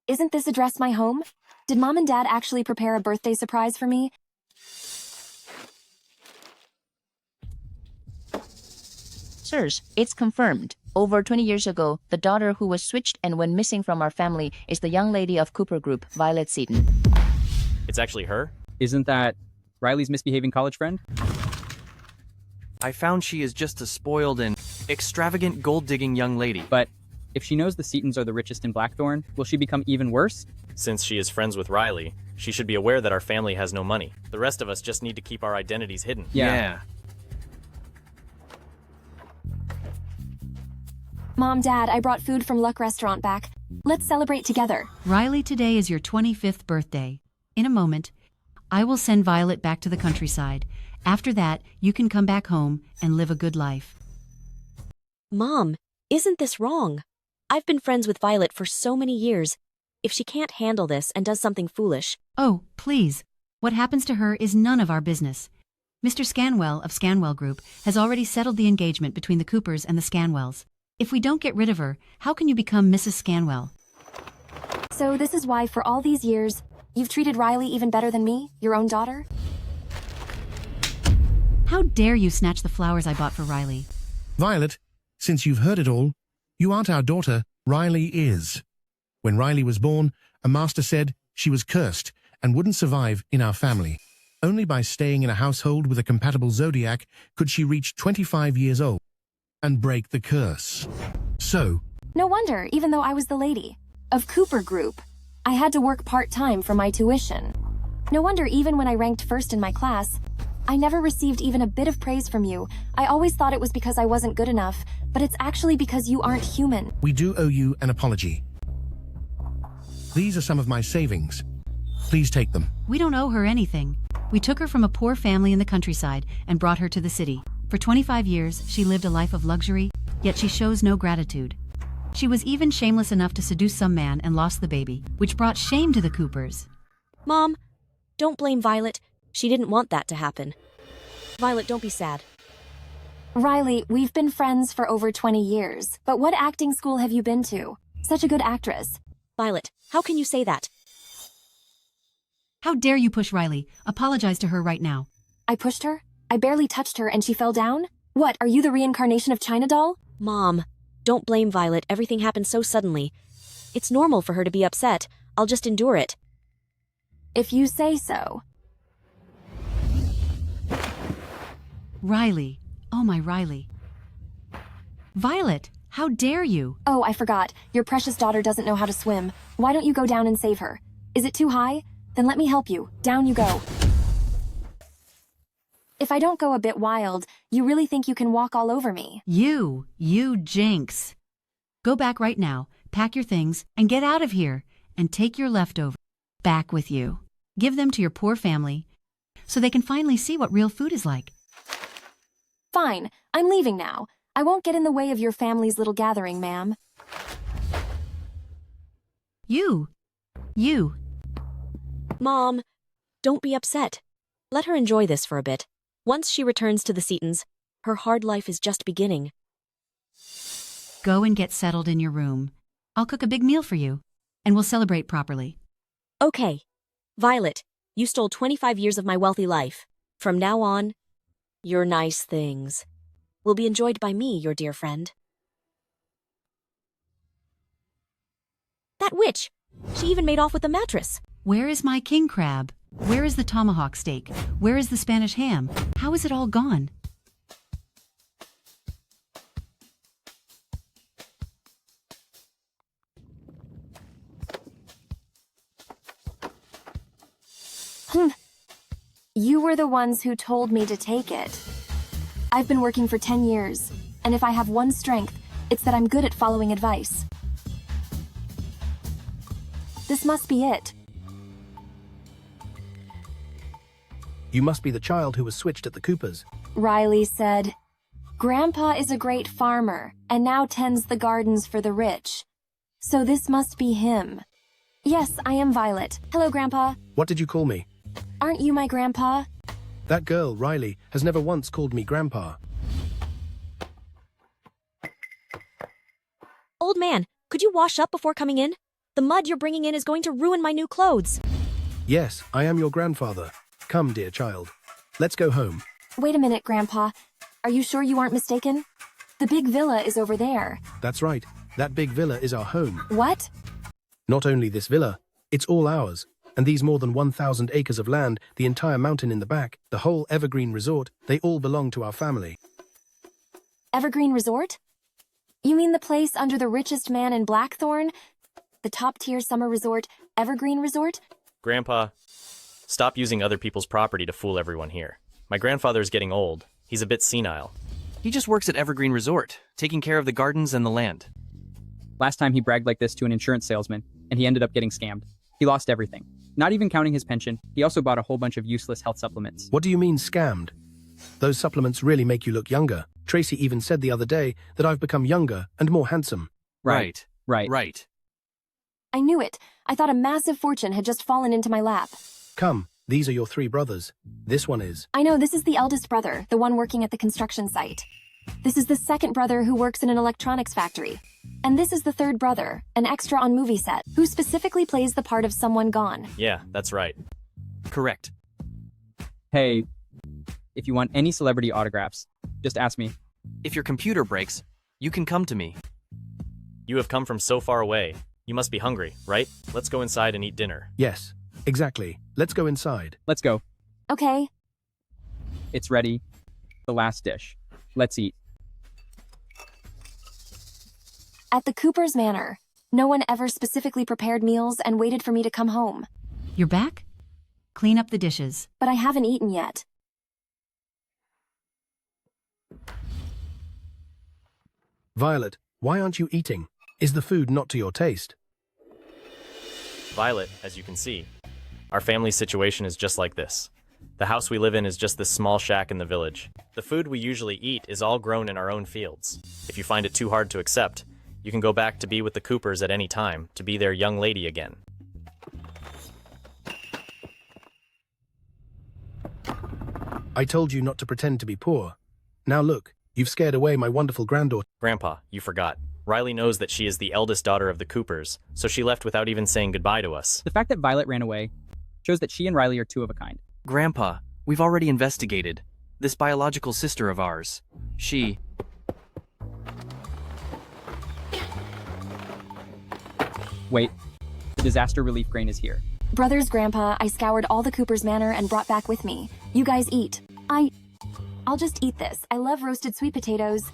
Isn't this address my home? Did Mom and Dad actually prepare a birthday surprise for me? Sirs, it's confirmed. Over 20 years ago, the daughter who was switched and went missing from our family is the young lady of Cooper Group, Violet Seaton. It's actually her? Isn't that Riley's misbehaving college friend? I found she is just a spoiled and extravagant gold-digging young lady. But if she knows the Seatons are the richest in Blackthorn, will she become even worse? Since she is friends with Riley, she should be aware that our family has no money. The rest of us just need to keep our identities hidden. Yeah. Mom, Dad, I brought food from Luck Restaurant back. Let's celebrate together. Riley, today is your 25th birthday. In a moment, I will send Violet back to the countryside. After that, you can come back home and live a good life. Mom, isn't this wrong? I've been friends with Violet for so many years. If she can't handle this and does something foolish... Oh, please. What happens to her is none of our business. Mr. Scanwell of Scanwell Group has already settled the engagement between the Coopers and the Scanwells. If we don't get rid of her, how can you become Mrs. Scanwell? So this is why for all these years, you've treated Riley even better than me, your own daughter? How dare you snatch the flowers I bought for Riley? Violet, since you've heard it all, you aren't our daughter, Riley is. When Riley was born, a master said she was cursed and wouldn't survive in our family. Only by staying in a household with a compatible zodiac could she reach 25 years old and break the curse. So... No wonder, even though I was the lady of Cooper Group, I had to work part-time for my tuition. No wonder even when I ranked first in my class, I never received even a bit of praise from you. I always thought it was because I wasn't good enough, but it's actually because you aren't human. We do owe you an apology. These are some of my savings. Please take them. We don't owe her anything. We took her from a poor family in the countryside and brought her to the city. For 25 years, she lived a life of luxury, yet she shows no gratitude. She was even shameless enough to seduce some man and lost the baby, which brought shame to the Coopers. Mom, don't blame Violet. She didn't want that to happen. Violet, don't be sad. Riley, we've been friends for over 20 years, but what acting school have you been to? Such a good actress. Violet, how can you say that? How dare you push Riley? Apologize to her right now. I pushed her? I barely touched her and she fell down? What, are you the reincarnation of China doll? Mom, don't blame Violet. Everything happened so suddenly. It's normal for her to be upset. I'll just endure it. If you say so. Riley. Oh my Riley. Violet, how dare you? Oh, I forgot. Your precious daughter doesn't know how to swim. Why don't you go down and save her? Is it too high? Then let me help you. Down you go. If I don't go a bit wild, you really think you can walk all over me? You jinx. Go back right now, pack your things, and get out of here, and take your leftovers back with you. Give them to your poor family, so they can finally see what real food is like. Fine, I'm leaving now. I won't get in the way of your family's little gathering, ma'am. You. Mom, don't be upset. Let her enjoy this for a bit. Once she returns to the Seatons, her hard life is just beginning. Go and get settled in your room. I'll cook a big meal for you, and we'll celebrate properly. Okay. Violet, you stole 25 years of my wealthy life. From now on, your nice things will be enjoyed by me, your dear friend. That witch! She even made off with the mattress. Where is my king crab? Where is the tomahawk steak? Where is the Spanish ham? How is it all gone? You were the ones who told me to take it. I've been working for 10 years, and if I have one strength, it's that I'm good at following advice. This must be it. You must be the child who was switched at the Coopers. Riley said, Grandpa is a great farmer, and now tends the gardens for the rich. So this must be him. Yes, I am Violet. Hello, Grandpa. What did you call me? Aren't you my grandpa? That girl, Riley, has never once called me Grandpa. Old man, could you wash up before coming in? The mud you're bringing in is going to ruin my new clothes. Yes, I am your grandfather. Come, dear child. Let's go home. Wait a minute, Grandpa. Are you sure you aren't mistaken? The big villa is over there. That's right. That big villa is our home. What? Not only this villa, it's all ours. And these more than 1,000 acres of land, the entire mountain in the back, the whole Evergreen Resort, they all belong to our family. Evergreen Resort? You mean the place under the richest man in Blackthorn? The top-tier summer resort, Evergreen Resort? Grandpa, stop using other people's property to fool everyone here. My grandfather is getting old. He's a bit senile. He just works at Evergreen Resort, taking care of the gardens and the land. Last time he bragged like this to an insurance salesman, and he ended up getting scammed. He lost everything. Not even counting his pension, he also bought a whole bunch of useless health supplements. What do you mean scammed? Those supplements really make you look younger. Tracy even said the other day that I've become younger and more handsome. Right. I knew it. I thought a massive fortune had just fallen into my lap. Come, these are your 3 brothers. This one is. I know, this is the eldest brother, the one working at the construction site. This is the second brother who works in an electronics factory. And this is the third brother, an extra on movie set, who specifically plays the part of someone gone. Yeah, that's right. Correct. Hey, if you want any celebrity autographs, just ask me. If your computer breaks, you can come to me. You have come from so far away. You must be hungry, right? Let's go inside and eat dinner. Yes, exactly. Let's go inside. Let's go. Okay. It's ready. The last dish. Let's eat. At the Cooper's Manor, no one ever specifically prepared meals and waited for me to come home. You're back? Clean up the dishes. But I haven't eaten yet. Violet, why aren't you eating? Is the food not to your taste? Violet, as you can see, our family's situation is just like this. The house we live in is just this small shack in the village. The food we usually eat is all grown in our own fields. If you find it too hard to accept, you can go back to be with the Coopers at any time, to be their young lady again. I told you not to pretend to be poor. Now look, you've scared away my wonderful granddaughter. Grandpa, you forgot. Riley knows that she is the eldest daughter of the Coopers, so she left without even saying goodbye to us. The fact that Violet ran away shows that she and Riley are 2 of a kind. Grandpa, we've already investigated. This biological sister of ours, she... Wait, the disaster relief grain is here. Brothers, Grandpa, I scoured all the Cooper's Manor and brought back with me. You guys eat. I'll just eat this. I love roasted sweet potatoes.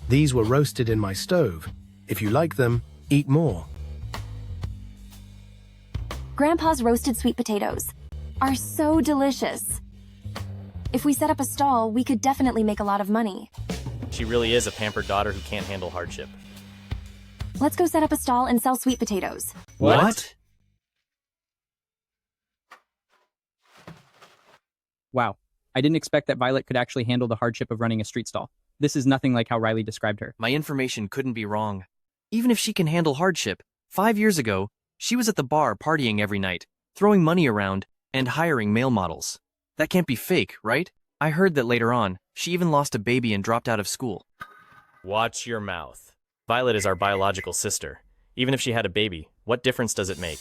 These were roasted in my stove. If you like them, eat more. Grandpa's roasted sweet potatoes are so delicious. If we set up a stall, we could definitely make a lot of money. She really is a pampered daughter who can't handle hardship. Let's go set up a stall and sell sweet potatoes. What? Wow, I didn't expect that Violet could actually handle the hardship of running a street stall. This is nothing like how Riley described her. My information couldn't be wrong. Even if she can handle hardship, 5 years ago, she was at the bar partying every night, throwing money around, and hiring male models. That can't be fake, right? I heard that later on, she even lost a baby and dropped out of school. Watch your mouth. Violet is our biological sister. Even if she had a baby, what difference does it make?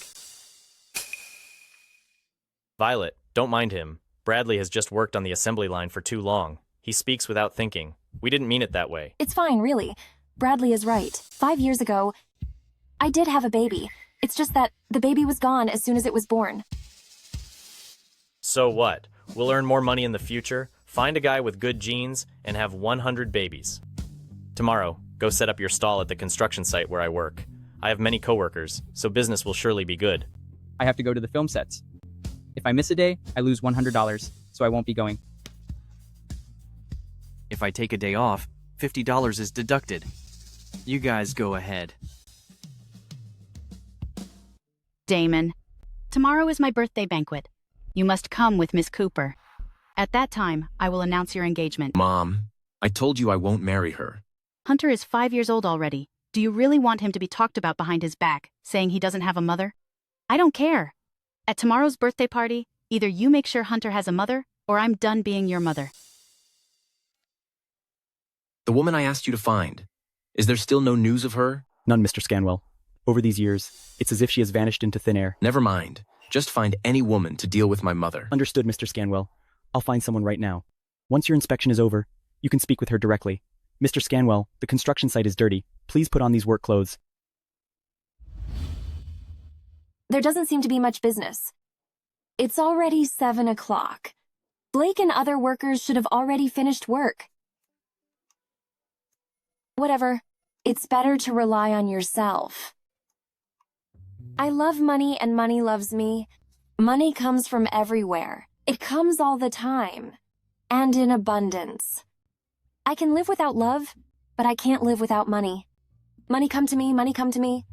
Violet, don't mind him. Bradley has just worked on the assembly line for too long. He speaks without thinking. We didn't mean it that way. It's fine, really. Bradley is right. 5 years ago, I did have a baby. It's just that the baby was gone as soon as it was born. So what? We'll earn more money in the future, find a guy with good genes, and have 100 babies. Tomorrow, go set up your stall at the construction site where I work. I have many coworkers, so business will surely be good. I have to go to the film sets. If I miss a day, I lose $100, so I won't be going. If I take a day off, $50 is deducted. You guys go ahead. Damon, tomorrow is my birthday banquet. You must come with Miss Cooper. At that time, I will announce your engagement. Mom, I told you I won't marry her. Hunter is 5 years old already. Do you really want him to be talked about behind his back, saying he doesn't have a mother? I don't care. At tomorrow's birthday party, either you make sure Hunter has a mother, or I'm done being your mother. The woman I asked you to find. Is there still no news of her? None, Mr. Scanwell. Over these years, it's as if she has vanished into thin air. Never mind. Just find any woman to deal with my mother. Understood, Mr. Scanwell. I'll find someone right now. Once your inspection is over, you can speak with her directly. Mr. Scanwell, the construction site is dirty. Please put on these work clothes. There doesn't seem to be much business. It's already 7 o'clock. Blake and other workers should have already finished work. Whatever. It's better to rely on yourself. I love money and money loves me. Money comes from everywhere. It comes all the time. And in abundance. I can live without love, but I can't live without money. Money come to me, money come to me.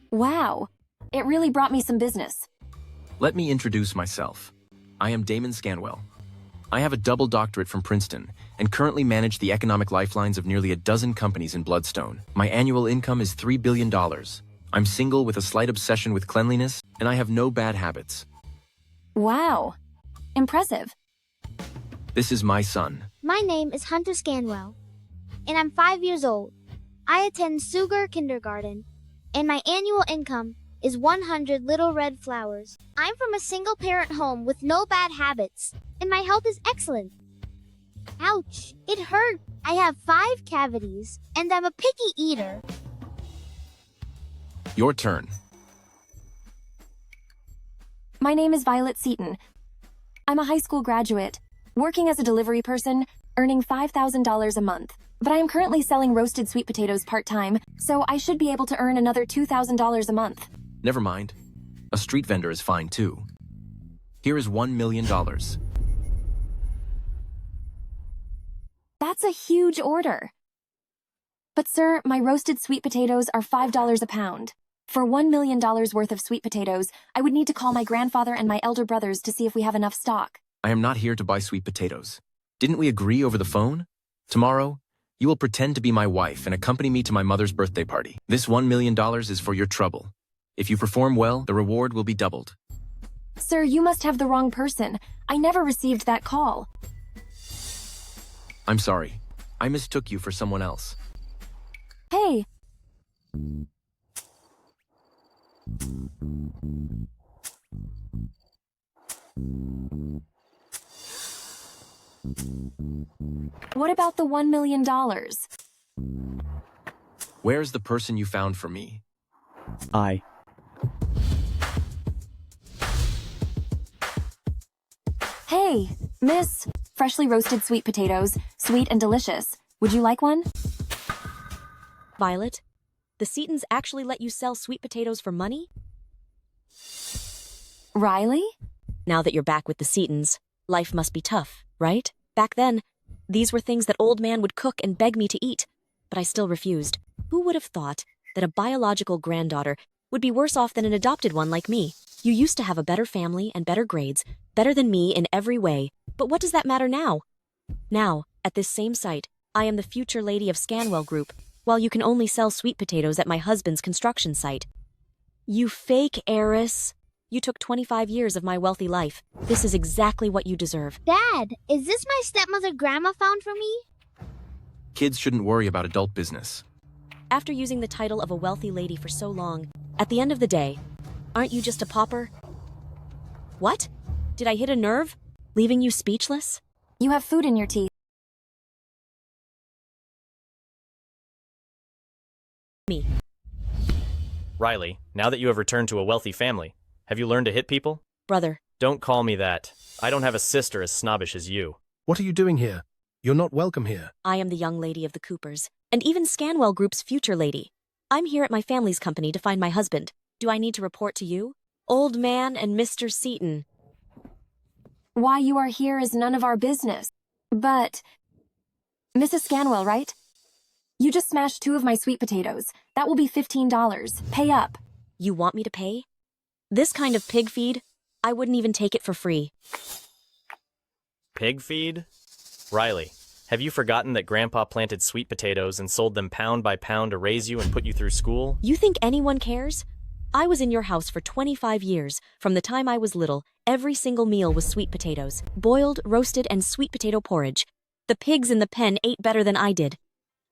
Wow, it really brought me some business. Let me introduce myself. I am Damon Scanwell. I have a double doctorate from Princeton and currently manage the economic lifelines of nearly a dozen companies in Bloodstone. My annual income is $3 billion. I'm single with a slight obsession with cleanliness, and I have no bad habits. Wow, impressive. This is my son. My name is Hunter Scanwell, and I'm 5 years old. I attend Sugar Kindergarten, and my annual income is 100 little red flowers. I'm from a single-parent home with no bad habits, and my health is excellent. Ouch, it hurt. I have 5 cavities, and I'm a picky eater. Your turn. My name is Violet Seaton. I'm a high school graduate, working as a delivery person, earning $5,000 a month. But I am currently selling roasted sweet potatoes part-time, so I should be able to earn another $2,000 a month. Never mind. A street vendor is fine too. Here is $1 million. That's a huge order. But sir, my roasted sweet potatoes are $5 a pound. For $1 million worth of sweet potatoes, I would need to call my grandfather and my elder brothers to see if we have enough stock. I am not here to buy sweet potatoes. Didn't we agree over the phone? Tomorrow, you will pretend to be my wife and accompany me to my mother's birthday party. This $1 million is for your trouble. If you perform well, the reward will be doubled. Sir, you must have the wrong person. I never received that call. I'm sorry. I mistook you for someone else. Hey. What about the $1 million? Where's the person you found for me? Hey, miss. Freshly roasted sweet potatoes, sweet and delicious. Would you like one? Violet, the Seatons actually let you sell sweet potatoes for money? Riley? Now that you're back with the Seatons, life must be tough, right? Back then, these were things that old man would cook and beg me to eat, but I still refused. Who would have thought that a biological granddaughter would be worse off than an adopted one like me? You used to have a better family and better grades, better than me in every way, but what does that matter now? Now, at this same site, I am the future lady of Scanwell Group, while you can only sell sweet potatoes at my husband's construction site. You fake heiress. You took 25 years of my wealthy life. This is exactly what you deserve. Dad, is this my stepmother grandma found for me? Kids shouldn't worry about adult business. After using the title of a wealthy lady for so long, at the end of the day, aren't you just a pauper? What? Did I hit a nerve? Leaving you speechless? You have food in your teeth. Me. Riley, now that you have returned to a wealthy family, have you learned to hit people? Brother. Don't call me that. I don't have a sister as snobbish as you. What are you doing here? You're not welcome here. I am the young lady of the Coopers, and even Scanwell Group's future lady. I'm here at my family's company to find my husband. Do I need to report to you? Old man and Mr. Seaton. Why you are here is none of our business. But, Mrs. Scanwell, right? You just smashed 2 of my sweet potatoes. That will be $15. Pay up. You want me to pay? This kind of pig feed? I wouldn't even take it for free. Pig feed? Riley, have you forgotten that Grandpa planted sweet potatoes and sold them pound by pound to raise you and put you through school? You think anyone cares? I was in your house for 25 years. From the time I was little, every single meal was sweet potatoes. Boiled, roasted, and sweet potato porridge. The pigs in the pen ate better than I did.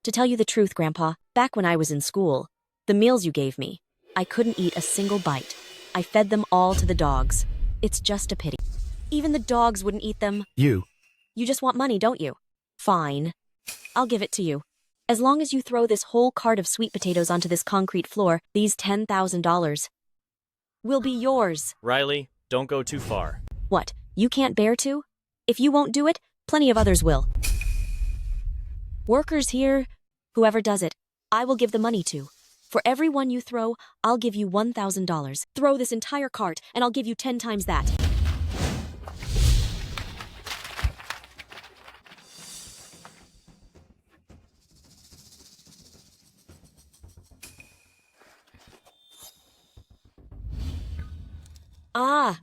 To tell you the truth, Grandpa, back when I was in school, the meals you gave me, I couldn't eat a single bite. I fed them all to the dogs. It's just a pity. Even the dogs wouldn't eat them. You just want money, don't you? Fine. I'll give it to you. As long as you throw this whole cart of sweet potatoes onto this concrete floor, these $10,000 will be yours. Riley, don't go too far. What, you can't bear to? If you won't do it, plenty of others will. Workers here, whoever does it, I will give the money to. For every one you throw, I'll give you $1,000. Throw this entire cart, and I'll give you 10 times that. Ah.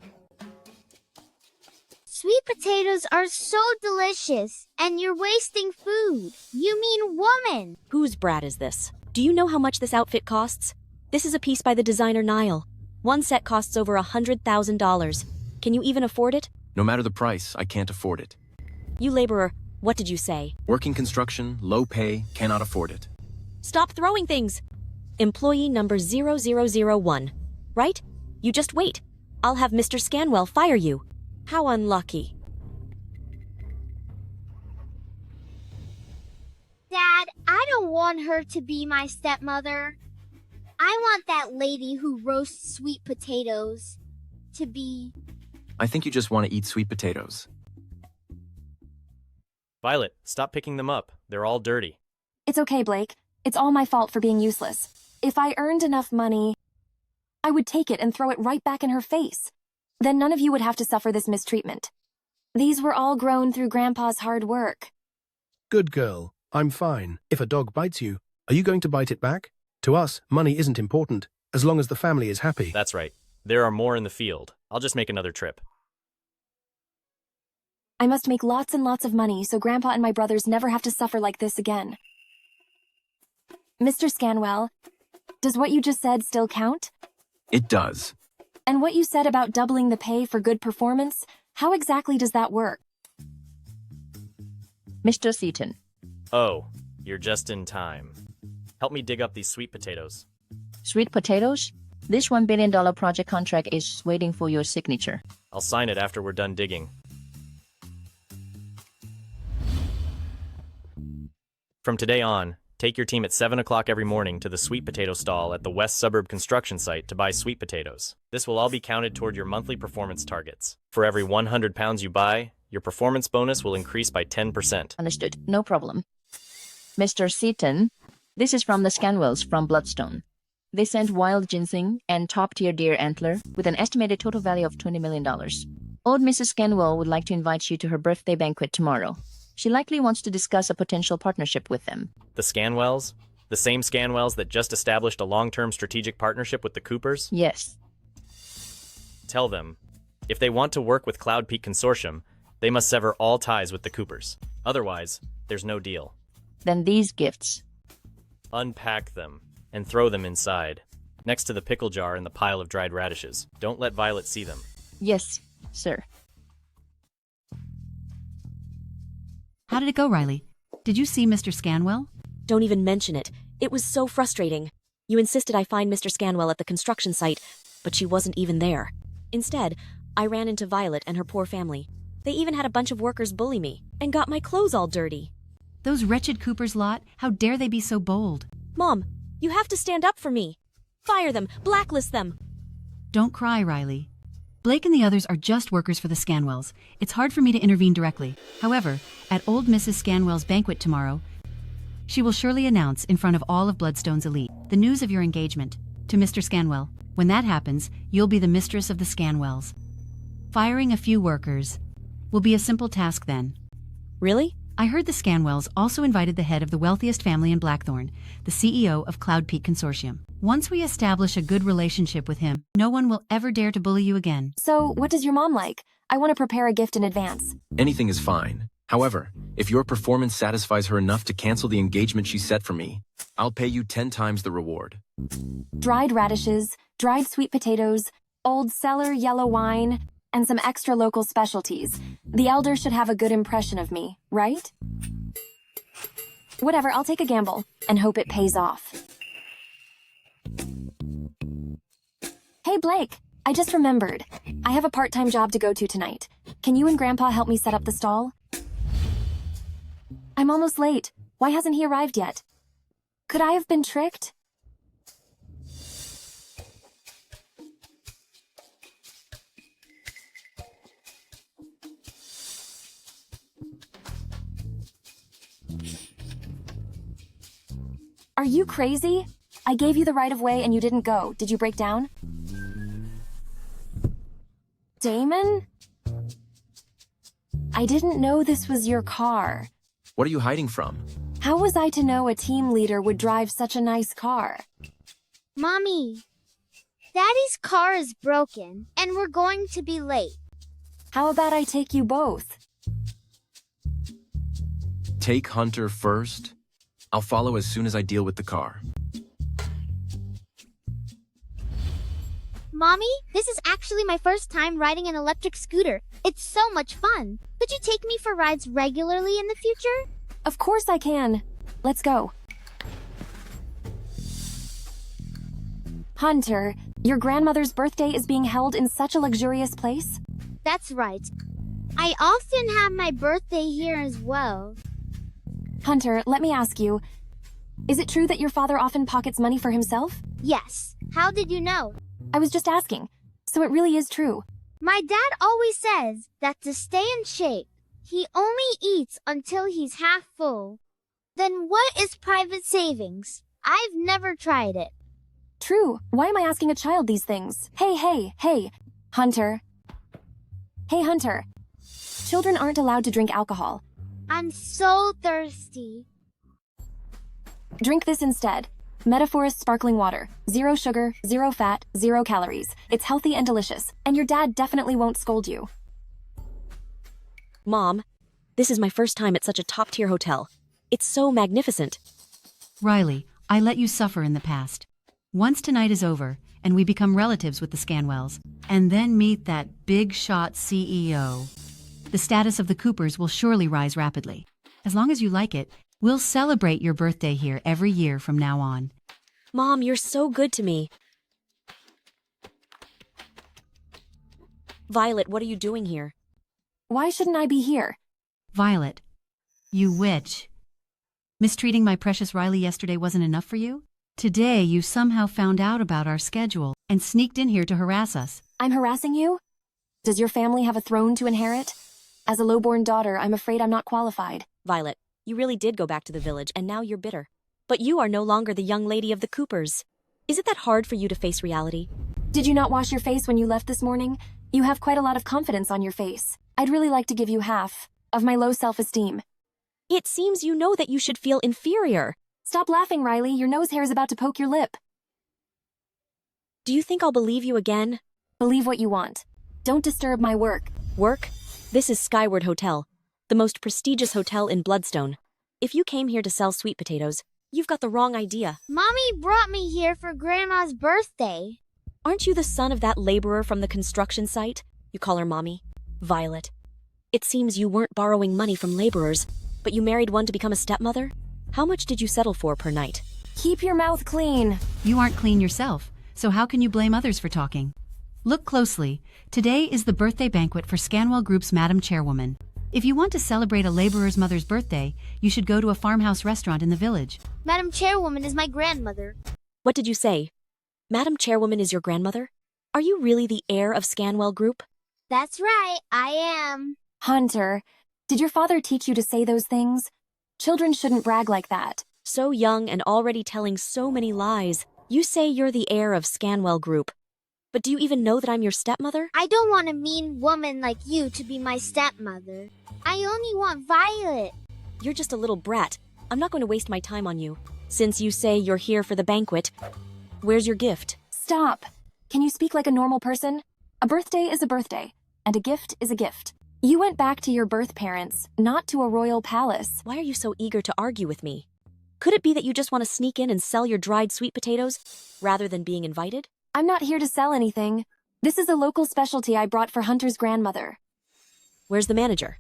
Sweet potatoes are so delicious, and you're wasting food. You mean woman. Whose brat is this? Do you know how much this outfit costs? This is a piece by the designer Niall. One set costs over $100,000. Can you even afford it? No matter the price, I can't afford it. You laborer, what did you say? Working construction, low pay, cannot afford it. Stop throwing things! Employee number 0001. Right? You just wait. I'll have Mr. Scanwell fire you. How unlucky. Dad, I don't want her to be my stepmother. I want that lady who roasts sweet potatoes to be... I think you just want to eat sweet potatoes. Violet, stop picking them up. They're all dirty. It's okay, Blake. It's all my fault for being useless. If I earned enough money, I would take it and throw it right back in her face. Then none of you would have to suffer this mistreatment. These were all grown through Grandpa's hard work. Good girl. I'm fine. If a dog bites you, are you going to bite it back? To us, money isn't important, as long as the family is happy. That's right. There are more in the field. I'll just make another trip. I must make lots and lots of money so Grandpa and my brothers never have to suffer like this again. Mr. Scanwell, does what you just said still count? It does. And what you said about doubling the pay for good performance, how exactly does that work? Mr. Seaton. Oh, you're just in time. Help me dig up these sweet potatoes. Sweet potatoes? This $1 billion project contract is waiting for your signature. I'll sign it after we're done digging. From today on, take your team at 7 o'clock every morning to the sweet potato stall at the West Suburb construction site to buy sweet potatoes. This will all be counted toward your monthly performance targets. For every 100 pounds you buy, your performance bonus will increase by 10%. Understood. No problem. Mr. Seaton, this is from the Scanwells from Bloodstone. They sent wild ginseng and top-tier deer antler with an estimated total value of $20 million. Old Mrs. Scanwell would like to invite you to her birthday banquet tomorrow. She likely wants to discuss a potential partnership with them. The Scanwells? The same Scanwells that just established a long-term strategic partnership with the Coopers? Yes. Tell them, if they want to work with Cloud Peak Consortium, they must sever all ties with the Coopers. Otherwise, there's no deal. Then these gifts. Unpack them and throw them inside, next to the pickle jar and the pile of dried radishes. Don't let Violet see them. Yes, sir. How did it go, Riley? Did you see Mr. Scanwell? Don't even mention it. It was so frustrating. You insisted I find Mr. Scanwell at the construction site, but she wasn't even there. Instead, I ran into Violet and her poor family. They even had a bunch of workers bully me and got my clothes all dirty. Those wretched Cooper's lot, how dare they be so bold? Mom, you have to stand up for me. Fire them, blacklist them. Don't cry, Riley. Blake and the others are just workers for the Scanwells. It's hard for me to intervene directly. However, at old Mrs. Scanwell's banquet tomorrow, she will surely announce in front of all of Bloodstone's elite the news of your engagement to Mr. Scanwell. When that happens, you'll be the mistress of the Scanwells. Firing a few workers will be a simple task then. Really? I heard the Scanwells also invited the head of the wealthiest family in Blackthorn, the CEO of Cloud Peak Consortium. Once we establish a good relationship with him, no one will ever dare to bully you again. So, what does your mom like? I want to prepare a gift in advance. Anything is fine. However, if your performance satisfies her enough to cancel the engagement she set for me, I'll pay you 10 times the reward. Dried radishes, dried sweet potatoes, old cellar yellow wine, and some extra local specialties. The elder should have a good impression of me, right? Whatever, I'll take a gamble and hope it pays off. Hey, Blake, I just remembered. I have a part-time job to go to tonight. Can you and Grandpa help me set up the stall? I'm almost late. Why hasn't he arrived yet? Could I have been tricked? Are you crazy? I gave you the right of way and you didn't go. Did you break down? Damon? I didn't know this was your car. What are you hiding from? How was I to know a team leader would drive such a nice car? Mommy, Daddy's car is broken, and we're going to be late. How about I take you both? Take Hunter first. I'll follow as soon as I deal with the car. Mommy, this is actually my first time riding an electric scooter. It's so much fun. Could you take me for rides regularly in the future? Of course I can. Let's go. Hunter, your grandmother's birthday is being held in such a luxurious place? That's right. I often have my birthday here as well. Hunter, let me ask you, is it true that your father often pockets money for himself? Yes. How did you know? I was just asking, so it really is true. My dad always says that to stay in shape, he only eats until he's half full. Then what is private savings? I've never tried it. True. Why am I asking a child these things? Hey, Hunter. Hey, Hunter. Children aren't allowed to drink alcohol. I'm so thirsty. Drink this instead. Metaphorist sparkling water. 0 sugar, 0 fat, 0 calories. It's healthy and delicious, and your dad definitely won't scold you. Mom, this is my first time at such a top-tier hotel. It's so magnificent. Riley, I let you suffer in the past. Once tonight is over, and we become relatives with the Scanwells, and then meet that big shot CEO. The status of the Coopers will surely rise rapidly. As long as you like it, we'll celebrate your birthday here every year from now on. Mom, you're so good to me. Violet, what are you doing here? Why shouldn't I be here? Violet, you witch. Mistreating my precious Riley yesterday wasn't enough for you? Today you somehow found out about our schedule and sneaked in here to harass us. I'm harassing you? Does your family have a throne to inherit? As a lowborn daughter, I'm afraid I'm not qualified. Violet, you really did go back to the village and now you're bitter. But you are no longer the young lady of the Coopers. Is it that hard for you to face reality? Did you not wash your face when you left this morning? You have quite a lot of confidence on your face. I'd really like to give you half of my low self-esteem. It seems you know that you should feel inferior. Stop laughing, Riley. Your nose hair is about to poke your lip. Do you think I'll believe you again? Believe what you want. Don't disturb my work. Work? This is Skyward Hotel, the most prestigious hotel in Bloodstone. If you came here to sell sweet potatoes, you've got the wrong idea. Mommy brought me here for Grandma's birthday. Aren't you the son of that laborer from the construction site? You call her Mommy? Violet. It seems you weren't borrowing money from laborers, but you married one to become a stepmother? How much did you settle for per night? Keep your mouth clean. You aren't clean yourself, so how can you blame others for talking? Look closely. Today is the birthday banquet for Scanwell Group's Madam Chairwoman. If you want to celebrate a laborer's mother's birthday, you should go to a farmhouse restaurant in the village. Madam Chairwoman is my grandmother. What did you say? Madam Chairwoman is your grandmother? Are you really the heir of Scanwell Group? That's right, I am. Hunter, did your father teach you to say those things? Children shouldn't brag like that. So young and already telling so many lies. You say you're the heir of Scanwell Group. But do you even know that I'm your stepmother? I don't want a mean woman like you to be my stepmother. I only want Violet. You're just a little brat. I'm not going to waste my time on you. Since you say you're here for the banquet, where's your gift? Stop. Can you speak like a normal person? A birthday is a birthday, and a gift is a gift. You went back to your birth parents, not to a royal palace. Why are you so eager to argue with me? Could it be that you just want to sneak in and sell your dried sweet potatoes, rather than being invited? I'm not here to sell anything. This is a local specialty I brought for Hunter's grandmother. Where's the manager?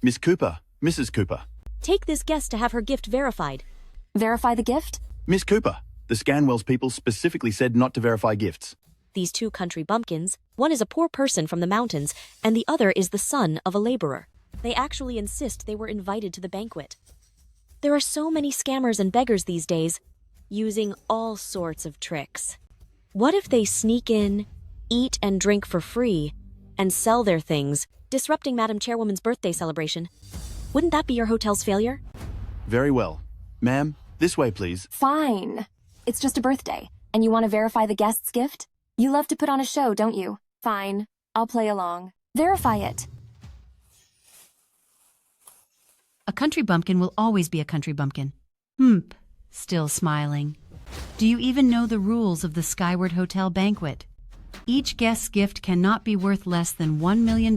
Miss Cooper, Mrs. Cooper. Take this guest to have her gift verified. Verify the gift? Miss Cooper, the Scanwells people specifically said not to verify gifts. These two country bumpkins, one is a poor person from the mountains, and the other is the son of a laborer. They actually insist they were invited to the banquet. There are so many scammers and beggars these days, using all sorts of tricks. What if they sneak in, eat and drink for free, and sell their things, disrupting Madam Chairwoman's birthday celebration? Wouldn't that be your hotel's failure? Very well. Ma'am, this way, please. Fine. It's just a birthday, and you want to verify the guest's gift? You love to put on a show, don't you? Fine. I'll play along. Verify it. A country bumpkin will always be a country bumpkin. Still smiling. Do you even know the rules of the Skyward Hotel banquet? Each guest's gift cannot be worth less than $1 million.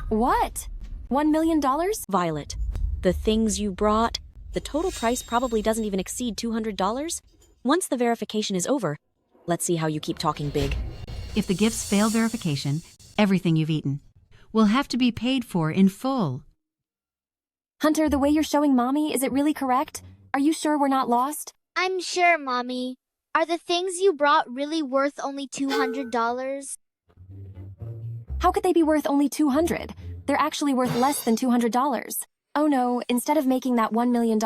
What? $1 million? Violet, the things you brought, the total price probably doesn't even exceed $200. Once the verification is over, let's see how you keep talking big. If the gifts fail verification, everything you've eaten will have to be paid for in full. Hunter, the way you're showing Mommy, is it really correct? Are you sure we're not lost? I'm sure, Mommy. Are the things you brought really worth only $200? How could they be worth only $200? They're actually worth less than $200. Oh no, instead of making that $1 million,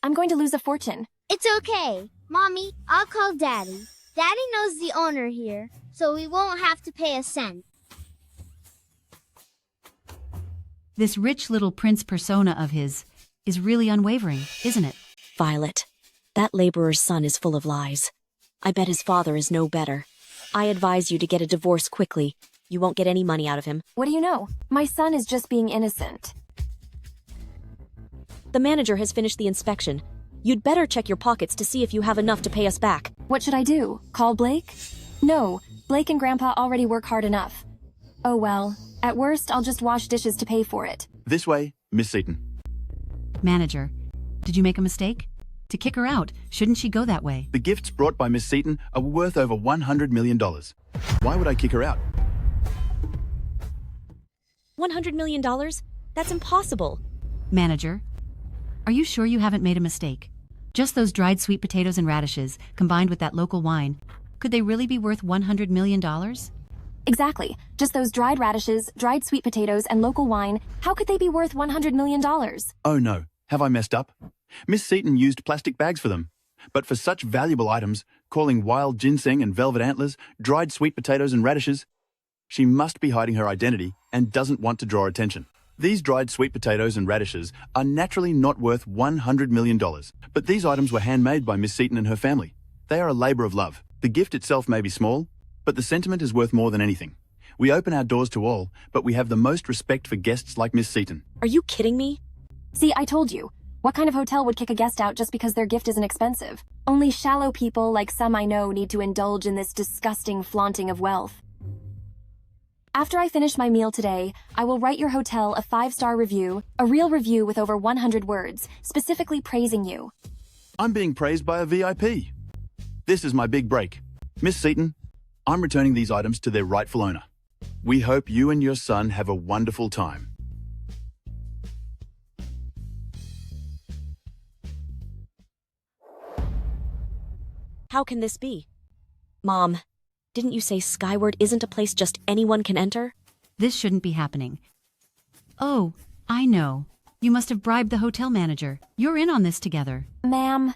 I'm going to lose a fortune. It's okay. Mommy, I'll call Daddy. Daddy knows the owner here, so we won't have to pay a cent. This rich little prince persona of his is really unwavering, isn't it? Violet, that laborer's son is full of lies. I bet his father is no better. I advise you to get a divorce quickly. You won't get any money out of him. What do you know? My son is just being innocent. The manager has finished the inspection. You'd better check your pockets to see if you have enough to pay us back. What should I do? Call Blake? No, Blake and Grandpa already work hard enough. Oh well, at worst, I'll just wash dishes to pay for it. This way, Miss Seaton. Manager, did you make a mistake? To kick her out, shouldn't she go that way? The gifts brought by Miss Seaton are worth over $100 million. Why would I kick her out? $100 million? That's impossible. Manager, are you sure you haven't made a mistake? Just those dried sweet potatoes and radishes, combined with that local wine, could they really be worth $100 million? Exactly. Just those dried radishes, dried sweet potatoes, and local wine. How could they be worth $100 million? Oh no, have I messed up? Miss Seaton used plastic bags for them. But for such valuable items, calling wild ginseng and velvet antlers, dried sweet potatoes and radishes, she must be hiding her identity and doesn't want to draw attention. These dried sweet potatoes and radishes are naturally not worth $100 million. But these items were handmade by Miss Seaton and her family. They are a labor of love. The gift itself may be small, but the sentiment is worth more than anything. We open our doors to all, but we have the most respect for guests like Miss Seaton. Are you kidding me? See, I told you. What kind of hotel would kick a guest out just because their gift isn't expensive? Only shallow people like some I know need to indulge in this disgusting flaunting of wealth. After I finish my meal today, I will write your hotel a 5-star review, a real review with over 100 words, specifically praising you. I'm being praised by a VIP. This is my big break. Miss Seaton, I'm returning these items to their rightful owner. We hope you and your son have a wonderful time. How can this be? Mom, didn't you say Skyward isn't a place just anyone can enter? This shouldn't be happening. Oh, I know. You must have bribed the hotel manager. You're in on this together. Ma'am,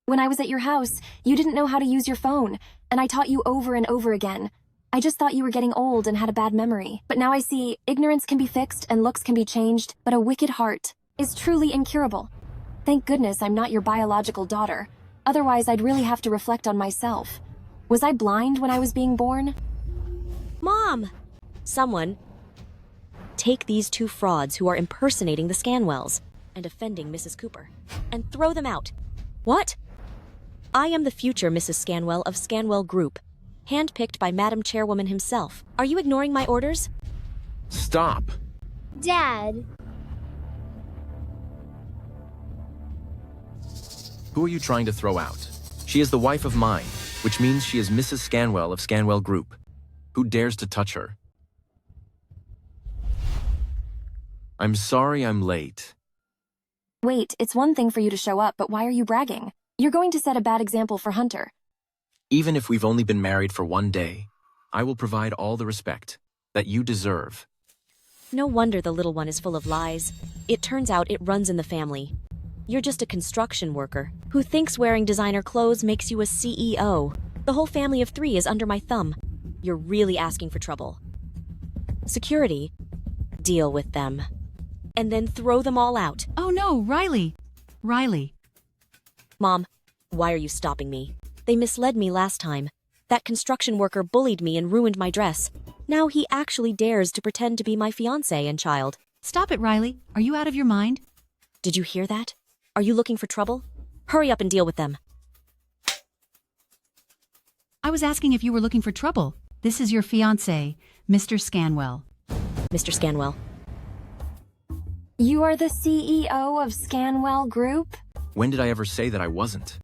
when I was at your house, you didn't know how to use your phone, and I taught you over and over again. I just thought you were getting old and had a bad memory. But now I see ignorance can be fixed and looks can be changed, but a wicked heart is truly incurable. Thank goodness I'm not your biological daughter. Otherwise, I'd really have to reflect on myself. Was I blind when I was being born? Mom! Someone, take these two frauds who are impersonating the Scanwells and offending Mrs. Cooper, and throw them out. What? I am the future Mrs. Scanwell of Scanwell Group, handpicked by Madam Chairwoman himself. Are you ignoring my orders? Stop. Dad. Who are you trying to throw out? She is the wife of mine, which means she is Mrs. Scanwell of Scanwell Group. Who dares to touch her? I'm sorry I'm late. Wait, it's one thing for you to show up, but why are you bragging? You're going to set a bad example for Hunter. Even if we've only been married for one day, I will provide all the respect that you deserve. No wonder the little one is full of lies. It turns out it runs in the family. You're just a construction worker who thinks wearing designer clothes makes you a CEO. The whole family of 3 is under my thumb. You're really asking for trouble. Security, deal with them. And then throw them all out. Oh no, Riley. Riley. Mom, why are you stopping me? They misled me last time. That construction worker bullied me and ruined my dress. Now he actually dares to pretend to be my fiancé and child. Stop it, Riley. Are you out of your mind? Did you hear that? Are you looking for trouble? Hurry up and deal with them. I was asking if you were looking for trouble. This is your fiancé, Mr. Scanwell. Mr. Scanwell. You are the CEO of Scanwell Group? When did I ever say that I wasn't?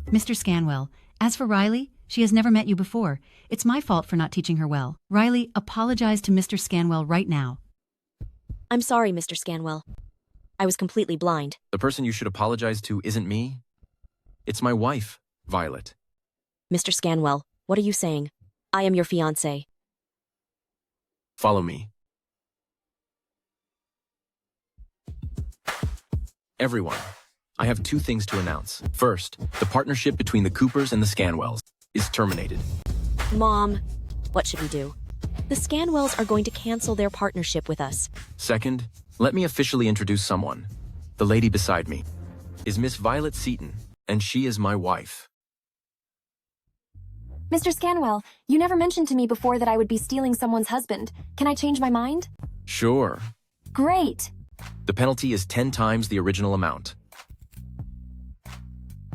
Mr. Scanwell, as for Riley, she has never met you before. It's my fault for not teaching her well. Riley, apologize to Mr. Scanwell right now. I'm sorry, Mr. Scanwell. I was completely blind. The person you should apologize to isn't me. It's my wife, Violet. Mr. Scanwell, what are you saying? I am your fiancé. Follow me. Everyone, I have 2 things to announce. First, the partnership between the Coopers and the Scanwells is terminated. Mom, what should we do? The Scanwells are going to cancel their partnership with us. Second, let me officially introduce someone. The lady beside me is Miss Violet Seaton, and she is my wife. Mr. Scanwell, you never mentioned to me before that I would be stealing someone's husband. Can I change my mind? Sure. Great. The penalty is 10 times the original amount.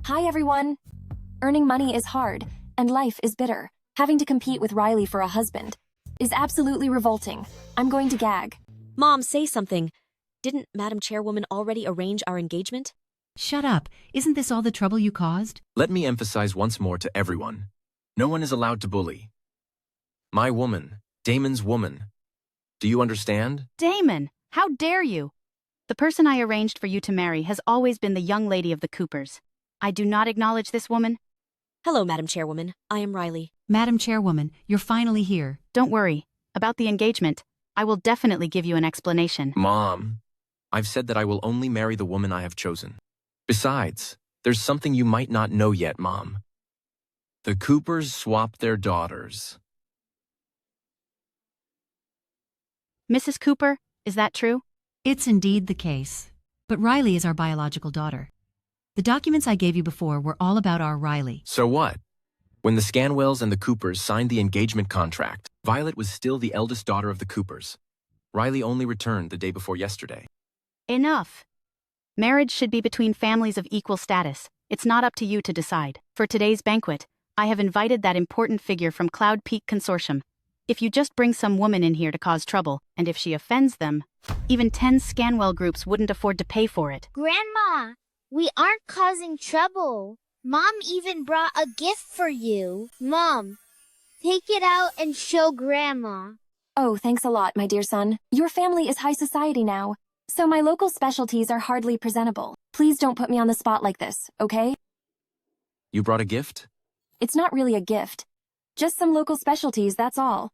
Hi, everyone. Earning money is hard, and life is bitter. Having to compete with Riley for a husband is absolutely revolting. I'm going to gag. Mom, say something. Didn't Madam Chairwoman already arrange our engagement? Shut up. Isn't this all the trouble you caused? Let me emphasize once more to everyone. No one is allowed to bully. My woman, Damon's woman. Do you understand? Damon, how dare you? The person I arranged for you to marry has always been the young lady of the Coopers. I do not acknowledge this woman. Hello, Madam Chairwoman. I am Riley. Madam Chairwoman, you're finally here. Don't worry. About the engagement, I will definitely give you an explanation. Mom, I've said that I will only marry the woman I have chosen. Besides, there's something you might not know yet, Mom. The Coopers swapped their daughters. Mrs. Cooper, is that true? It's indeed the case. But Riley is our biological daughter. The documents I gave you before were all about our Riley. So what? When the Scanwells and the Coopers signed the engagement contract, Violet was still the eldest daughter of the Coopers. Riley only returned the day before yesterday. Enough. Marriage should be between families of equal status. It's not up to you to decide. For today's banquet, I have invited that important figure from Cloud Peak Consortium. If you just bring some woman in here to cause trouble, and if she offends them, even 10 Scanwell groups wouldn't afford to pay for it. Grandma, we aren't causing trouble. Mom even brought a gift for you. Mom, take it out and show Grandma. Oh, thanks a lot, my dear son. Your family is high society now, so my local specialties are hardly presentable. Please don't put me on the spot like this, okay? You brought a gift? It's not really a gift. Just some local specialties, that's all.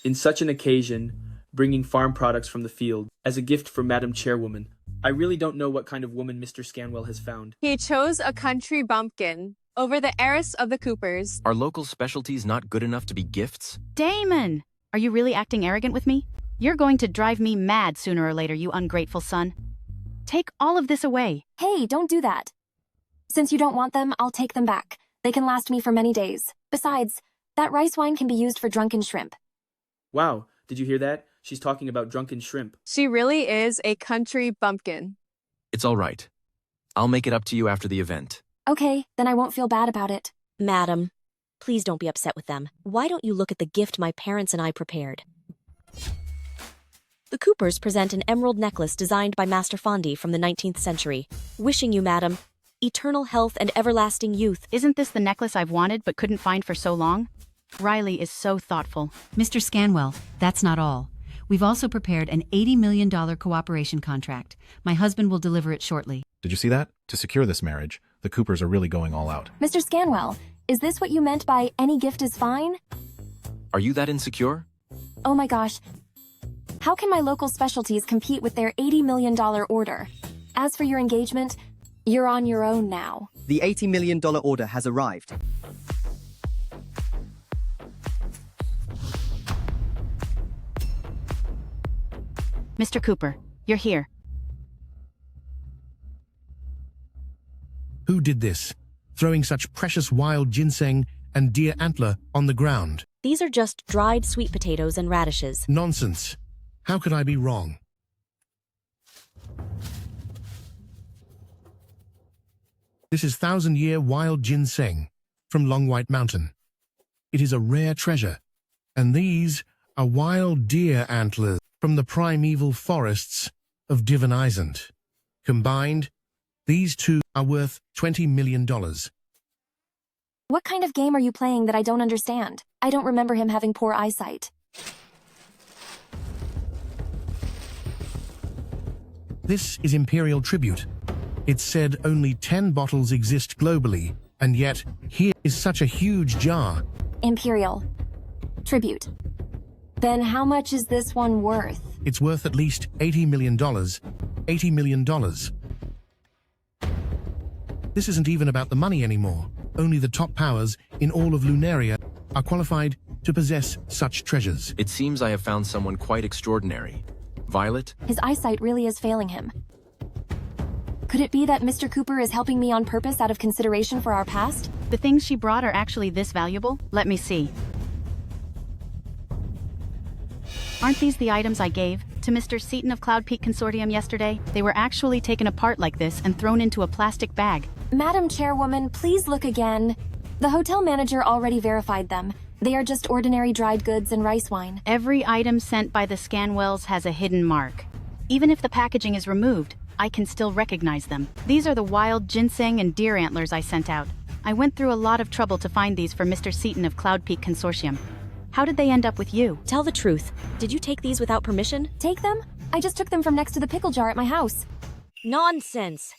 In such an occasion, bringing farm products from the field as a gift for Madam Chairwoman. I really don't know what kind of woman Mr. Scanwell has found. He chose a country bumpkin over the heiress of the Coopers. Are local specialties not good enough to be gifts? Damon! Are you really acting arrogant with me? You're going to drive me mad sooner or later, you ungrateful son. Take all of this away. Hey, don't do that. Since you don't want them, I'll take them back. They can last me for many days. Besides, that rice wine can be used for drunken shrimp. Wow, did you hear that? She's talking about drunken shrimp. She really is a country bumpkin. It's all right. I'll make it up to you after the event. Okay, then I won't feel bad about it. Madam, please don't be upset with them. Why don't you look at the gift my parents and I prepared? The Coopers present an emerald necklace designed by Master Fondi from the 19th century. Wishing you, madam, eternal health and everlasting youth. Isn't this the necklace I've wanted but couldn't find for so long? Riley is so thoughtful. Mr. Scanwell, that's not all. We've also prepared an $80 million cooperation contract. My husband will deliver it shortly. Did you see that? To secure this marriage, the Coopers are really going all out. Mr. Scanwell, is this what you meant by any gift is fine? Are you that insecure? Oh my gosh. How can my local specialties compete with their $80 million order? As for your engagement, you're on your own now. The $80 million order has arrived. Mr. Cooper, you're here. Who did this? Throwing such precious wild ginseng and deer antler on the ground. These are just dried sweet potatoes and radishes. Nonsense. How could I be wrong? This is 1,000-year wild ginseng from Long White Mountain. It is a rare treasure. And these are wild deer antlers from the primeval forests of Divon Island. Combined, these two are worth $20 million. What kind of game are you playing that I don't understand? I don't remember him having poor eyesight. This is Imperial Tribute. It's said only 10 bottles exist globally, and yet here is such a huge jar. Imperial. Tribute. Then how much is this one worth? It's worth at least $80 million. $80 million. This isn't even about the money anymore. Only the top powers in all of Lunaria are qualified to possess such treasures. It seems I have found someone quite extraordinary. Violet? His eyesight really is failing him. Could it be that Mr. Cooper is helping me on purpose out of consideration for our past? The things she brought are actually this valuable? Let me see. Aren't these the items I gave to Mr. Seaton of Cloud Peak Consortium yesterday? They were actually taken apart like this and thrown into a plastic bag. Madam Chairwoman, please look again. The hotel manager already verified them. They are just ordinary dried goods and rice wine. Every item sent by the Scanwells has a hidden mark. Even if the packaging is removed, I can still recognize them. These are the wild ginseng and deer antlers I sent out. I went through a lot of trouble to find these for Mr. Seaton of Cloud Peak Consortium. How did they end up with you? Tell the truth. Did you take these without permission? Take them? I just took them from next to the pickle jar at my house. Nonsense!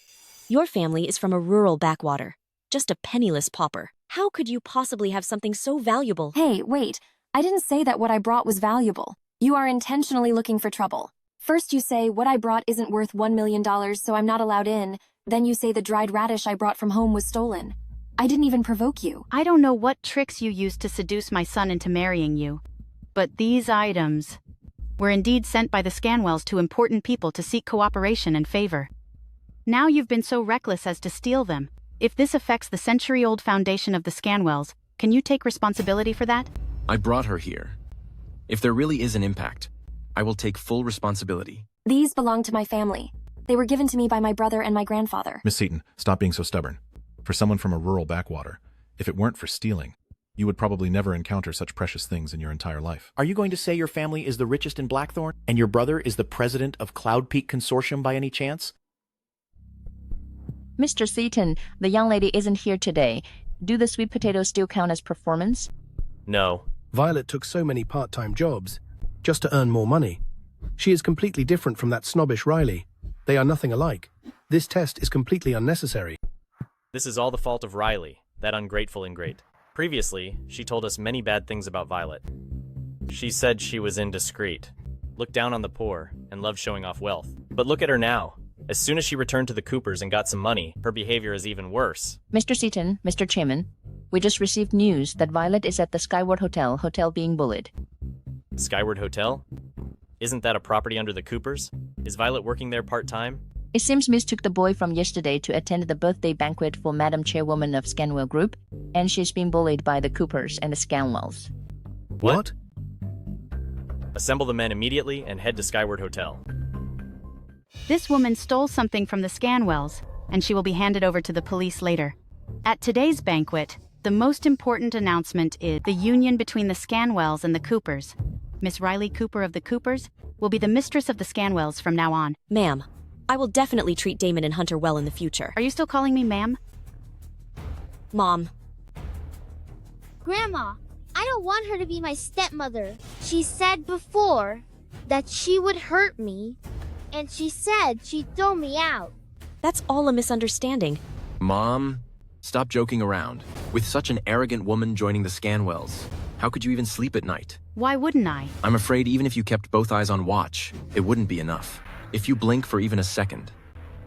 Your family is from a rural backwater. Just a penniless pauper. How could you possibly have something so valuable? Hey, wait. I didn't say that what I brought was valuable. You are intentionally looking for trouble. First you say what I brought isn't worth $1 million, so I'm not allowed in. Then you say the dried radish I brought from home was stolen. I didn't even provoke you. I don't know what tricks you used to seduce my son into marrying you. But these items were indeed sent by the Scanwells to important people to seek cooperation and favor. Now you've been so reckless as to steal them. If this affects the century-old foundation of the Scanwells, can you take responsibility for that? I brought her here. If there really is an impact, I will take full responsibility. These belong to my family. They were given to me by my brother and my grandfather. Miss Seaton, stop being so stubborn. For someone from a rural backwater, if it weren't for stealing, you would probably never encounter such precious things in your entire life. Are you going to say your family is the richest in Blackthorn, and your brother is the president of Cloud Peak Consortium by any chance? Mr. Seaton, the young lady isn't here today. Do the sweet potatoes still count as performance? No. Violet took so many part-time jobs just to earn more money. She is completely different from that snobbish Riley. They are nothing alike. This test is completely unnecessary. This is all the fault of Riley, that ungrateful ingrate. Previously, she told us many bad things about Violet. She said she was indiscreet, looked down on the poor, and loved showing off wealth. But look at her now. As soon as she returned to the Coopers and got some money, her behavior is even worse. Mr. Seaton, Mr. Chairman, we just received news that Violet is at the Skyward hotel being bullied. Skyward Hotel? Isn't that a property under the Coopers? Is Violet working there part-time? It seems Miss took the boy from yesterday to attend the birthday banquet for Madam Chairwoman of Scanwell Group, and she's being bullied by the Coopers and the Scanwells. What? Assemble the men immediately and head to Skyward Hotel. This woman stole something from the Scanwells, and she will be handed over to the police later. At today's banquet, the most important announcement is the union between the Scanwells and the Coopers. Miss Riley Cooper of the Coopers will be the mistress of the Scanwells from now on. Ma'am, I will definitely treat Damon and Hunter well in the future. Are you still calling me ma'am? Mom. Grandma, I don't want her to be my stepmother. She said before that she would hurt me, and she said she'd throw me out. That's all a misunderstanding. Mom, stop joking around. With such an arrogant woman joining the Scanwells, how could you even sleep at night? Why wouldn't I? I'm afraid even if you kept both eyes on watch, it wouldn't be enough. If you blink for even a second,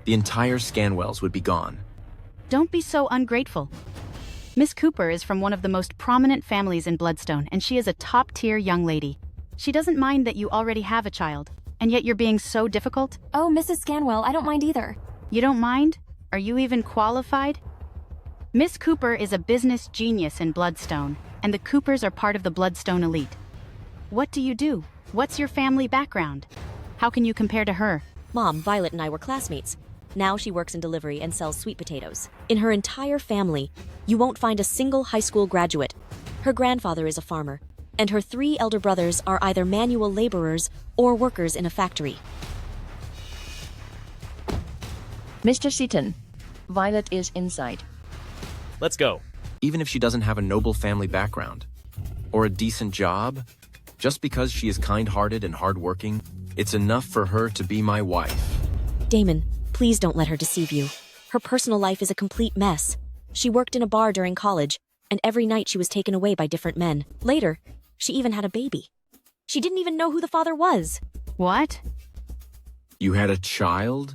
the entire Scanwells would be gone. Don't be so ungrateful. Miss Cooper is from one of the most prominent families in Bloodstone, and she is a top-tier young lady. She doesn't mind that you already have a child, and yet you're being so difficult. Oh, Mrs. Scanwell, I don't mind either. You don't mind? Are you even qualified? Miss Cooper is a business genius in Bloodstone, and the Coopers are part of the Bloodstone elite. What do you do? What's your family background? How can you compare to her? Mom, Violet and I were classmates. Now she works in delivery and sells sweet potatoes. In her entire family, you won't find a single high school graduate. Her grandfather is a farmer, and her 3 elder brothers are either manual laborers or workers in a factory. Mr. Seaton, Violet is inside. Let's go. Even if she doesn't have a noble family background or a decent job, just because she is kind-hearted and hardworking, it's enough for her to be my wife. Damon, please don't let her deceive you. Her personal life is a complete mess. She worked in a bar during college, and every night she was taken away by different men. Later, she even had a baby. She didn't even know who the father was. What? You had a child?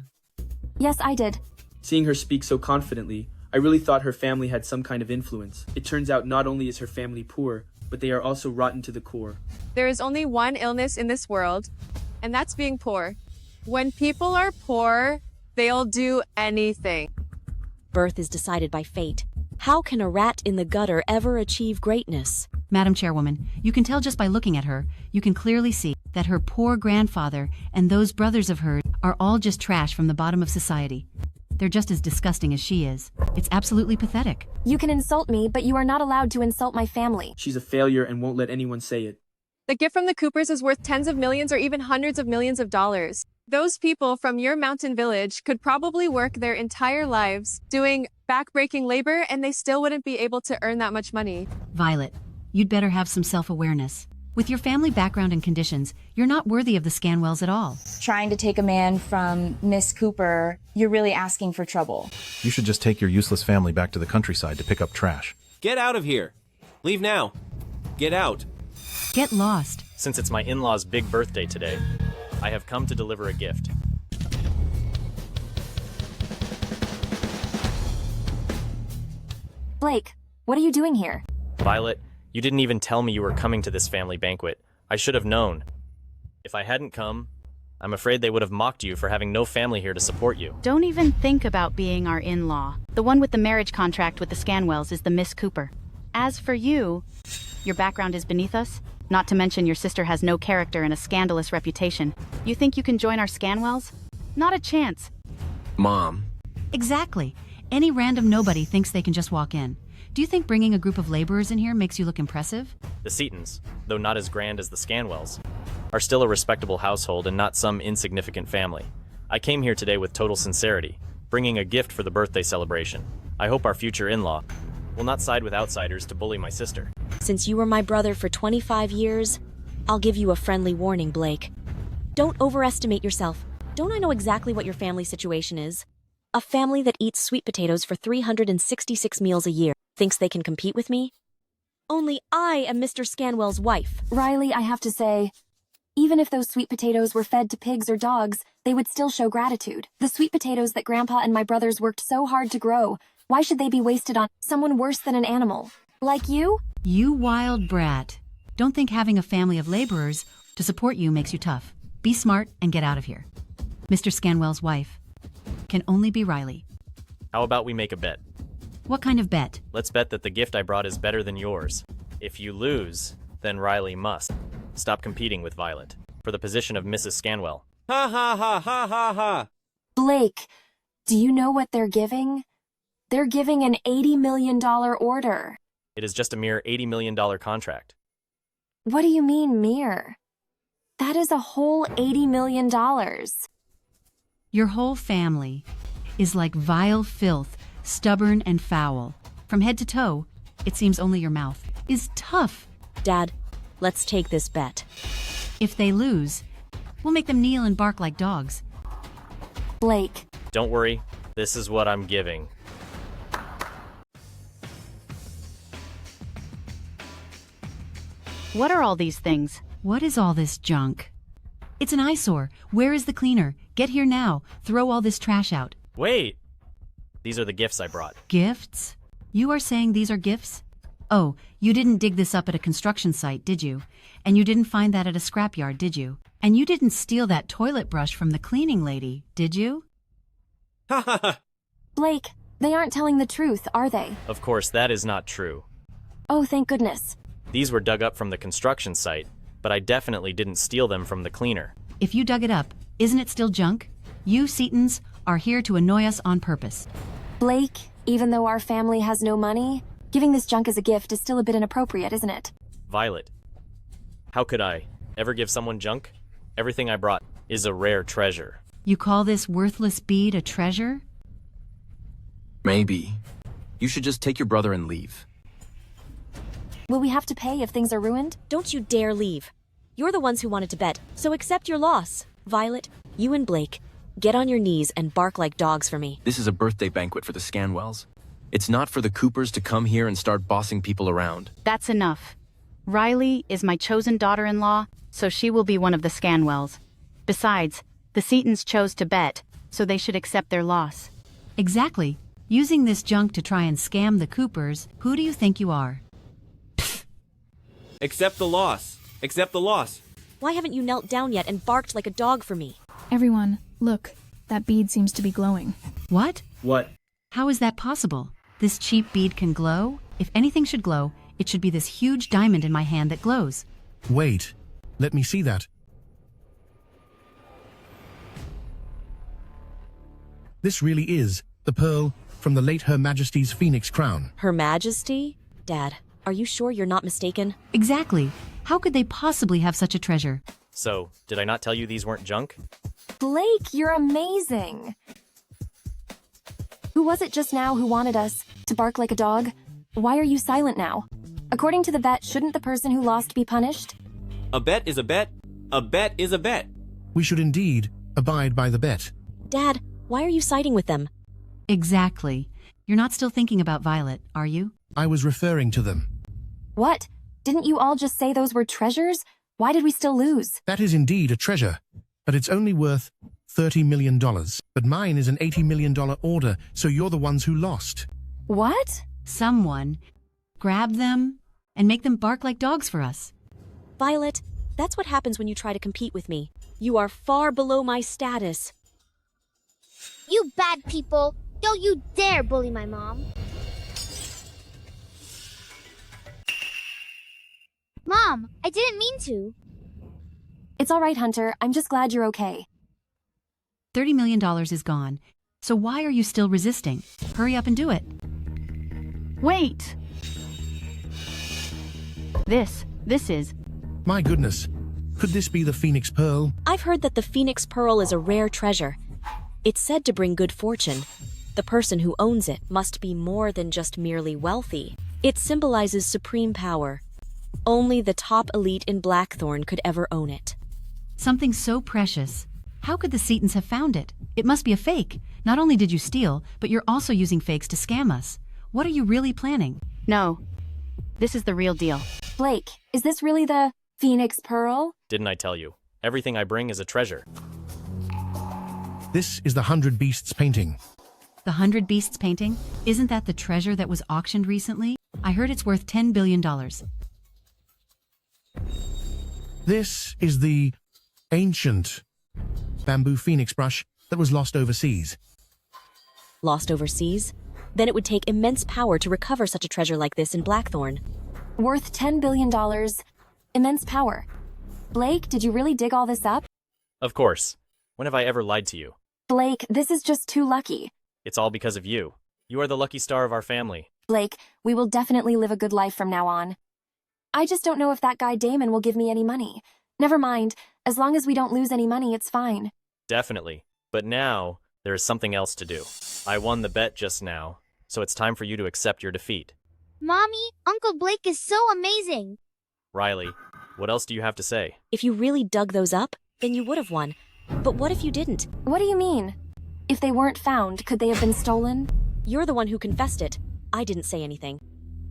Yes, I did. Seeing her speak so confidently, I really thought her family had some kind of influence. It turns out not only is her family poor, but they are also rotten to the core. There is only one illness in this world, and that's being poor. When people are poor, they'll do anything. Birth is decided by fate. How can a rat in the gutter ever achieve greatness? Madam Chairwoman, you can tell just by looking at her, you can clearly see that her poor grandfather and those brothers of hers are all just trash from the bottom of society. They're just as disgusting as she is. It's absolutely pathetic. You can insult me, but you are not allowed to insult my family. She's a failure and won't let anyone say it. The gift from the Coopers is worth tens of millions or even hundreds of millions of dollars. Those people from your mountain village could probably work their entire lives doing back-breaking labor, and they still wouldn't be able to earn that much money. Violet, you'd better have some self-awareness. With your family background and conditions, you're not worthy of the Scanwells at all. Trying to take a man from Miss Cooper, you're really asking for trouble. You should just take your useless family back to the countryside to pick up trash. Get out of here. Leave now. Get out. Get lost. Since it's my in-law's big birthday today, I have come to deliver a gift. Blake, what are you doing here? Violet, you didn't even tell me you were coming to this family banquet. I should have known. If I hadn't come, I'm afraid they would have mocked you for having no family here to support you. Don't even think about being our in-law. The one with the marriage contract with the Scanwells is the Miss Cooper. As for you, your background is beneath us. Not to mention your sister has no character and a scandalous reputation. You think you can join our Scanwells? Not a chance. Mom. Exactly. Any random nobody thinks they can just walk in. Do you think bringing a group of laborers in here makes you look impressive? The Seatons, though not as grand as the Scanwells, are still a respectable household and not some insignificant family. I came here today with total sincerity, bringing a gift for the birthday celebration. I hope our future in-law will not side with outsiders to bully my sister. Since you were my brother for 25 years, I'll give you a friendly warning, Blake. Don't overestimate yourself. Don't I know exactly what your family situation is? A family that eats sweet potatoes for 366 meals a year thinks they can compete with me? Only I am Mr. Scanwell's wife. Riley, I have to say, even if those sweet potatoes were fed to pigs or dogs, they would still show gratitude. The sweet potatoes that Grandpa and my brothers worked so hard to grow, why should they be wasted on someone worse than an animal? Like you? You wild brat. Don't think having a family of laborers to support you makes you tough. Be smart and get out of here. Mr. Scanwell's wife can only be Riley. How about we make a bet? What kind of bet? Let's bet that the gift I brought is better than yours. If you lose, then Riley must stop competing with Violet for the position of Mrs. Scanwell. Ha ha ha ha ha ha! Blake, do you know what they're giving? They're giving an $80 million order. It is just a mere $80 million contract. What do you mean, mere? That is a whole $80 million. Your whole family is like vile filth, stubborn and foul. From head to toe, it seems only your mouth is tough. Dad, let's take this bet. If they lose, we'll make them kneel and bark like dogs. Blake. Don't worry, this is what I'm giving. What are all these things? What is all this junk? It's an eyesore. Where is the cleaner? Get here now. Throw all this trash out. Wait! These are the gifts I brought. Gifts? You are saying these are gifts? Oh, you didn't dig this up at a construction site, did you? And you didn't find that at a scrapyard, did you? And you didn't steal that toilet brush from the cleaning lady, did you? Ha ha ha! Blake, they aren't telling the truth, are they? Of course, that is not true. Oh, thank goodness. These were dug up from the construction site, but I definitely didn't steal them from the cleaner. If you dug it up, isn't it still junk? You Seatons are here to annoy us on purpose. Blake, even though our family has no money, giving this junk as a gift is still a bit inappropriate, isn't it? Violet, how could I ever give someone junk? Everything I brought is a rare treasure. You call this worthless bead a treasure? Maybe. You should just take your brother and leave. Will we have to pay if things are ruined? Don't you dare leave. You're the ones who wanted to bet, so accept your loss. Violet, you and Blake, get on your knees and bark like dogs for me. This is a birthday banquet for the Scanwells. It's not for the Coopers to come here and start bossing people around. That's enough. Riley is my chosen daughter-in-law, so she will be one of the Scanwells. Besides, the Seatons chose to bet, so they should accept their loss. Exactly. Using this junk to try and scam the Coopers, who do you think you are? Accept the loss. Accept the loss. Why haven't you knelt down yet and barked like a dog for me? Everyone, look. That bead seems to be glowing. What? What? How is that possible? This cheap bead can glow? If anything should glow, it should be this huge diamond in my hand that glows. Wait, let me see that. This really is the pearl from the late Her Majesty's Phoenix crown. Her Majesty? Dad, are you sure you're not mistaken? Exactly. How could they possibly have such a treasure? So, did I not tell you these weren't junk? Blake, you're amazing. Who was it just now who wanted us to bark like a dog? Why are you silent now? According to the bet, shouldn't the person who lost be punished? A bet is a bet. A bet is a bet. We should indeed abide by the bet. Dad, why are you siding with them? Exactly. You're not still thinking about Violet, are you? I was referring to them. What? Didn't you all just say those were treasures? Why did we still lose? That is indeed a treasure, but it's only worth $30 million. But mine is an $80 million order, so you're the ones who lost. What? Someone grab them and make them bark like dogs for us. Violet, that's what happens when you try to compete with me. You are far below my status. You bad people! Don't you dare bully my mom! Mom, I didn't mean to. It's all right, Hunter. I'm just glad you're okay. $30 million is gone. So why are you still resisting? Hurry up and do it. Wait! This is... My goodness. Could this be the Phoenix Pearl? I've heard that the Phoenix Pearl is a rare treasure. It's said to bring good fortune. The person who owns it must be more than just merely wealthy. It symbolizes supreme power. Only the top elite in Blackthorn could ever own it. Something so precious. How could the Seatons have found it? It must be a fake. Not only did you steal, but you're also using fakes to scam us. What are you really planning? No. This is the real deal. Blake, is this really the Phoenix Pearl? Didn't I tell you? Everything I bring is a treasure. This is the 100 Beasts painting. The 100 Beasts painting? Isn't that the treasure that was auctioned recently? I heard it's worth $10 billion. This is the ancient bamboo phoenix brush that was lost overseas. Lost overseas? Then it would take immense power to recover such a treasure like this in Blackthorn. Worth $10 billion. Immense power. Blake, did you really dig all this up? Of course. When have I ever lied to you? Blake, this is just too lucky. It's all because of you. You are the lucky star of our family. Blake, we will definitely live a good life from now on. I just don't know if that guy Damon will give me any money. Never mind. As long as we don't lose any money, it's fine. Definitely. But now, there is something else to do. I won the bet just now, so it's time for you to accept your defeat. Mommy, Uncle Blake is so amazing. Riley, what else do you have to say? If you really dug those up, then you would have won. But what if you didn't? What do you mean? If they weren't found, could they have been stolen? You're the one who confessed it. I didn't say anything.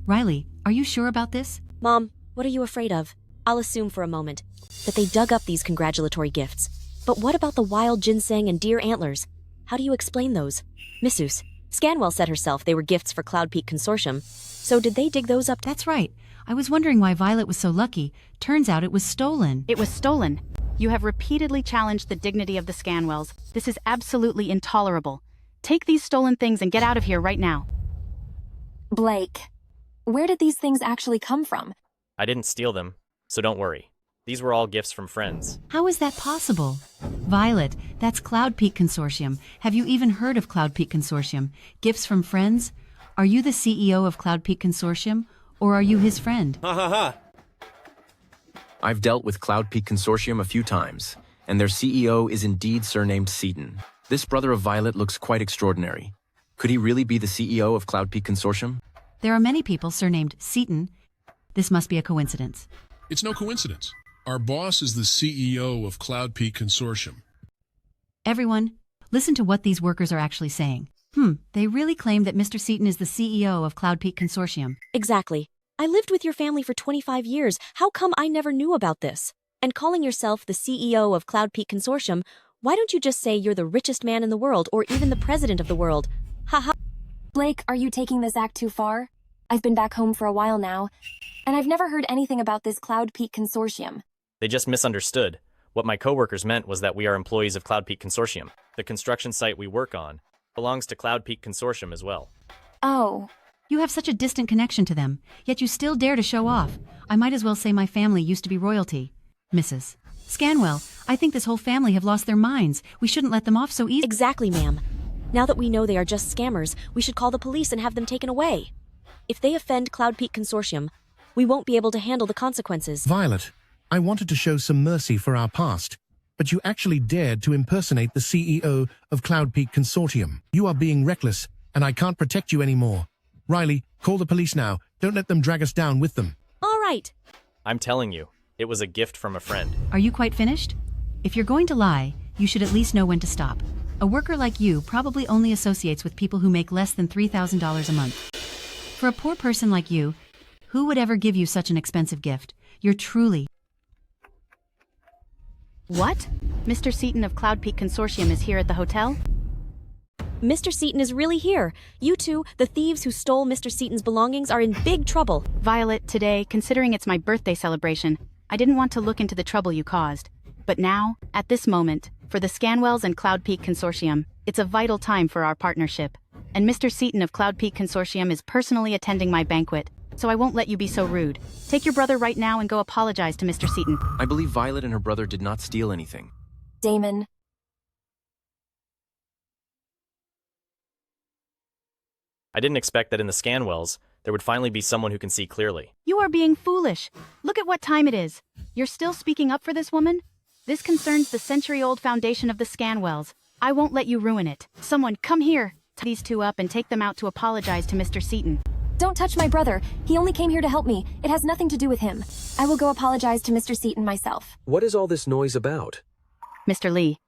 Riley, are you sure about this? Mom, what are you afraid of? I'll assume for a moment that they dug up these congratulatory gifts. But what about the wild ginseng and deer antlers? How do you explain those? Missus, Scanwell said herself they were gifts for Cloud Peak Consortium. So did they dig those up? That's right. I was wondering why Violet was so lucky. Turns out it was stolen. It was stolen. You have repeatedly challenged the dignity of the Scanwells. This is absolutely intolerable. Take these stolen things and get out of here right now. Blake, where did these things actually come from? I didn't steal them, so don't worry. These were all gifts from friends. How is that possible? Violet, that's Cloud Peak Consortium. Have you even heard of Cloud Peak Consortium? Gifts from friends? Are you the CEO of Cloud Peak Consortium, or are you his friend? Ha ha ha! I've dealt with Cloud Peak Consortium a few times, and their CEO is indeed surnamed Seaton. This brother of Violet looks quite extraordinary. Could he really be the CEO of Cloud Peak Consortium? There are many people surnamed Seaton. This must be a coincidence. It's no coincidence. Our boss is the CEO of Cloud Peak Consortium. Everyone, listen to what these workers are actually saying. They really claim that Mr. Seaton is the CEO of Cloud Peak Consortium. Exactly. I lived with your family for 25 years. How come I never knew about this? And calling yourself the CEO of Cloud Peak Consortium, why don't you just say you're the richest man in the world or even the president of the world? Haha. Blake, are you taking this act too far? I've been back home for a while now, and I've never heard anything about this Cloud Peak Consortium. They just misunderstood. What my coworkers meant was that we are employees of Cloud Peak Consortium. The construction site we work on belongs to Cloud Peak Consortium as well. Oh. You have such a distant connection to them, yet you still dare to show off. I might as well say my family used to be royalty. Mrs. Scanwell, I think this whole family have lost their minds. We shouldn't let them off so easily. Exactly, ma'am. Now that we know they are just scammers, we should call the police and have them taken away. If they offend Cloud Peak Consortium, we won't be able to handle the consequences. Violet, I wanted to show some mercy for our past, but you actually dared to impersonate the CEO of Cloud Peak Consortium. You are being reckless, and I can't protect you anymore. Riley, call the police now. Don't let them drag us down with them. All right. I'm telling you, it was a gift from a friend. Are you quite finished? If you're going to lie, you should at least know when to stop. A worker like you probably only associates with people who make less than $3,000 a month. For a poor person like you, who would ever give you such an expensive gift? You're truly... What? Mr. Seaton of Cloud Peak Consortium is here at the hotel? Mr. Seaton is really here. You two, the thieves who stole Mr. Seaton's belongings, are in big trouble. Violet, today, considering it's my birthday celebration, I didn't want to look into the trouble you caused. But now, at this moment, for the Scanwells and Cloud Peak Consortium, it's a vital time for our partnership. And Mr. Seaton of Cloud Peak Consortium is personally attending my banquet, so I won't let you be so rude. Take your brother right now and go apologize to Mr. Seaton. I believe Violet and her brother did not steal anything. Damon. I didn't expect that in the Scanwells, there would finally be someone who can see clearly. You are being foolish. Look at what time it is. You're still speaking up for this woman? This concerns the century-old foundation of the Scanwells. I won't let you ruin it. Someone, come here. Tie these two up and take them out to apologize to Mr. Seaton. Don't touch my brother. He only came here to help me. It has nothing to do with him. I will go apologize to Mr. Seaton myself. What is all this noise about? Mr. Lee.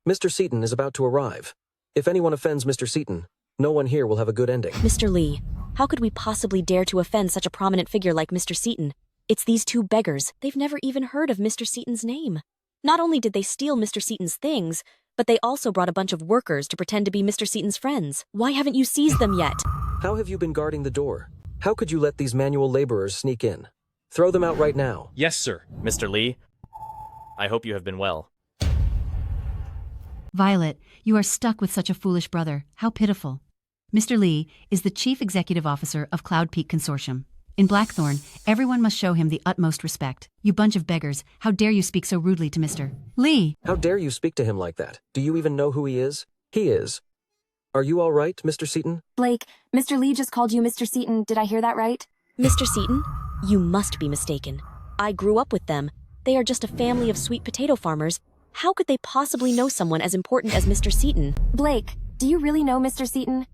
Mr. Seaton is about to arrive. If anyone offends Mr. Seaton, no one here will have a good ending. Mr. Lee, how could we possibly dare to offend such a prominent figure like Mr. Seaton? It's these two beggars. They've never even heard of Mr. Seaton's name. Not only did they steal Mr. Seaton's things, but they also brought a bunch of workers to pretend to be Mr. Seaton's friends. Why haven't you seized them yet? How have you been guarding the door? How could you let these manual laborers sneak in? Throw them out right now. Yes, sir. Mr. Lee, I hope you have been well. Violet, you are stuck with such a foolish brother. How pitiful. Mr. Lee is the Chief Executive Officer of Cloud Peak Consortium. In Blackthorn, everyone must show him the utmost respect. You bunch of beggars, how dare you speak so rudely to Mr. Lee? How dare you speak to him like that? Do you even know who he is? He is. Are you all right, Mr. Seaton? Blake, Mr. Lee just called you Mr. Seaton. Did I hear that right? Mr. Seaton? You must be mistaken. I grew up with them. They are just a family of sweet potato farmers. How could they possibly know someone as important as Mr. Seaton? Blake, do you really know Mr. Seaton?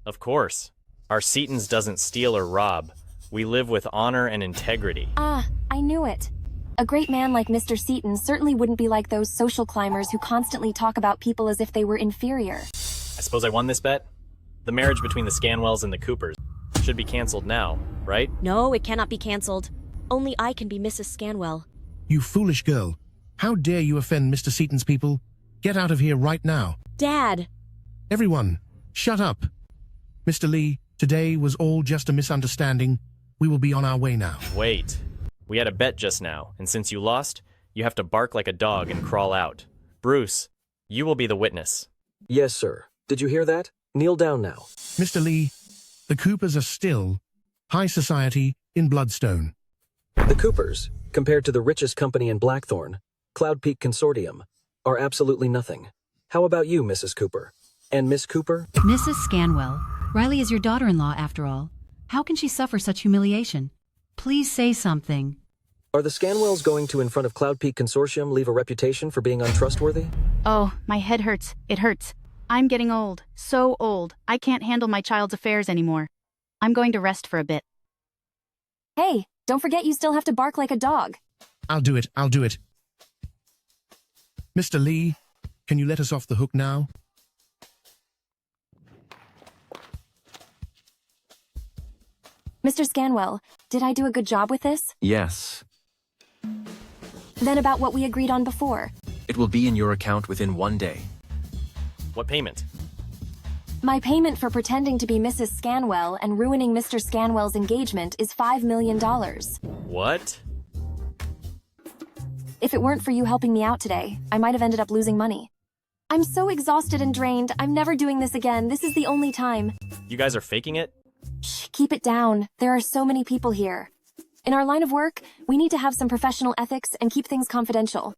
Of course. Our Seatons doesn't steal or rob. We live with honor and integrity. Ah, I knew it. A great man like Mr. Seaton certainly wouldn't be like those social climbers who constantly talk about people as if they were inferior. I suppose I won this bet? The marriage between the Scanwells and the Coopers should be canceled now, right? No, it cannot be cancelled. Only I can be Mrs. Scanwell. You foolish girl. How dare you offend Mr. Seaton's people? Get out of here right now. Dad! Everyone, shut up. Mr. Lee, today was all just a misunderstanding. We will be on our way now. Wait. We had a bet just now, and since you lost, you have to bark like a dog and crawl out. Bruce, you will be the witness. Yes, sir. Did you hear that? Kneel down now. Mr. Lee, the Coopers are still high society in Bloodstone. The Coopers, compared to the richest company in Blackthorn, Cloud Peak Consortium, are absolutely nothing. How about you, Mrs. Cooper? And Miss Cooper? Mrs. Scanwell, Riley is your daughter-in-law after all. How can she suffer such humiliation? Please say something. Are the Scanwells going to, in front of Cloud Peak Consortium, leave a reputation for being untrustworthy? Oh, my head hurts. It hurts. I'm getting old. So old. I can't handle my child's affairs anymore. I'm going to rest for a bit. Hey, don't forget you still have to bark like a dog. I'll do it. Mr. Lee, can you let us off the hook now? Mr. Scanwell, did I do a good job with this? Yes. Then about what we agreed on before. It will be in your account within 1 day. What payment? My payment for pretending to be Mrs. Scanwell and ruining Mr. Scanwell's engagement is $5 million. What? If it weren't for you helping me out today, I might have ended up losing money. I'm so exhausted and drained. I'm never doing this again. This is the only time. You guys are faking it? Shh, keep it down. There are so many people here. In our line of work, we need to have some professional ethics and keep things confidential.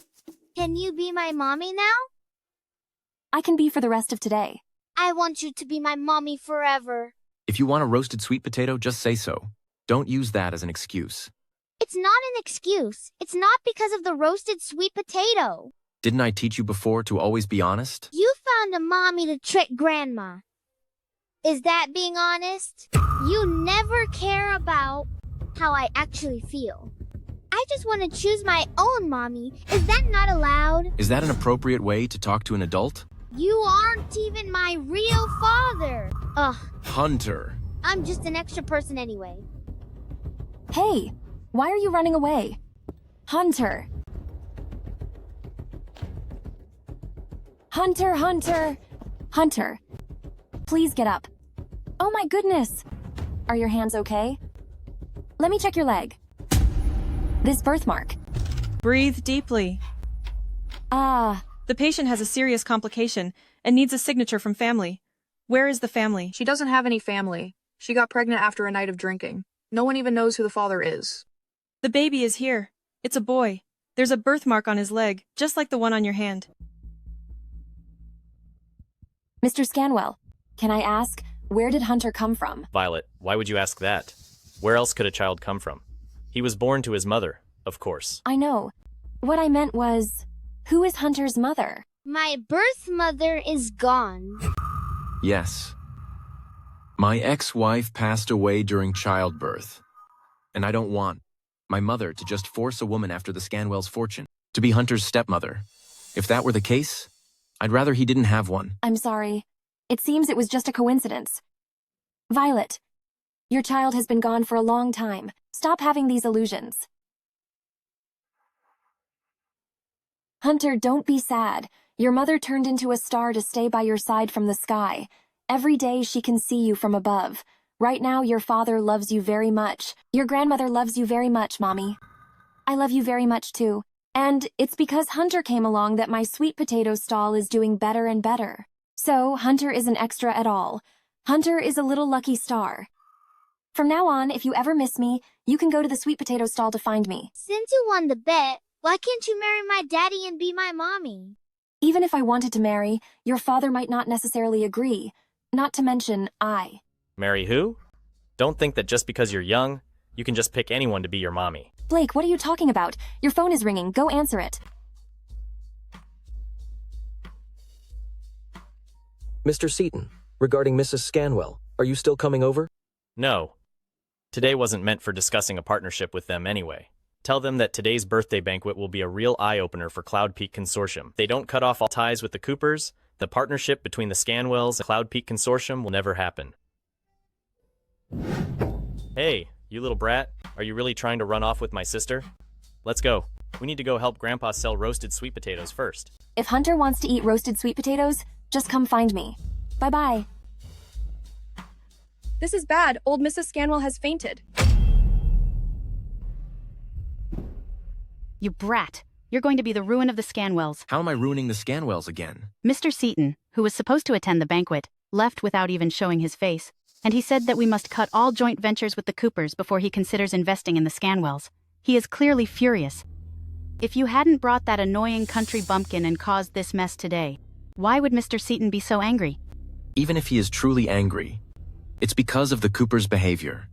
Can you be my mommy now? I can be for the rest of today. I want you to be my mommy forever. If you want a roasted sweet potato, just say so. Don't use that as an excuse. It's not an excuse. It's not because of the roasted sweet potato. Didn't I teach you before to always be honest? You found a mommy to trick Grandma. Is that being honest? You never care about how I actually feel. I just want to choose my own mommy. Is that not allowed? Is that an appropriate way to talk to an adult? You aren't even my real father. Ugh. Hunter. I'm just an extra person anyway. Hey, why are you running away? Hunter. Hunter, Hunter. Hunter. Please get up. Oh my goodness. Are your hands okay? Let me check your leg. This birthmark. Breathe deeply. The patient has a serious complication and needs a signature from family. Where is the family? She doesn't have any family. She got pregnant after a night of drinking. No one even knows who the father is. The baby is here. It's a boy. There's a birthmark on his leg, just like the one on your hand. Mr. Scanwell, can I ask, where did Hunter come from? Violet, why would you ask that? Where else could a child come from? He was born to his mother, of course. I know. What I meant was, who is Hunter's mother? My birth mother is gone. Yes. My ex-wife passed away during childbirth. And I don't want my mother to just force a woman after the Scanwell's fortune to be Hunter's stepmother. If that were the case, I'd rather he didn't have one. I'm sorry. It seems it was just a coincidence. Violet, your child has been gone for a long time. Stop having these illusions. Hunter, don't be sad. Your mother turned into a star to stay by your side from the sky. Every day she can see you from above. Right now your father loves you very much. Your grandmother loves you very much, Mommy. I love you very much too. And it's because Hunter came along that my sweet potato stall is doing better and better. So, Hunter isn't extra at all. Hunter is a little lucky star. From now on, if you ever miss me, you can go to the sweet potato stall to find me. Since you won the bet, why can't you marry my daddy and be my mommy? Even if I wanted to marry, your father might not necessarily agree. Not to mention, I. Marry who? Don't think that just because you're young, you can just pick anyone to be your mommy. Blake, what are you talking about? Your phone is ringing. Go answer it. Mr. Seaton, regarding Mrs. Scanwell, are you still coming over? No. Today wasn't meant for discussing a partnership with them anyway. Tell them that today's birthday banquet will be a real eye-opener for Cloud Peak Consortium. If they don't cut off all ties with the Coopers, the partnership between the Scanwells and Cloud Peak Consortium will never happen. Hey, you little brat, are you really trying to run off with my sister? Let's go. We need to go help Grandpa sell roasted sweet potatoes first. If Hunter wants to eat roasted sweet potatoes, just come find me. Bye-bye. This is bad. Old Mrs. Scanwell has fainted. You brat. You're going to be the ruin of the Scanwells. How am I ruining the Scanwells again? Mr. Seaton, who was supposed to attend the banquet, left without even showing his face, and he said that we must cut all joint ventures with the Coopers before he considers investing in the Scanwells. He is clearly furious. If you hadn't brought that annoying country bumpkin and caused this mess today, why would Mr. Seaton be so angry? Even if he is truly angry, it's because of the Coopers' behavior,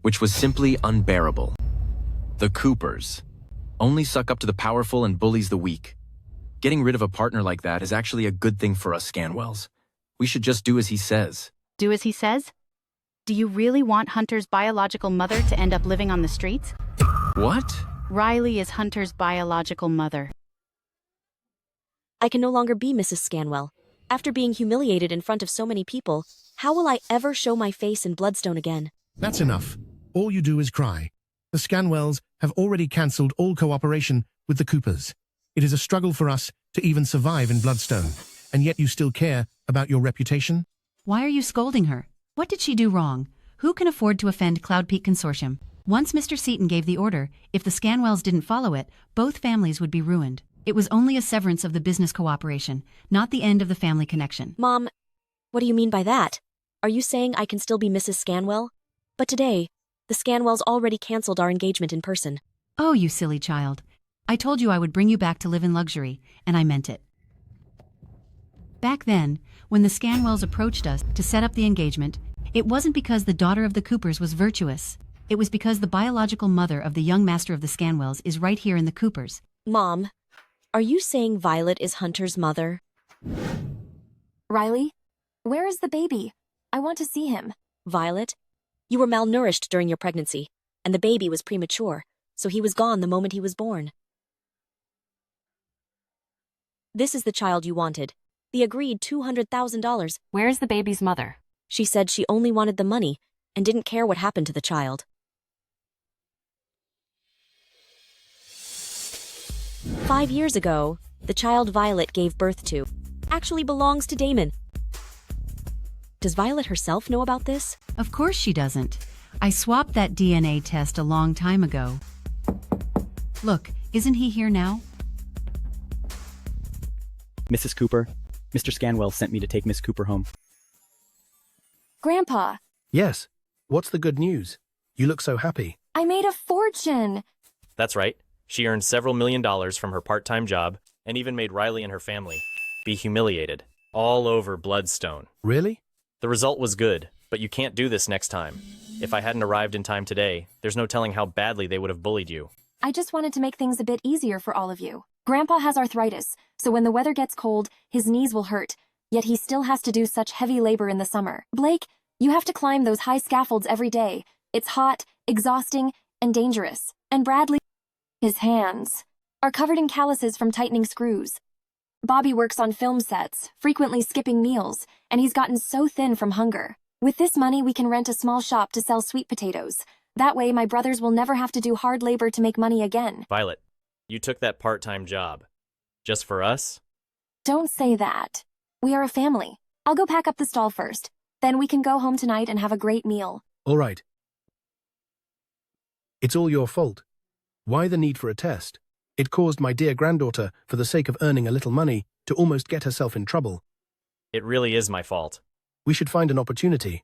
which was simply unbearable. The Coopers only suck up to the powerful and bullies the weak. Getting rid of a partner like that is actually a good thing for us Scanwells. We should just do as he says. Do as he says? Do you really want Hunter's biological mother to end up living on the streets? What? Riley is Hunter's biological mother. I can no longer be Mrs. Scanwell. After being humiliated in front of so many people, how will I ever show my face in Bloodstone again? That's enough. All you do is cry. The Scanwells have already cancelled all cooperation with the Coopers. It is a struggle for us to even survive in Bloodstone, and yet you still care about your reputation? Why are you scolding her? What did she do wrong? Who can afford to offend Cloud Peak Consortium? Once Mr. Seaton gave the order, if the Scanwells didn't follow it, both families would be ruined. It was only a severance of the business cooperation, not the end of the family connection. Mom, what do you mean by that? Are you saying I can still be Mrs. Scanwell? But today, the Scanwells already cancelled our engagement in person. Oh, you silly child. I told you I would bring you back to live in luxury, and I meant it. Back then, when the Scanwells approached us to set up the engagement, it wasn't because the daughter of the Coopers was virtuous. It was because the biological mother of the young master of the Scanwells is right here in the Coopers. Mom, are you saying Violet is Hunter's mother? Riley, where is the baby? I want to see him. Violet, you were malnourished during your pregnancy, and the baby was premature, so he was gone the moment he was born. This is the child you wanted. The agreed $200,000. Where is the baby's mother? She said she only wanted the money and didn't care what happened to the child. 5 years ago, the child Violet gave birth to actually belongs to Damon. Does Violet herself know about this? Of course she doesn't. I swapped that DNA test a long time ago. Look, isn't he here now? Mrs. Cooper, Mr. Scanwell sent me to take Miss Cooper home. Grandpa. Yes. What's the good news? You look so happy. I made a fortune. That's right. She earned several $1,000,000 from her part-time job and even made Riley and her family be humiliated all over Bloodstone. Really? The result was good, but you can't do this next time. If I hadn't arrived in time today, there's no telling how badly they would have bullied you. I just wanted to make things a bit easier for all of you. Grandpa has arthritis, so when the weather gets cold, his knees will hurt, yet he still has to do such heavy labor in the summer. Blake, you have to climb those high scaffolds every day. It's hot, exhausting, and dangerous. And Bradley, his hands are covered in calluses from tightening screws. Bobby works on film sets, frequently skipping meals, and he's gotten so thin from hunger. With this money, we can rent a small shop to sell sweet potatoes. That way, my brothers will never have to do hard labor to make money again. Violet, you took that part-time job. Just for us? Don't say that. We are a family. I'll go pack up the stall first. Then we can go home tonight and have a great meal. All right. It's all your fault. Why the need for a test? It caused my dear granddaughter, for the sake of earning a little money, to almost get herself in trouble. It really is my fault. We should find an opportunity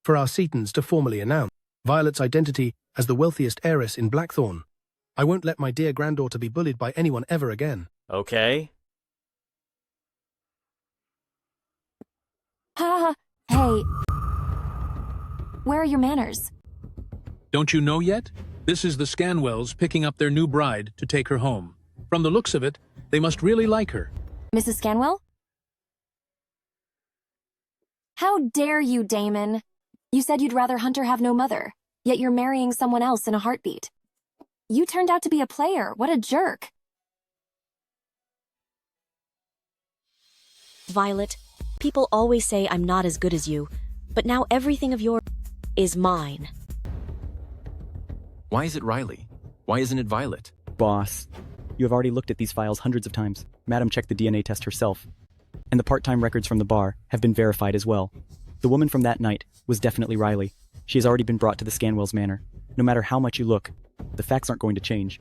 for our Seatons to formally announce Violet's identity as the wealthiest heiress in Blackthorn. I won't let my dear granddaughter be bullied by anyone ever again. Okay. Ha! Hey. Where are your manners? Don't you know yet? This is the Scanwells picking up their new bride to take her home. From the looks of it, they must really like her. Mrs. Scanwell? How dare you, Damon? You said you'd rather Hunter have no mother, yet you're marrying someone else in a heartbeat. You turned out to be a player. What a jerk. Violet, people always say I'm not as good as you, but now everything of yours is mine. Why is it Riley? Why isn't it Violet? Boss, you have already looked at these files hundreds of times. Madam checked the DNA test herself. And the part-time records from the bar have been verified as well. The woman from that night was definitely Riley. She has already been brought to the Scanwells manor. No matter how much you look, the facts aren't going to change.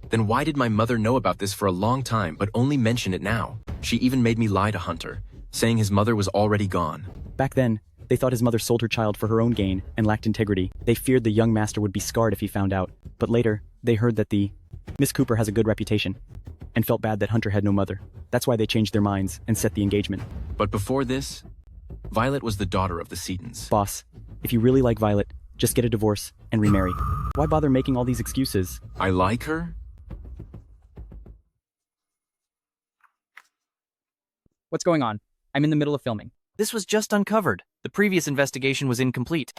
Then why did my mother know about this for a long time but only mention it now? She even made me lie to Hunter, saying his mother was already gone. Back then, they thought his mother sold her child for her own gain and lacked integrity. They feared the young master would be scarred if he found out. But later, they heard that the Miss Cooper has a good reputation and felt bad that Hunter had no mother. That's why they changed their minds and set the engagement. But before this, Violet was the daughter of the Seatons. Boss, if you really like Violet, just get a divorce and remarry. Why bother making all these excuses? I like her? What's going on? I'm in the middle of filming. This was just uncovered. The previous investigation was incomplete.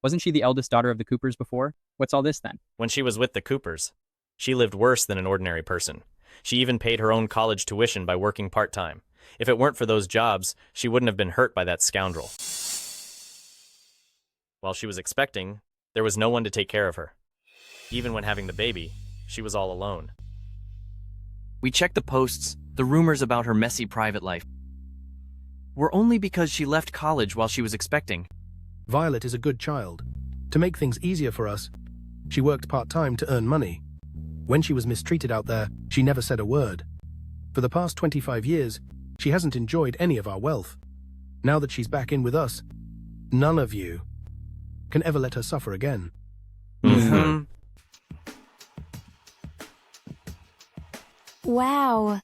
Wasn't she the eldest daughter of the Coopers before? What's all this then? When she was with the Coopers, she lived worse than an ordinary person. She even paid her own college tuition by working part-time. If it weren't for those jobs, she wouldn't have been hurt by that scoundrel. While she was expecting, there was no one to take care of her. Even when having the baby, she was all alone. We checked the posts, the rumors about her messy private life were only because she left college while she was expecting. Violet is a good child. To make things easier for us, she worked part-time to earn money. When she was mistreated out there, she never said a word. For the past 25 years, she hasn't enjoyed any of our wealth. Now that she's back in with us, none of you can ever let her suffer again. Mm-hmm. Wow.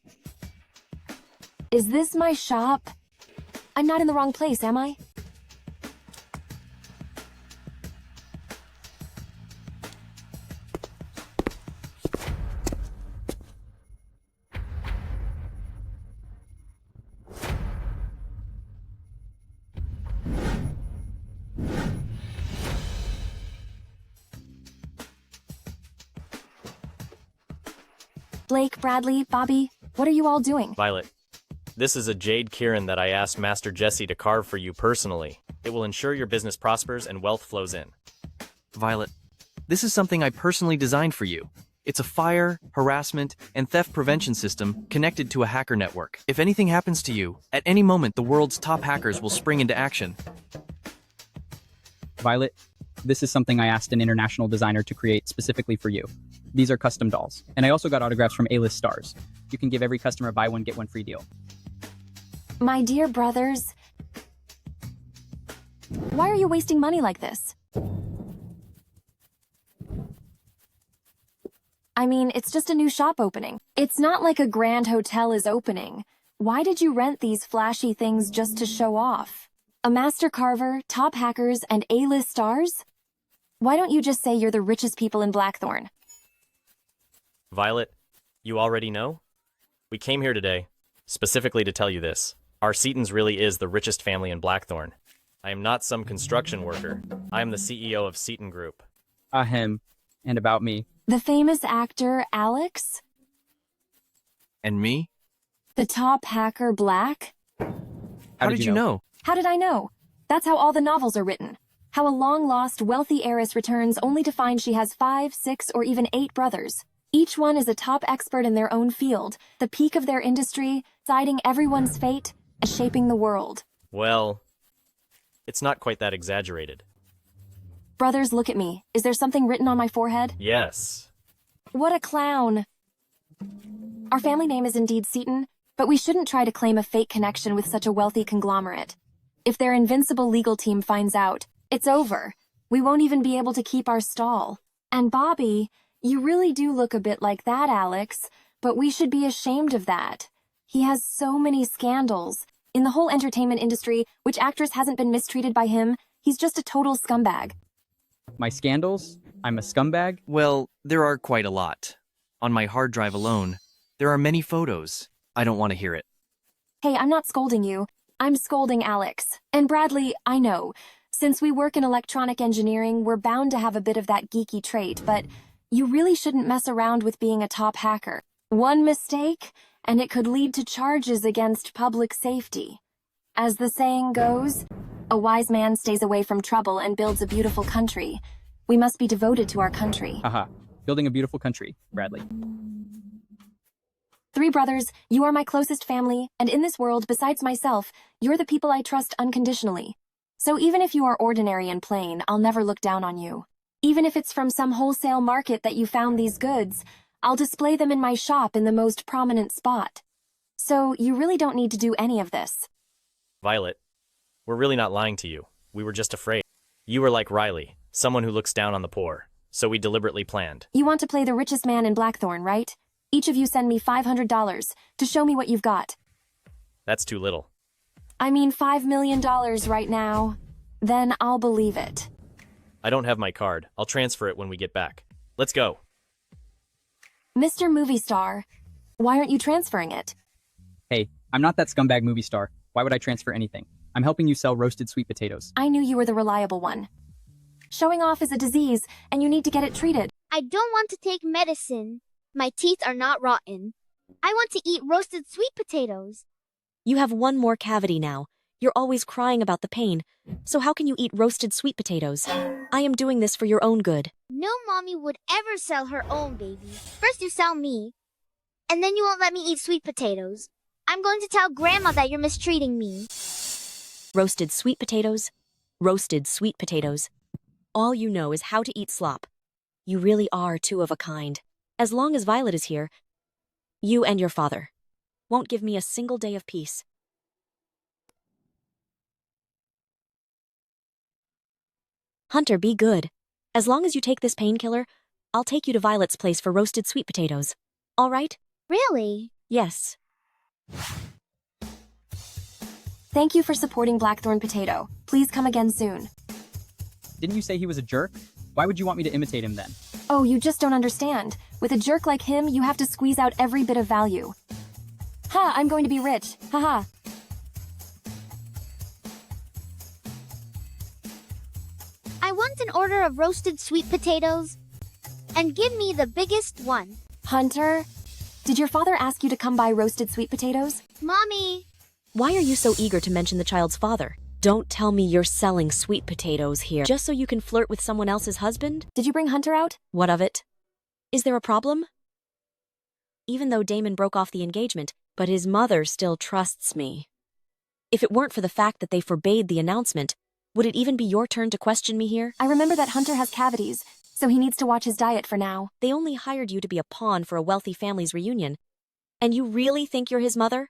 Is this my shop? I'm not in the wrong place, am I? Blake, Bradley, Bobby, what are you all doing? Violet, this is a jade Kirin that I asked Master Jesse to carve for you personally. It will ensure your business prospers and wealth flows in. Violet, this is something I personally designed for you. It's a fire, harassment, and theft prevention system connected to a hacker network. If anything happens to you, at any moment the world's top hackers will spring into action. Violet, this is something I asked an international designer to create specifically for you. These are custom dolls. And I also got autographs from A-list stars. You can give every customer a buy one, get one free deal. My dear brothers, why are you wasting money like this? I mean, it's just a new shop opening. It's not like a grand hotel is opening. Why did you rent these flashy things just to show off? A master carver, top hackers, and A-list stars? Why don't you just say you're the richest people in Blackthorn? Violet, you already know? We came here today, specifically to tell you this. Our Seatons really is the richest family in Blackthorn. I am not some construction worker. I am the CEO of Seaton Group. Ahem. And about me. The famous actor, Alex? And me? The top hacker, Black? How did you know? How did I know? That's how all the novels are written. How a long-lost, wealthy heiress returns only to find she has 5, 6, or even 8 brothers. Each one is a top expert in their own field, the peak of their industry, deciding everyone's fate, and shaping the world. Well, it's not quite that exaggerated. Brothers, look at me. Is there something written on my forehead? Yes. What a clown. Our family name is indeed Seaton, but we shouldn't try to claim a fake connection with such a wealthy conglomerate. If their invincible legal team finds out, it's over. We won't even be able to keep our stall. And Bobby, you really do look a bit like that, Alex, but we should be ashamed of that. He has so many scandals. In the whole entertainment industry, which actress hasn't been mistreated by him? He's just a total scumbag. My scandals? I'm a scumbag? Well, there are quite a lot. On my hard drive alone, There are many photos. I don't want to hear it. Hey, I'm not scolding you. I'm scolding Alex. And Bradley, I know. Since we work in electronic engineering, we're bound to have a bit of that geeky trait, but you really shouldn't mess around with being a top hacker. One mistake, and it could lead to charges against public safety. As the saying goes, a wise man stays away from trouble and builds a beautiful country. We must be devoted to our country. Haha. Building a beautiful country, Bradley. 3 brothers, you are my closest family, and in this world, besides myself, you're the people I trust unconditionally. So even if you are ordinary and plain, I'll never look down on you. Even if it's from some wholesale market that you found these goods, I'll display them in my shop in the most prominent spot. So you really don't need to do any of this. Violet, we're really not lying to you. We were just afraid. You were like Riley, someone who looks down on the poor. So we deliberately planned. You want to play the richest man in Blackthorn, right? Each of you send me $500 to show me what you've got. That's too little. I mean $5 million right now. Then I'll believe it. I don't have my card. I'll transfer it when we get back. Let's go. Mr. Movie Star, why aren't you transferring it? Hey, I'm not that scumbag movie star. Why would I transfer anything? I'm helping you sell roasted sweet potatoes. I knew you were the reliable one. Showing off is a disease, and you need to get it treated. I don't want to take medicine. My teeth are not rotten. I want to eat roasted sweet potatoes. You have one more cavity now. You're always crying about the pain. So how can you eat roasted sweet potatoes? I am doing this for your own good. No mommy would ever sell her own baby. First you sell me, and then you won't let me eat sweet potatoes. I'm going to tell Grandma that you're mistreating me. Roasted sweet potatoes? Roasted sweet potatoes. All you know is how to eat slop. You really are 2 of a kind. As long as Violet is here, you and your father won't give me a single day of peace. Hunter, be good. As long as you take this painkiller, I'll take you to Violet's place for roasted sweet potatoes. All right? Really? Yes. Thank you for supporting Blackthorn Potato. Please come again soon. Didn't you say he was a jerk? Why would you want me to imitate him then? Oh, you just don't understand. With a jerk like him, you have to squeeze out every bit of value. Ha, I'm going to be rich. Haha. I want an order of roasted sweet potatoes. And give me the biggest one. Hunter, did your father ask you to come buy roasted sweet potatoes? Mommy! Why are you so eager to mention the child's father? Don't tell me you're selling sweet potatoes here just so you can flirt with someone else's husband? Did you bring Hunter out? What of it? Is there a problem? Even though Damon broke off the engagement, but his mother still trusts me. If it weren't for the fact that they forbade the announcement, would it even be your turn to question me here? I remember that Hunter has cavities, so he needs to watch his diet for now. They only hired you to be a pawn for a wealthy family's reunion. And you really think you're his mother?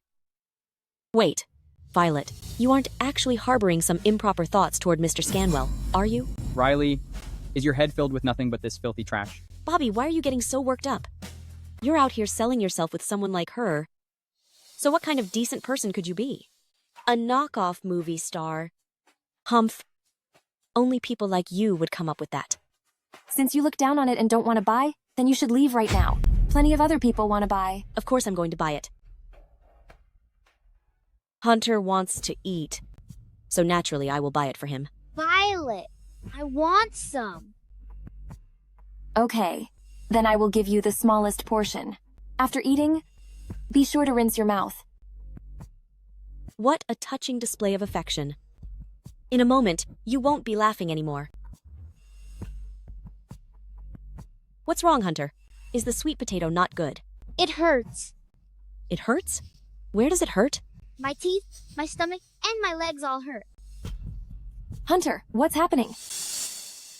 Wait. Violet, you aren't actually harboring some improper thoughts toward Mr. Scanwell, are you? Riley, is your head filled with nothing but this filthy trash? Bobby, why are you getting so worked up? You're out here selling yourself with someone like her. So what kind of decent person could you be? A knockoff movie star. Humph. Only people like you would come up with that. Since you look down on it and don't want to buy, then you should leave right now. Plenty of other people want to buy. Of course I'm going to buy it. Hunter wants to eat, so naturally I will buy it for him. Violet, I want some. Okay, then I will give you the smallest portion. After eating, be sure to rinse your mouth. What a touching display of affection. In a moment, you won't be laughing anymore. What's wrong, Hunter? Is the sweet potato not good? It hurts. It hurts? Where does it hurt? My teeth, my stomach, and my legs all hurt. Hunter, what's happening?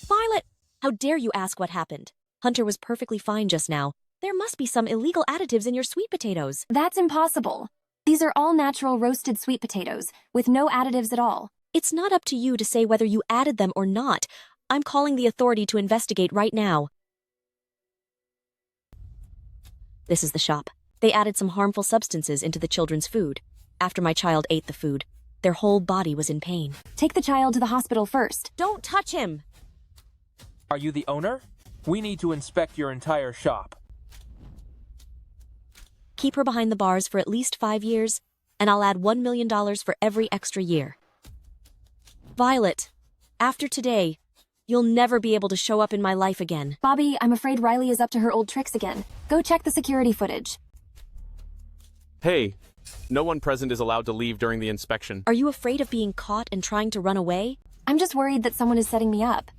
Violet! How dare you ask what happened? Hunter was perfectly fine just now. There must be some illegal additives in your sweet potatoes. That's impossible. These are all natural roasted sweet potatoes, with no additives at all. It's not up to you to say whether you added them or not. I'm calling the authority to investigate right now. This is the shop. They added some harmful substances into the children's food. After my child ate the food, their whole body was in pain. Take the child to the hospital first. Don't touch him! Are you the owner? We need to inspect your entire shop. Keep her behind the bars for at least 5 years, and I'll add $1 million for every extra year. Violet, after today, you'll never be able to show up in my life again. Bobby, I'm afraid Riley is up to her old tricks again. Go check the security footage. Hey, no one present is allowed to leave during the inspection. Are you afraid of being caught and trying to run away? I'm just worried that someone is setting me up.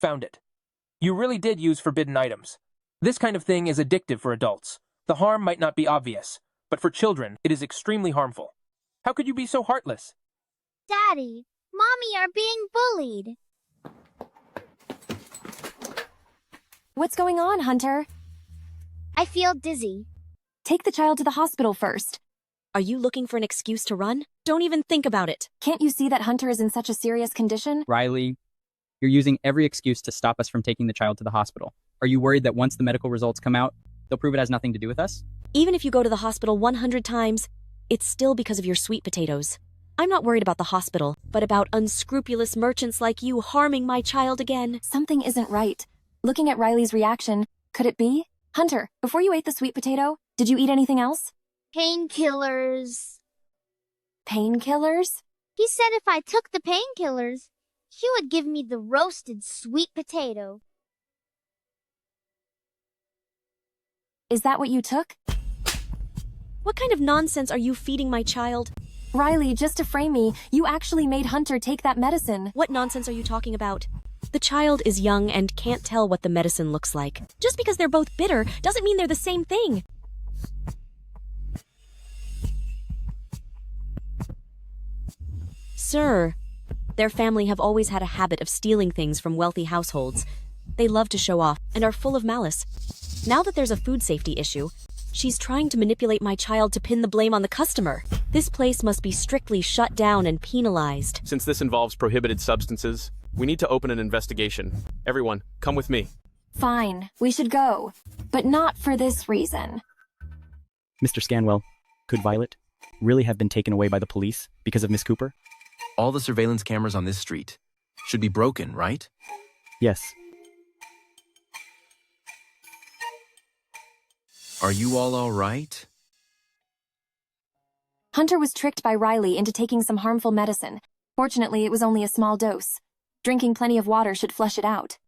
Found it. You really did use forbidden items. This kind of thing is addictive for adults. The harm might not be obvious, but for children, it is extremely harmful. How could you be so heartless? Daddy, Mommy are being bullied. What's going on, Hunter? I feel dizzy. Take the child to the hospital first. Are you looking for an excuse to run? Don't even think about it. Can't you see that Hunter is in such a serious condition? Riley, you're using every excuse to stop us from taking the child to the hospital. Are you worried that once the medical results come out, they'll prove it has nothing to do with us? Even if you go to the hospital 100 times, it's still because of your sweet potatoes. I'm not worried about the hospital, but about unscrupulous merchants like you harming my child again. Something isn't right. Looking at Riley's reaction, could it be? Hunter, before you ate the sweet potato, did you eat anything else? Painkillers. Painkillers? He said if I took the painkillers, he would give me the roasted sweet potato. Is that what you took? What kind of nonsense are you feeding my child? Riley, just to frame me, you actually made Hunter take that medicine. What nonsense are you talking about? The child is young and can't tell what the medicine looks like. Just because they're both bitter doesn't mean they're the same thing. Sir, their family have always had a habit of stealing things from wealthy households. They love to show off and are full of malice. Now that there's a food safety issue, she's trying to manipulate my child to pin the blame on the customer. This place must be strictly shut down and penalized. Since this involves prohibited substances, we need to open an investigation. Everyone, come with me. Fine, we should go. But not for this reason. Mr. Scanwell, could Violet really have been taken away by the police because of Miss Cooper? All the surveillance cameras on this street should be broken, right? Yes. Are you all right? Hunter was tricked by Riley into taking some harmful medicine. Fortunately, it was only a small dose. Drinking plenty of water should flush it out.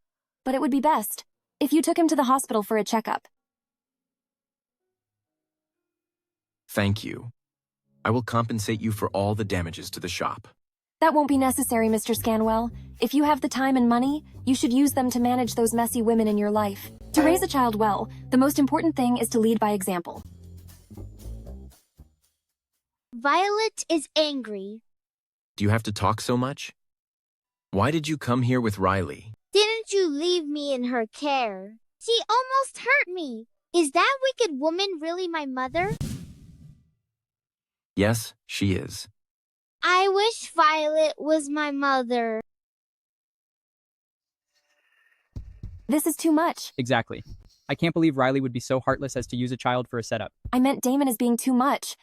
But it would be best if you took him to the hospital for a checkup. Thank you. I will compensate you for all the damages to the shop. That won't be necessary, Mr. Scanwell. If you have the time and money, you should use them to manage those messy women in your life. To raise a child well, the most important thing is to lead by example. Violet is angry. Do you have to talk so much? Why did you come here with Riley? Didn't you leave me in her care? She almost hurt me. Is that wicked woman really my mother? Yes, she is. I wish Violet was my mother. This is too much. Exactly. I can't believe Riley would be so heartless as to use a child for a setup. I meant Damon is being too much.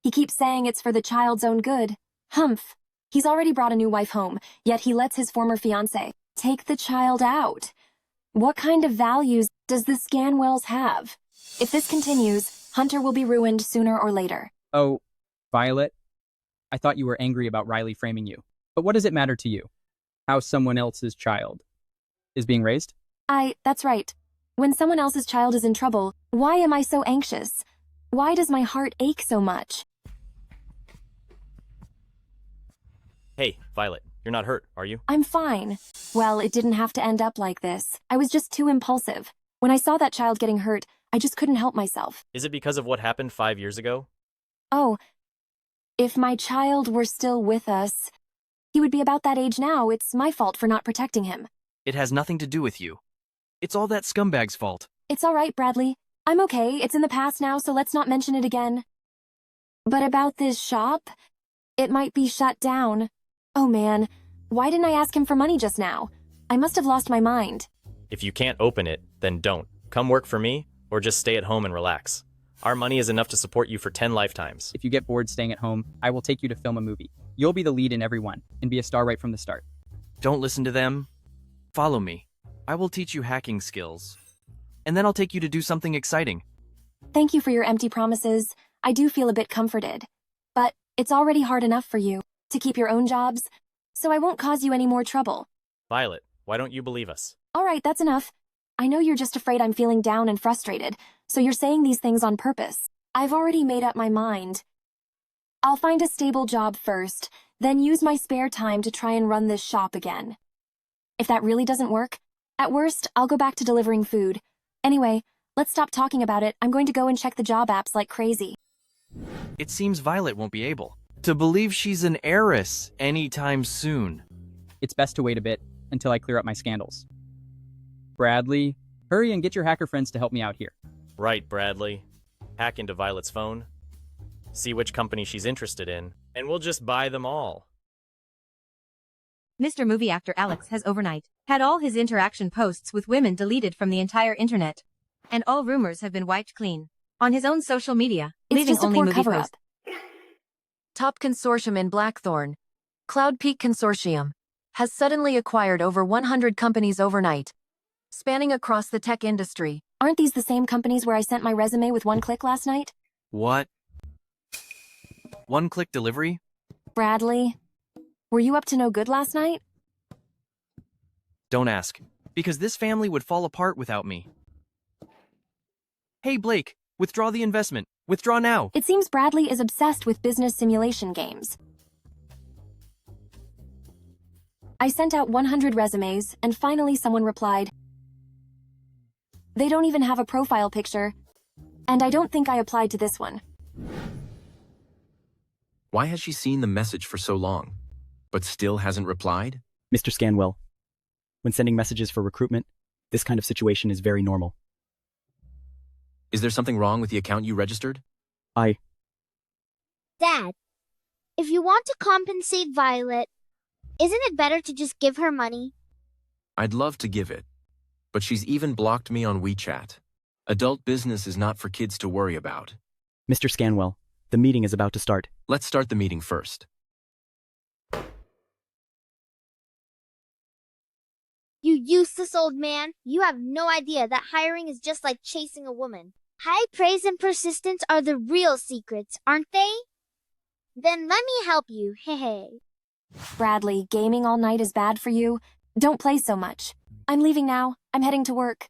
He keeps saying it's for the child's own good. Humph. He's already brought a new wife home, yet he lets his former fiancée take the child out. What kind of values does the Scanwells have? If this continues, Hunter will be ruined sooner or later. Oh, Violet, I thought you were angry about Riley framing you. But what does it matter to you? How someone else's child is being raised? That's right. When someone else's child is in trouble, why am I so anxious? Why does my heart ache so much? Hey, Violet, you're not hurt, are you? I'm fine. Well, it didn't have to end up like this. I was just too impulsive. When I saw that child getting hurt, I just couldn't help myself. Is it because of what happened 5 years ago? Oh, if my child were still with us, he would be about that age now. It's my fault for not protecting him. It has nothing to do with you. It's all that scumbag's fault. It's all right, Bradley. I'm okay. It's in the past now, so let's not mention it again. But about this shop, it might be shut down. Oh man, why didn't I ask him for money just now? I must have lost my mind. If you can't open it, then don't. Come work for me, or just stay at home and relax. Our money is enough to support you for 10 lifetimes. If you get bored staying at home, I will take you to film a movie. You'll be the lead in every one, and be a star right from the start. Don't listen to them. Follow me. I will teach you hacking skills. And then I'll take you to do something exciting. Thank you for your empty promises. I do feel a bit comforted. But it's already hard enough for you to keep your own jobs, so I won't cause you any more trouble. Violet, why don't you believe us? All right, that's enough. I know you're just afraid I'm feeling down and frustrated, so you're saying these things on purpose. I've already made up my mind. I'll find a stable job first, then use my spare time to try and run this shop again. If that really doesn't work, at worst, I'll go back to delivering food. Anyway, let's stop talking about it. I'm going to go and check the job apps like crazy. It seems Violet won't be able to believe she's an heiress anytime soon. It's best to wait a bit until I clear up my scandals. Bradley, hurry and get your hacker friends to help me out here. Right, Bradley. Hack into Violet's phone, see which company she's interested in, and we'll just buy them all. Mr. Movie actor Alex has overnight had all his interaction posts with women deleted from the entire internet, and all rumors have been wiped clean on his own social media, leaving only movie posts. Top consortium in Blackthorn, Cloud Peak Consortium, has suddenly acquired over 100 companies overnight, spanning across the tech industry. Aren't these the same companies where I sent my resume with one click last night? What? One-click delivery? Bradley, were you up to no good last night? Don't ask, because this family would fall apart without me. Hey, Blake, withdraw the investment. Withdraw now. It seems Bradley is obsessed with business simulation games. I sent out 100 resumes, and finally someone replied. They don't even have a profile picture, and I don't think I applied to this one. Why has she seen the message for so long, but still hasn't replied? Mr. Scanwell, when sending messages for recruitment, this kind of situation is very normal. Is there something wrong with the account you registered? Dad, if you want to compensate Violet, isn't it better to just give her money? I'd love to give it, but she's even blocked me on WeChat. Adult business is not for kids to worry about. Mr. Scanwell, the meeting is about to start. Let's start the meeting first. You useless old man. You have no idea that hiring is just like chasing a woman. High praise and persistence are the real secrets, aren't they? Then let me help you, hey. Bradley, gaming all night is bad for you. Don't play so much. I'm leaving now. I'm heading to work.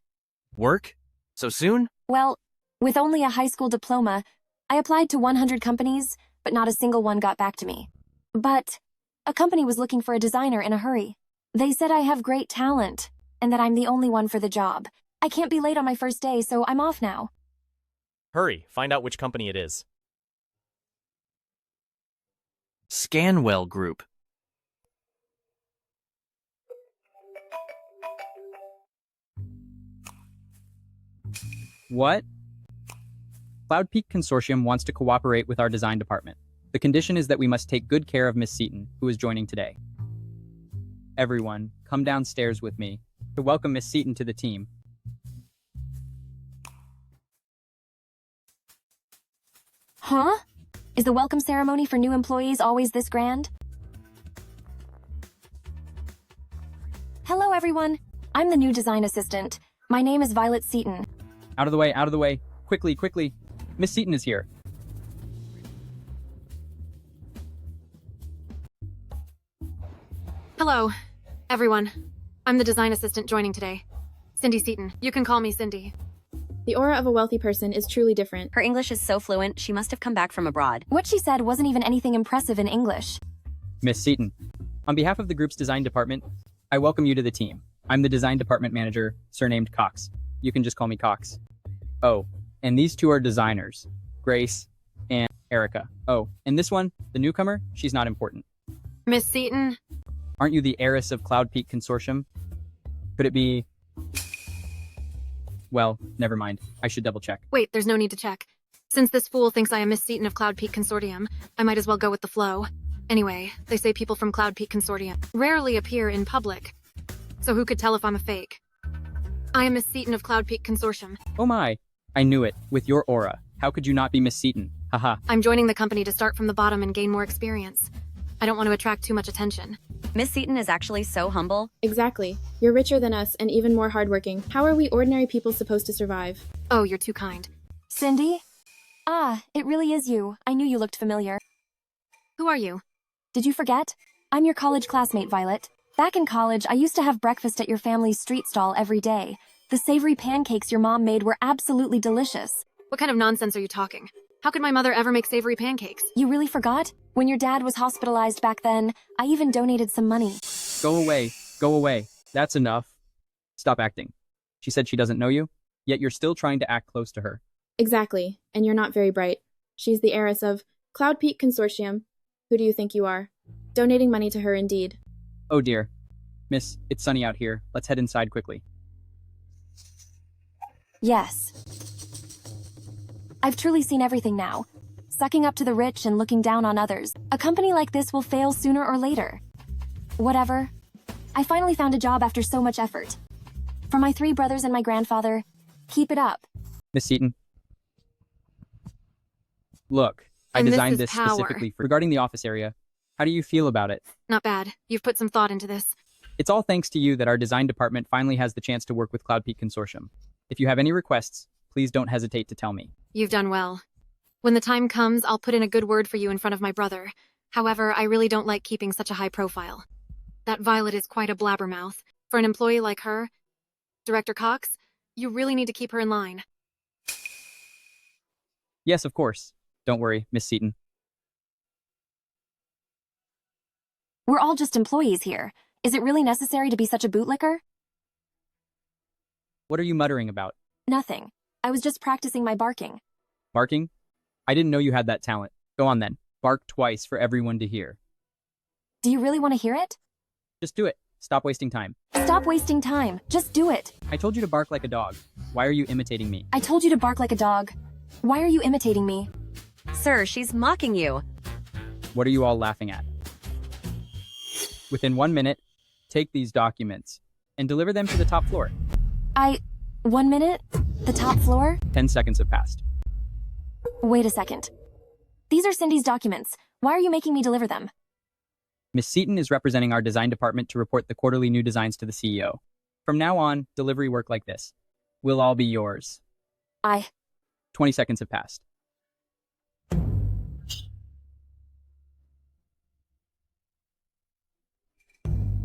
Work? So soon? Well, with only a high school diploma, I applied to 100 companies, but not a single one got back to me. But a company was looking for a designer in a hurry. They said I have great talent, and that I'm the only one for the job. I can't be late on my first day, so I'm off now. Hurry, find out which company it is. Scanwell Group. What? Cloud Peak Consortium wants to cooperate with our design department. The condition is that we must take good care of Miss Seaton, who is joining today. Everyone, come downstairs with me to welcome Miss Seaton to the team. Huh? Is the welcome ceremony for new employees always this grand? Hello, everyone. I'm the new design assistant. My name is Violet Seaton. Out of the way, out of the way. Quickly, quickly. Miss Seaton is here. Hello, everyone. I'm the design assistant joining today. Cindy Seaton. You can call me Cindy. The aura of a wealthy person is truly different. Her English is so fluent, she must have come back from abroad. What she said wasn't even anything impressive in English. Miss Seaton, on behalf of the group's design department, I welcome you to the team. I'm the design department manager, surnamed Cox. You can just call me Cox. Oh, and these two are designers, Grace and Erica. Oh, and this one, the newcomer, she's not important. Miss Seaton? Aren't you the heiress of Cloud Peak Consortium? Could it be... Well, never mind. I should double check. Wait, there's no need to check. Since this fool thinks I am Miss Seaton of Cloud Peak Consortium, I might as well go with the flow. Anyway, they say people from Cloud Peak Consortium rarely appear in public. So who could tell if I'm a fake? I am Miss Seaton of Cloud Peak Consortium. Oh my, I knew it. With your aura. How could you not be Miss Seaton? Haha. I'm joining the company to start from the bottom and gain more experience. I don't want to attract too much attention. Miss Seaton is actually so humble. Exactly. You're richer than us and even more hardworking. How are we ordinary people supposed to survive? Oh, you're too kind. Cindy? Ah, it really is you. I knew you looked familiar. Who are you? Did you forget? I'm your college classmate, Violet. Back in college, I used to have breakfast at your family's street stall every day. The savory pancakes your mom made were absolutely delicious. What kind of nonsense are you talking? How could my mother ever make savory pancakes? You really forgot? When your dad was hospitalized back then, I even donated some money. Go away. Go away. That's enough. Stop acting. She said she doesn't know you, yet you're still trying to act close to her. Exactly, and you're not very bright. She's the heiress of Cloud Peak Consortium. Who do you think you are? Donating money to her indeed. Oh dear. Miss, it's sunny out here. Let's head inside quickly. Yes. I've truly seen everything now. Sucking up to the rich and looking down on others. A company like this will fail sooner or later. Whatever. I finally found a job after so much effort. For my 3 brothers and my grandfather, keep it up. Miss Seaton. Look, I And designed this this is power. specifically for regarding the office area. How do you feel about it? Not bad. You've put some thought into this. It's all thanks to you that our design department finally has the chance to work with Cloud Peak Consortium. If you have any requests, please don't hesitate to tell me. You've done well. When the time comes, I'll put in a good word for you in front of my brother. However, I really don't like keeping such a high profile. That Violet is quite a blabbermouth. For an employee like her, Director Cox, you really need to keep her in line. Yes, of course. Don't worry, Miss Seaton. We're all just employees here. Is it really necessary to be such a bootlicker? What are you muttering about? Nothing. I was just practicing my barking. Barking? I didn't know you had that talent. Go on then. Bark twice for everyone to hear. Do you really want to hear it? Just do it. Stop wasting time. Stop wasting time. Just do it. I told you to bark like a dog. Why are you imitating me? I told you to bark like a dog. Why are you imitating me? Sir, she's mocking you. What are you all laughing at? Within 1 minute, take these documents and deliver them to the top floor. 1 minute? The top floor? 10 seconds have passed. Wait a second. These are Cindy's documents. Why are you making me deliver them? Miss Seaton is representing our design department to report the quarterly new designs to the CEO. From now on, delivery work like this. Will all be yours. 20 seconds have passed.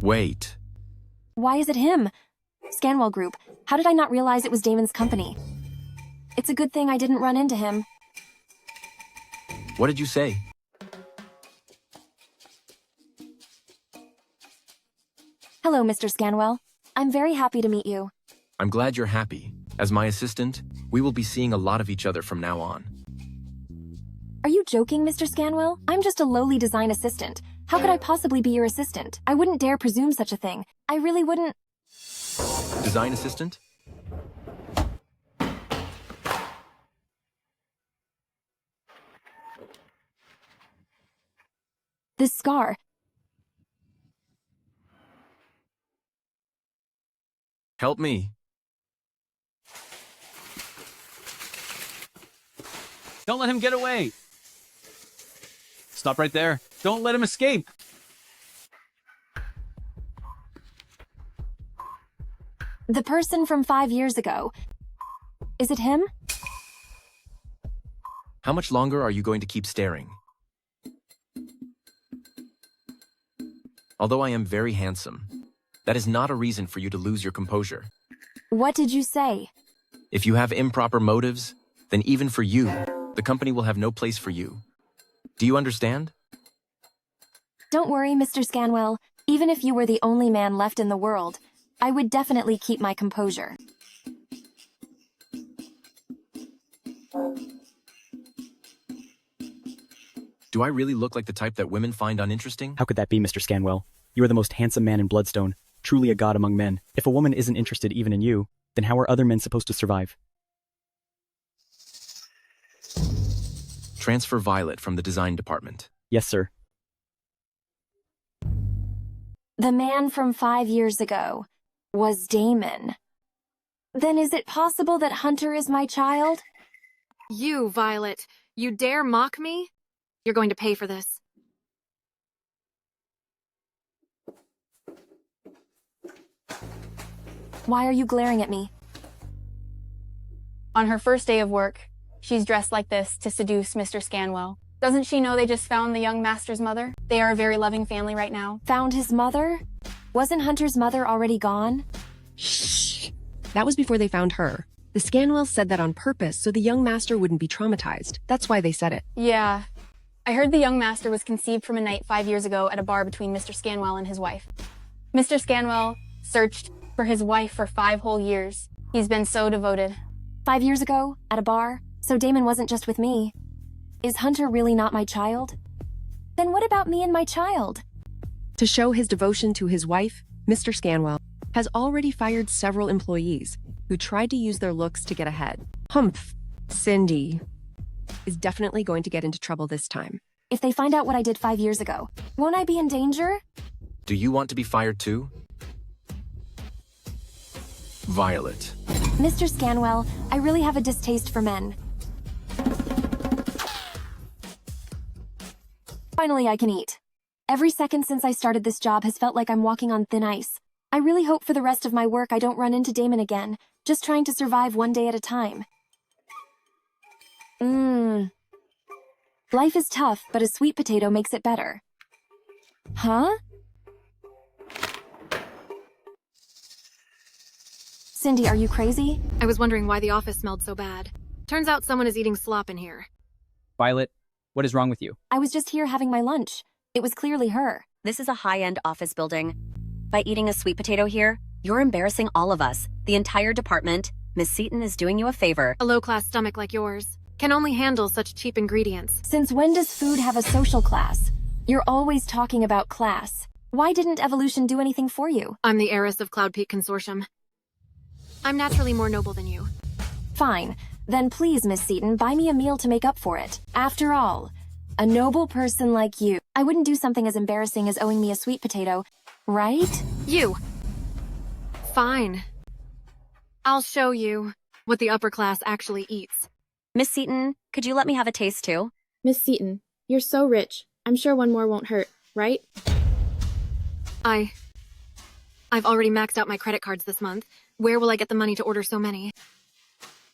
Wait. Why is it him? Scanwell Group. How did I not realize it was Damon's company? It's a good thing I didn't run into him. What did you say? Hello, Mr. Scanwell. I'm very happy to meet you. I'm glad you're happy. As my assistant, we will be seeing a lot of each other from now on. Are you joking, Mr. Scanwell? I'm just a lowly design assistant. How could I possibly be your assistant? I wouldn't dare presume such a thing. I really wouldn't. Design assistant? This scar. Help me. Don't let him get away. Stop right there. Don't let him escape. The person from 5 years ago. Is it him? How much longer are you going to keep staring? Although I am very handsome, that is not a reason for you to lose your composure. What did you say? If you have improper motives, then even for you, the company will have no place for you. Do you understand? Don't worry, Mr. Scanwell. Even if you were the only man left in the world, I would definitely keep my composure. Do I really look like the type that women find uninteresting? How could that be, Mr. Scanwell? You are the most handsome man in Bloodstone, truly a god among men. If a woman isn't interested even in you, then how are other men supposed to survive? Transfer Violet from the design department. Yes, sir. The man from 5 years ago was Damon. Then is it possible that Hunter is my child? You, Violet, you dare mock me? You're going to pay for this. Why are you glaring at me? On her first day of work, She's dressed like this to seduce Mr. Scanwell. Doesn't she know they just found the young master's mother? They are a very loving family right now. Found his mother? Wasn't Hunter's mother already gone? Shh. That was before they found her. The Scanwells said that on purpose so the young master wouldn't be traumatized. That's why they said it. Yeah. I heard the young master was conceived from a night 5 years ago at a bar between Mr. Scanwell and his wife. Mr. Scanwell searched for his wife for 5 whole years. He's been so devoted. 5 years ago, at a bar? So Damon wasn't just with me. Is Hunter really not my child? Then what about me and my child? To show his devotion to his wife, Mr. Scanwell has already fired several employees who tried to use their looks to get ahead. Humph. Cindy is definitely going to get into trouble this time. If they find out what I did 5 years ago, won't I be in danger? Do you want to be fired too? Violet. Mr. Scanwell, I really have a distaste for men. Finally, I can eat. Every second since I started this job has felt like I'm walking on thin ice. I really hope for the rest of my work I don't run into Damon again, just trying to survive one day at a time. Life is tough, but a sweet potato makes it better. Huh? Cindy, are you crazy? I was wondering why the office smelled so bad. Turns out someone is eating slop in here. Violet, what is wrong with you? I was just here having my lunch. It was clearly her. This is a high-end office building. By eating a sweet potato here, you're embarrassing all of us, the entire department. Miss Seaton is doing you a favor. A low-class stomach like yours can only handle such cheap ingredients. Since when does food have a social class? You're always talking about class. Why didn't evolution do anything for you? I'm the heiress of Cloud Peak Consortium. I'm naturally more noble than you. Fine. Then please, Miss Seaton, buy me a meal to make up for it. After all, a noble person like you, I wouldn't do something as embarrassing as owing me a sweet potato, right? You. Fine. I'll show you what the upper class actually eats. Miss Seaton, could you let me have a taste too? Miss Seaton, you're so rich. I'm sure one more won't hurt, right? I've already maxed out my credit cards this month. Where will I get the money to order so many?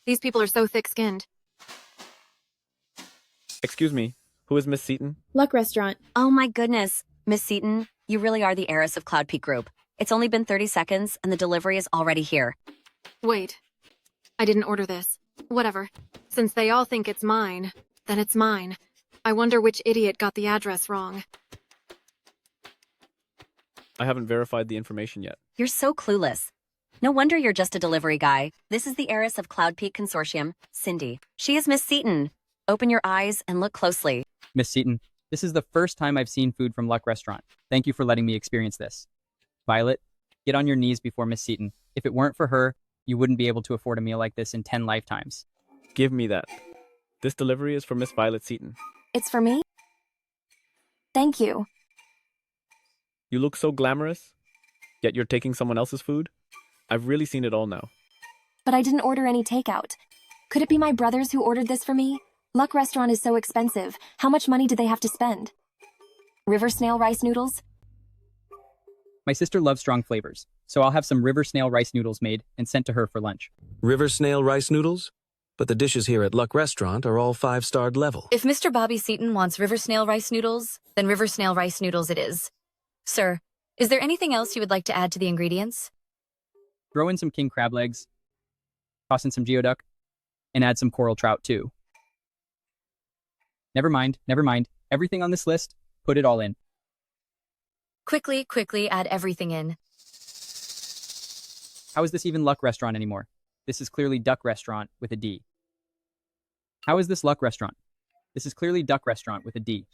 These people are so thick-skinned. Excuse me, who is Miss Seaton? Luck Restaurant. Oh my goodness. Miss Seaton, you really are the heiress of Cloud Peak Group. It's only been 30 seconds and the delivery is already here. Wait. I didn't order this. Whatever. Since they all think it's mine, then it's mine. I wonder which idiot got the address wrong. I haven't verified the information yet. You're so clueless. No wonder you're just a delivery guy. This is the heiress of Cloud Peak Consortium, Cindy. She is Miss Seaton. Open your eyes and look closely. Miss Seaton, this is the first time I've seen food from Luck Restaurant. Thank you for letting me experience this. Violet, get on your knees before Miss Seaton. If it weren't for her, you wouldn't be able to afford a meal like this in 10 lifetimes. Give me that. This delivery is for Miss Violet Seaton. It's for me? Thank you. You look so glamorous, yet you're taking someone else's food? I've really seen it all now. But I didn't order any takeout. Could it be my brothers who ordered this for me? Luck Restaurant is so expensive. How much money did they have to spend? River snail rice noodles? My sister loves strong flavors, so I'll have some river snail rice noodles made and sent to her for lunch. River snail rice noodles? But the dishes here at Luck Restaurant are all 5-starred level. If Mr. Bobby Seaton wants river snail rice noodles, then river snail rice noodles it is. Sir, is there anything else you would like to add to the ingredients? Throw in some king crab legs, toss in some geoduck, and add some coral trout too. Never mind. Everything on this list, put it all in. Quickly add everything in. How is this even Luck Restaurant anymore? This is clearly Duck Restaurant with a D. How is this Luck Restaurant? This is clearly Duck Restaurant with a D.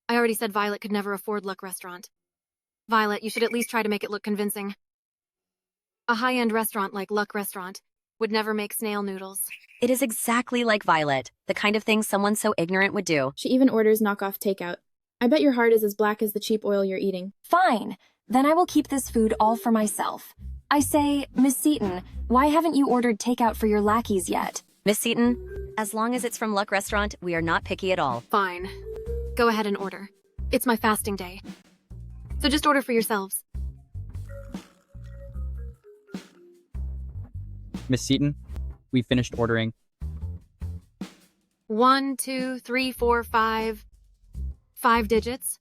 I already said Violet could never afford Luck Restaurant. Violet, you should at least try to make it look convincing. A high-end restaurant like Luck Restaurant would never make snail noodles. It is exactly like Violet, the kind of thing someone so ignorant would do. She even orders knockoff takeout. I bet your heart is as black as the cheap oil you're eating. Fine. Then I will keep this food all for myself. I say, Miss Seaton, why haven't you ordered takeout for your lackeys yet? Miss Seaton, as long as it's from Luck Restaurant, we are not picky at all. Fine. Go ahead and order. It's my fasting day. So just order for yourselves. Miss Seaton, we finished ordering. 1, 2, 3, 4, 5. 5 digits.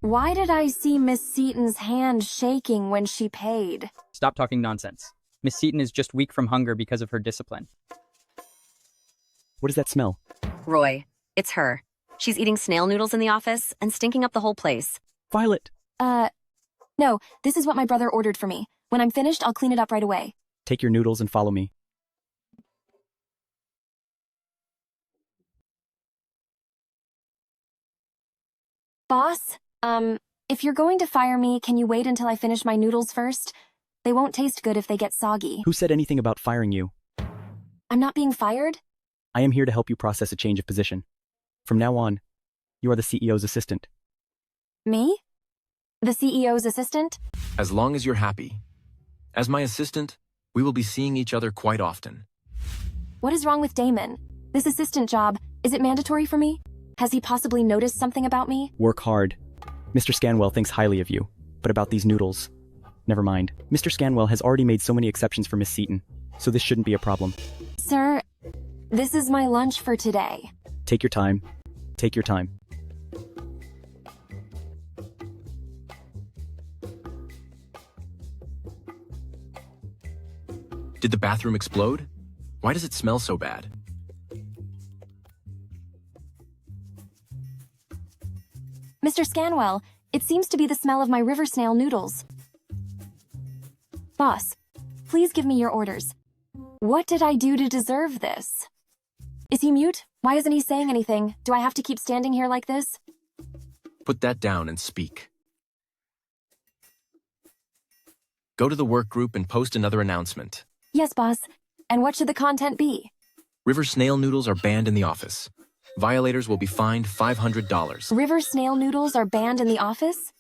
Why did I see Miss Seaton's hand shaking when she paid? Stop talking nonsense. Miss Seaton is just weak from hunger because of her discipline. What does that smell? Roy, it's her. She's eating snail noodles in the office and stinking up the whole place. Violet! No, this is what my brother ordered for me. When I'm finished, I'll clean it up right away. Take your noodles and follow me. Boss, if you're going to fire me, can you wait until I finish my noodles first? They won't taste good if they get soggy. Who said anything about firing you? I'm not being fired? I am here to help you process a change of position. From now on, you are the CEO's assistant. Me? The CEO's assistant? As long as you're happy. As my assistant, we will be seeing each other quite often. What is wrong with Damon? This assistant job, is it mandatory for me? Has he possibly noticed something about me? Work hard. Mr. Scanwell thinks highly of you. But about these noodles, never mind. Mr. Scanwell has already made so many exceptions for Miss Seaton, so this shouldn't be a problem. Sir, this is my lunch for today. Take your time. Take your time. Did the bathroom explode? Why does it smell so bad? Mr. Scanwell, it seems to be the smell of my river snail noodles. Boss, please give me your orders. What did I do to deserve this? Is he mute? Why isn't he saying anything? Do I have to keep standing here like this? Put that down and speak. Go to the work group and post another announcement. Yes, boss. And what should the content be? River snail noodles are banned in the office. Violators will be fined $500. River snail noodles are banned in the office?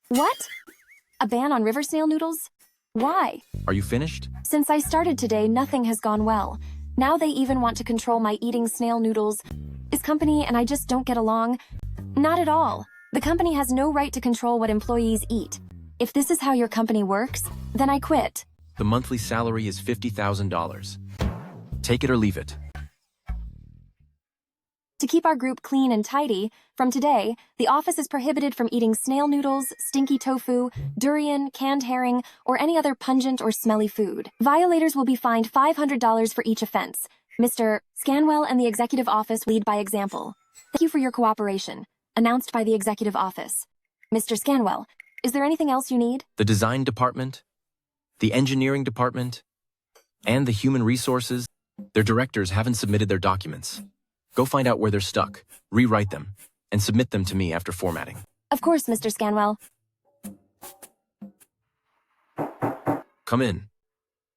What? A ban on river snail noodles? Why? Are you finished? Since I started today, nothing has gone well. Now they even want to control my eating snail noodles. This company and I just don't get along. Not at all. The company has no right to control what employees eat. If this is how your company works, then I quit. The monthly salary is $50,000. Take it or leave it. To keep our group clean and tidy, from today, the office is prohibited from eating snail noodles, stinky tofu, durian, canned herring, or any other pungent or smelly food. Violators will be fined $500 for each offense. Mr. Scanwell and the Executive Office lead by example. Thank you for your cooperation. Announced by the Executive Office. Mr. Scanwell, is there anything else you need? The design department, the engineering department, and the human resources, their directors haven't submitted their documents. Go find out where they're stuck, rewrite them, and submit them to me after formatting. Of course, Mr. Scanwell. Come in.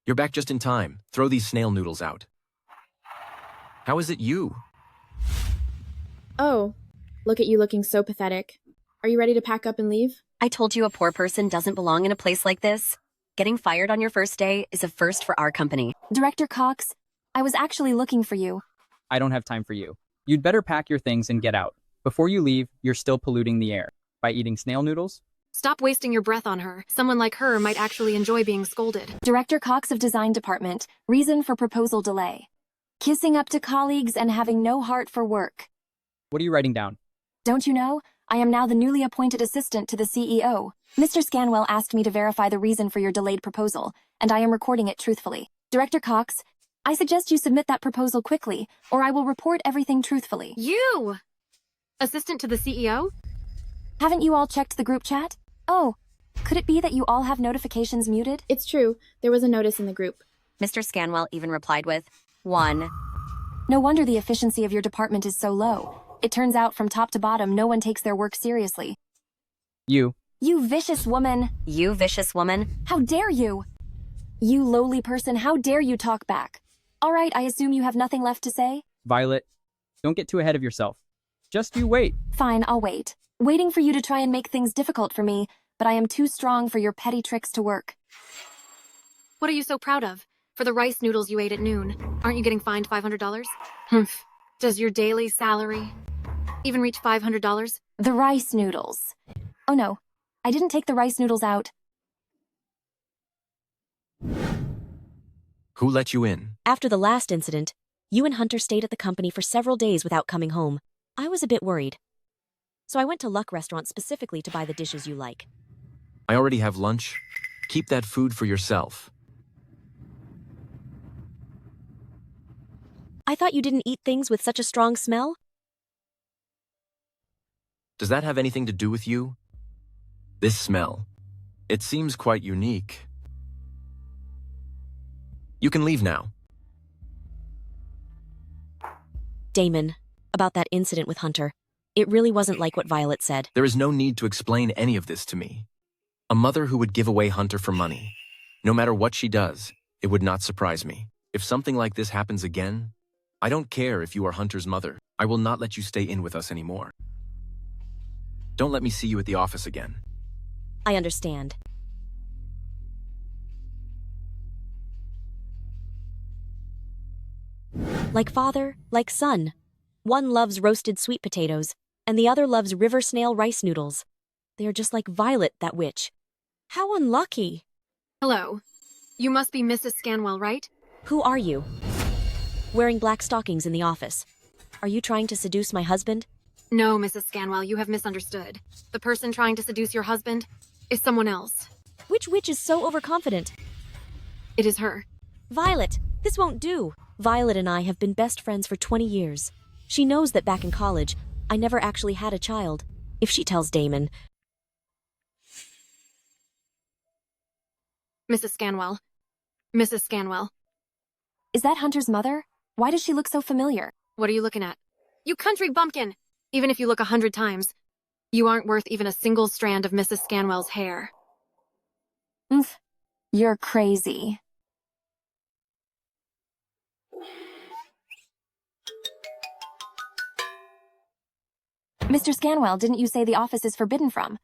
You're back just in time. Throw these snail noodles out. How is it you? Oh, look at you looking so pathetic. Are you ready to pack up and leave? I told you a poor person doesn't belong in a place like this. Getting fired on your first day is a first for our company. Director Cox, I was actually looking for you. I don't have time for you. You'd better pack your things and get out. Before you leave, you're still polluting the air. By eating snail noodles? Stop wasting your breath on her. Someone like her might actually enjoy being scolded. Director Cox of Design Department, reason for proposal delay. Kissing up to colleagues and having no heart for work. What are you writing down? Don't you know? I am now the newly appointed assistant to the CEO. Mr. Scanwell asked me to verify the reason for your delayed proposal, and I am recording it truthfully. Director Cox, I suggest you submit that proposal quickly, or I will report everything truthfully. You! Assistant to the CEO? Haven't you all checked the group chat? Oh, could it be that you all have notifications muted? It's true. There was a notice in the group. Mr. Scanwell even replied with, 1. No wonder the efficiency of your department is so low. It turns out from top to bottom, no one takes their work seriously. You. You vicious woman. You vicious woman. How dare you? You lowly person, how dare you talk back? All right, I assume you have nothing left to say? Violet, don't get too ahead of yourself. Just you wait. Fine, I'll wait. Waiting for you to try and make things difficult for me, but I am too strong for your petty tricks to work. What are you so proud of? For the rice noodles you ate at noon. Aren't you getting fined $500? Humph. Does your daily salary even reach $500? The rice noodles. Oh no, I didn't take the rice noodles out. Who let you in? After the last incident, you and Hunter stayed at the company for several days without coming home. I was a bit worried. So I went to Luck Restaurant specifically to buy the dishes you like. I already have lunch. Keep that food for yourself. I thought you didn't eat things with such a strong smell? Does that have anything to do with you? This smell. It seems quite unique. You can leave now. Damon, about that incident with Hunter. It really wasn't like what Violet said. There is no need to explain any of this to me. A mother who would give away Hunter for money. No matter what she does, it would not surprise me. If something like this happens again, I don't care if you are Hunter's mother. I will not let you stay in with us anymore. Don't let me see you at the office again. I understand. Like father, like son. One loves roasted sweet potatoes, and the other loves river snail rice noodles. They are just like Violet, that witch. How unlucky. Hello. You must be Mrs. Scanwell, right? Who are you? Wearing black stockings in the office. Are you trying to seduce my husband? No, Mrs. Scanwell, you have misunderstood. The person trying to seduce your husband is someone else. Which witch is so overconfident? It is her. Violet, this won't do. Violet and I have been best friends for 20 years. She knows that back in college, I never actually had a child. If she tells Damon... Mrs. Scanwell. Mrs. Scanwell. Is that Hunter's mother? Why does she look so familiar? What are you looking at? You country bumpkin! Even if you look 100 times, you aren't worth even a single strand of Mrs. Scanwell's hair. You're crazy. Mr. Scanwell, didn't you say the office is forbidden from?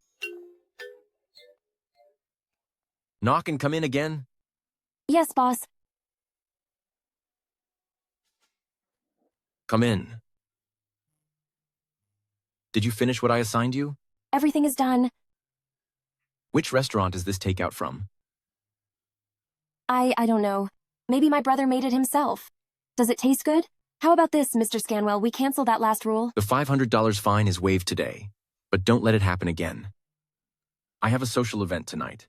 Knock and come in again? Yes, boss. Come in. Did you finish what I assigned you? Everything is done. Which restaurant is this takeout from? I don't know. Maybe my brother made it himself. Does it taste good? How about this, Mr. Scanwell? We cancel that last rule. The $500 fine is waived today, but don't let it happen again. I have a social event tonight.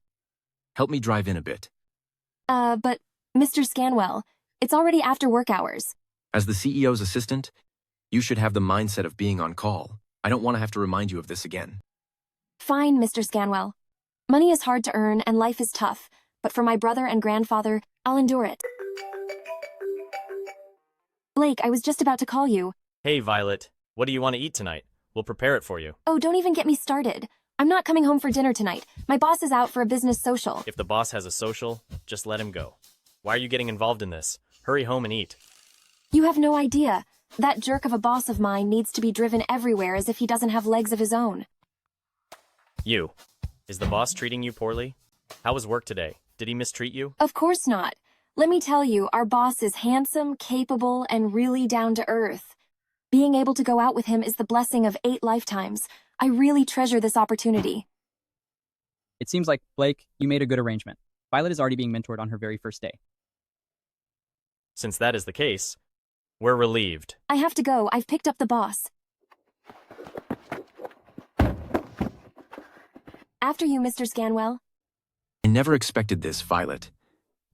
Help me drive in a bit. But, Mr. Scanwell, it's already after work hours. As the CEO's assistant, you should have the mindset of being on call. I don't want to have to remind you of this again. Fine, Mr. Scanwell. Money is hard to earn and life is tough, but for my brother and grandfather, I'll endure it. Blake, I was just about to call you. Hey, Violet. What do you want to eat tonight? We'll prepare it for you. Oh, don't even get me started. I'm not coming home for dinner tonight. My boss is out for a business social. If the boss has a social, just let him go. Why are you getting involved in this? Hurry home and eat. You have no idea. That jerk of a boss of mine needs to be driven everywhere as if he doesn't have legs of his own. You. Is the boss treating you poorly? How was work today? Did he mistreat you? Of course not. Let me tell you, our boss is handsome, capable, and really down to earth. Being able to go out with him is the blessing of 8 lifetimes. I really treasure this opportunity. It seems like, Blake, you made a good arrangement. Violet is already being mentored on her very first day. Since that is the case, we're relieved. I have to go. I've picked up the boss. After you, Mr. Scanwell. I never expected this, Violet.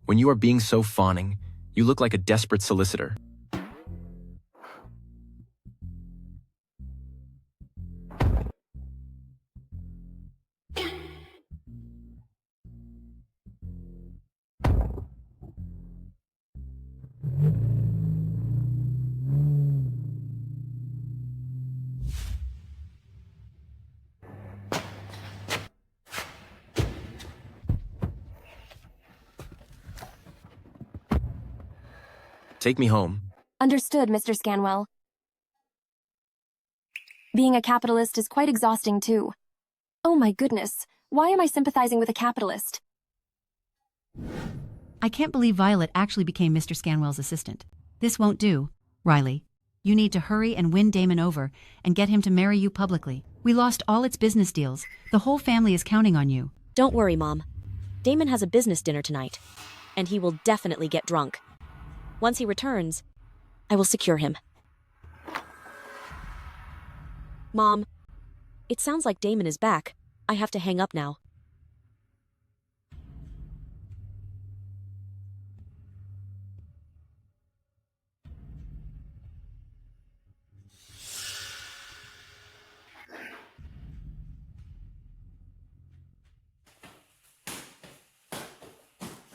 When you are being so fawning, you look like a desperate solicitor. Take me home. Understood, Mr. Scanwell. Being a capitalist is quite exhausting, too. Oh my goodness, why am I sympathizing with a capitalist? I can't believe Violet actually became Mr. Scanwell's assistant. This won't do, Riley. You need to hurry and win Damon over and get him to marry you publicly. We lost all its business deals. The whole family is counting on you. Don't worry, Mom. Damon has a business dinner tonight. and he will definitely get drunk. Once he returns, I will secure him. Mom, it sounds like Damon is back. I have to hang up now.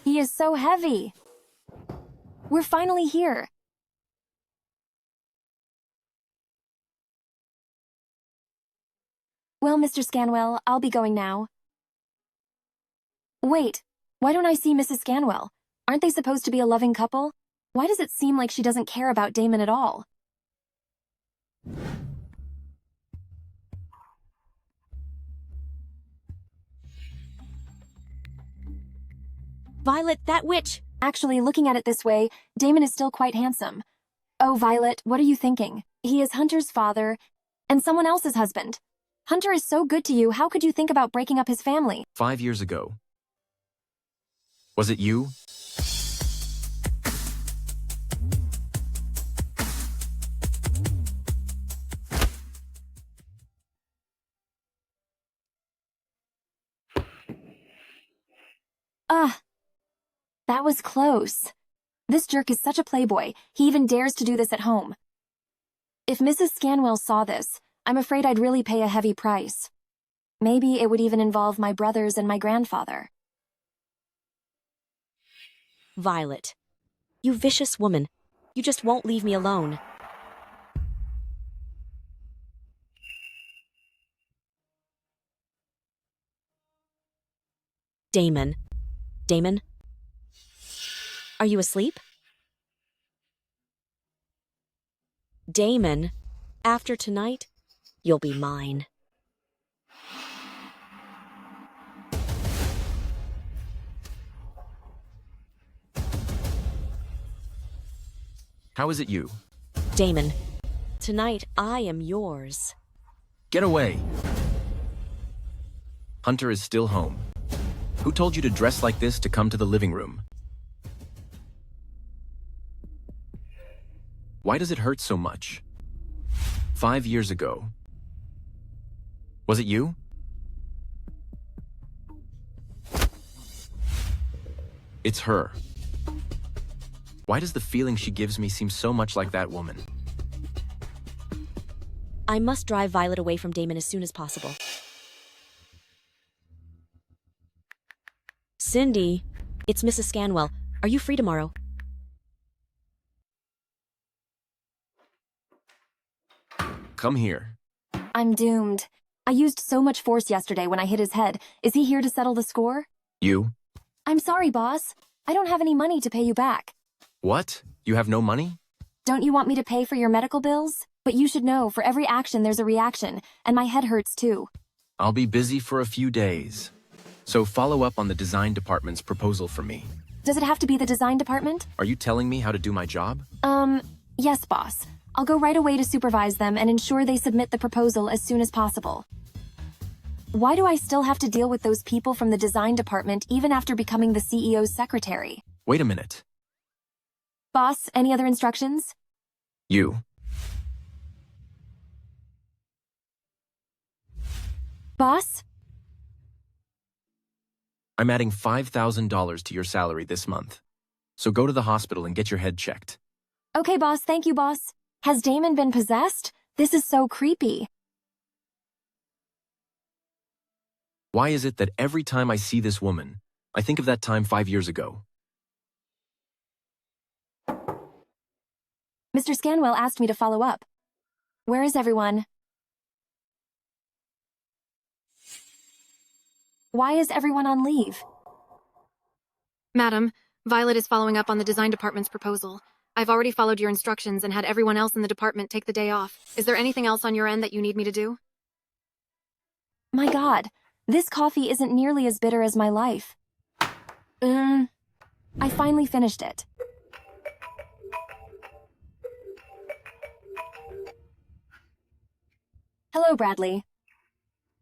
He is so heavy. We're finally here. Well, Mr. Scanwell, I'll be going now. Wait, why don't I see Mrs. Scanwell? Aren't they supposed to be a loving couple? Why does it seem like she doesn't care about Damon at all? Violet, that witch! Actually, looking at it this way, Damon is still quite handsome. Oh, Violet, what are you thinking? He is Hunter's father and someone else's husband. Hunter is so good to you, how could you think about breaking up his family? 5 years ago. Was it you? That was close. This jerk is such a playboy, he even dares to do this at home. If Mrs. Scanwell saw this, I'm afraid I'd really pay a heavy price. Maybe it would even involve my brothers and my grandfather. Violet, you vicious woman. You just won't leave me alone. Damon. Damon? Are you asleep? Damon, after tonight, you'll be mine. How is it you? Damon, tonight I am yours. Get away! Hunter is still home. Who told you to dress like this to come to the living room? Why does it hurt so much? 5 years ago. Was it you? It's her. Why does the feeling she gives me seem so much like that woman? I must drive Violet away from Damon as soon as possible. Cindy, it's Mrs. Scanwell. Are you free tomorrow? Come here. I'm doomed. I used so much force yesterday when I hit his head. Is he here to settle the score? You? I'm sorry, boss. I don't have any money to pay you back. What? You have no money? Don't you want me to pay for your medical bills? But you should know, for every action there's a reaction, and my head hurts too. I'll be busy for a few days. So follow up on the design department's proposal for me. Does it have to be the design department? Are you telling me how to do my job? Yes, boss. I'll go right away to supervise them and ensure they submit the proposal as soon as possible. Why do I still have to deal with those people from the design department even after becoming the CEO's secretary? Wait a minute. Boss, any other instructions? You. Boss? I'm adding $5,000 to your salary this month. So go to the hospital and get your head checked. Okay, boss. Thank you, boss. Has Damon been possessed? This is so creepy. Why is it that every time I see this woman, I think of that time 5 years ago? Mr. Scanwell asked me to follow up. Where is everyone? Why is everyone on leave? Madam, Violet is following up on the design department's proposal. I've already followed your instructions and had everyone else in the department take the day off. Is there anything else on your end that you need me to do? My God, this coffee isn't nearly as bitter as my life. I finally finished it. Hello, Bradley.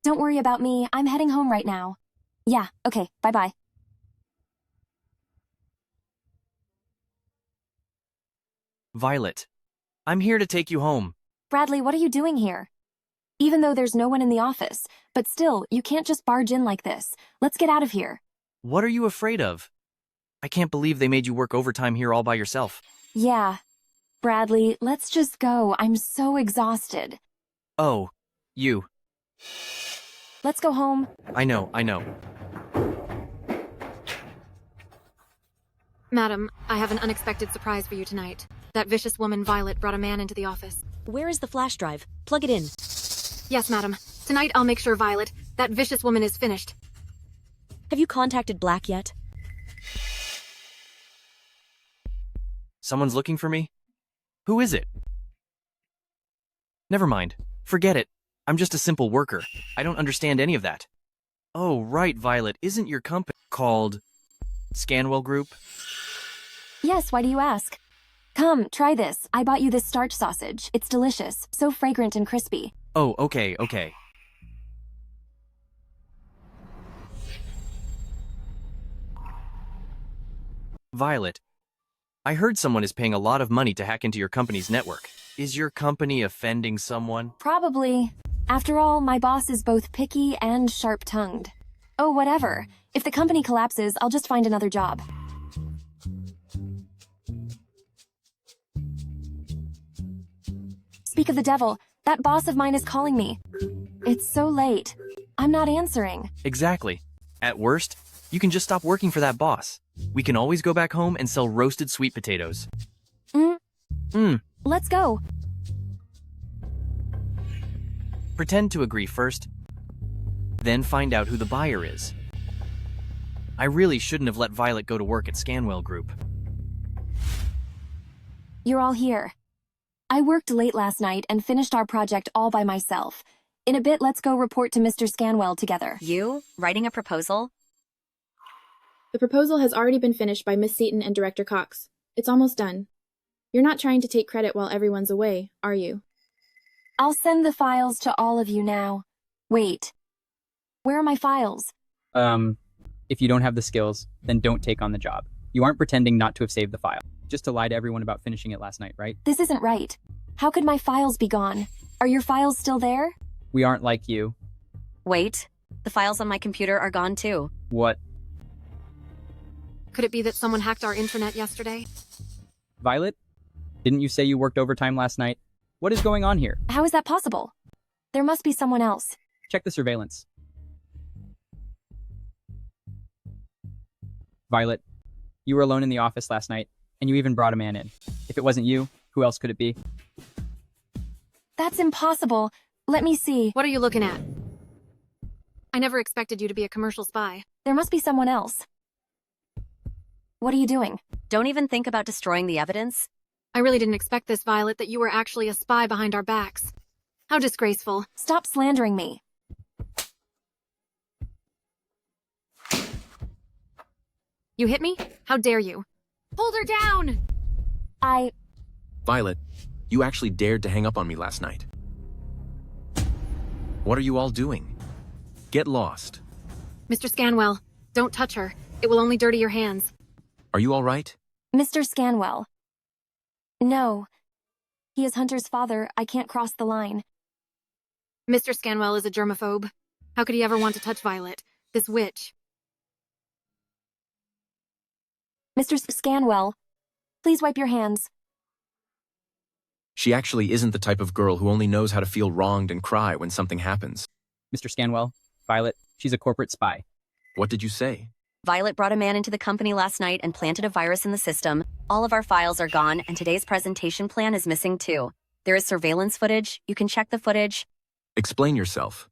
Don't worry about me. I'm heading home right now. Yeah, okay, bye-bye. Violet. I'm here to take you home. Bradley, what are you doing here? Even though there's no one in the office, but still, you can't just barge in like this. Let's get out of here. What are you afraid of? I can't believe they made you work overtime here all by yourself. Yeah. Bradley, let's just go. I'm so exhausted. Oh, you. Let's go home. I know. Madam, I have an unexpected surprise for you tonight. That vicious woman, Violet, brought a man into the office. Where is the flash drive? Plug it in. Yes, madam. Tonight I'll make sure, Violet, that vicious woman is finished. Have you contacted Black yet? Someone's looking for me? Who is it? Never mind. Forget it. I'm just a simple worker. I don't understand any of that. Oh, right, Violet. Isn't your company called Scanwell Group? Yes, why do you ask? Come, try this. I bought you this starch sausage. It's delicious, so fragrant and crispy. Oh, okay. Violet, I heard someone is paying a lot of money to hack into your company's network. Is your company offending someone? Probably. After all, my boss is both picky and sharp-tongued. Oh, whatever. If the company collapses, I'll just find another job. Speak of the devil, that boss of mine is calling me. It's so late. I'm not answering. Exactly. At worst, you can just stop working for that boss. We can always go back home and sell roasted sweet potatoes. Let's go. Pretend to agree first, then find out who the buyer is. I really shouldn't have let Violet go to work at Scanwell Group. You're all here. I worked late last night and finished our project all by myself. In a bit, let's go report to Mr. Scanwell together. You? Writing a proposal? The proposal has already been finished by Miss Seaton and Director Cox. It's almost done. You're not trying to take credit while everyone's away, are you? I'll send the files to all of you now. Wait. Where are my files? If you don't have the skills, then don't take on the job. You aren't pretending not to have saved the file, just to lie to everyone about finishing it last night, right? This isn't right. How could my files be gone? Are your files still there? We aren't like you. Wait, the files on my computer are gone too. What? Could it be that someone hacked our intranet yesterday? Violet? Didn't you say you worked overtime last night? What is going on here? How is that possible? There must be someone else. Check the surveillance. Violet, you were alone in the office last night, and you even brought a man in. If it wasn't you, who else could it be? That's impossible. Let me see. What are you looking at? I never expected you to be a commercial spy. There must be someone else. What are you doing? Don't even think about destroying the evidence. I really didn't expect this, Violet, that you were actually a spy behind our backs. How disgraceful. Stop slandering me. You hit me? How dare you? Hold her down! Violet, you actually dared to hang up on me last night. What are you all doing? Get lost. Mr. Scanwell, don't touch her. It will only dirty your hands. Are you all right? Mr. Scanwell. No. He is Hunter's father. I can't cross the line. Mr. Scanwell is a germaphobe. How could he ever want to touch Violet, this witch? Mr. Scanwell, please wipe your hands. She actually isn't the type of girl who only knows how to feel wronged and cry when something happens. Mr. Scanwell, Violet, she's a corporate spy. What did you say? Violet brought a man into the company last night and planted a virus in the system. All of our files are gone, and today's presentation plan is missing too. There is surveillance footage. You can check the footage. Explain yourself.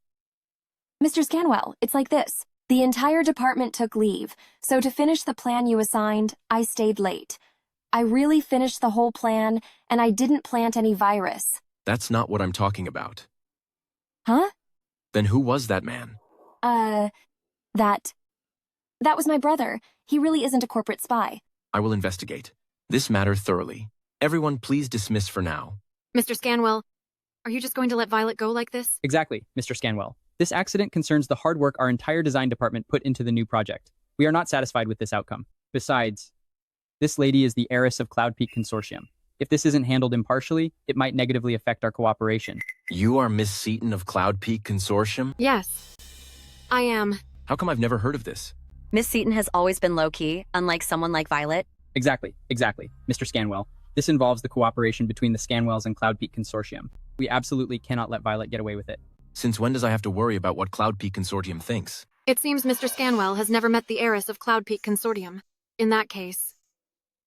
Mr. Scanwell, it's like this. The entire department took leave, so to finish the plan you assigned, I stayed late. I really finished the whole plan, and I didn't plant any virus. That's not what I'm talking about. Huh? Then who was that man? That was my brother. He really isn't a corporate spy. I will investigate this matter thoroughly. Everyone please dismiss for now. Mr. Scanwell, are you just going to let Violet go like this? Exactly, Mr. Scanwell. This accident concerns the hard work our entire design department put into the new project. We are not satisfied with this outcome. Besides, this lady is the heiress of Cloud Peak Consortium. If this isn't handled impartially, it might negatively affect our cooperation. You are Miss Seaton of Cloud Peak Consortium? Yes, I am. How come I've never heard of this? Miss Seaton has always been low-key, unlike someone like Violet. Exactly. Mr. Scanwell. This involves the cooperation between the Scanwells and Cloud Peak Consortium. We absolutely cannot let Violet get away with it. Since when does I have to worry about what Cloud Peak Consortium thinks? It seems Mr. Scanwell has never met the heiress of Cloud Peak Consortium. In that case,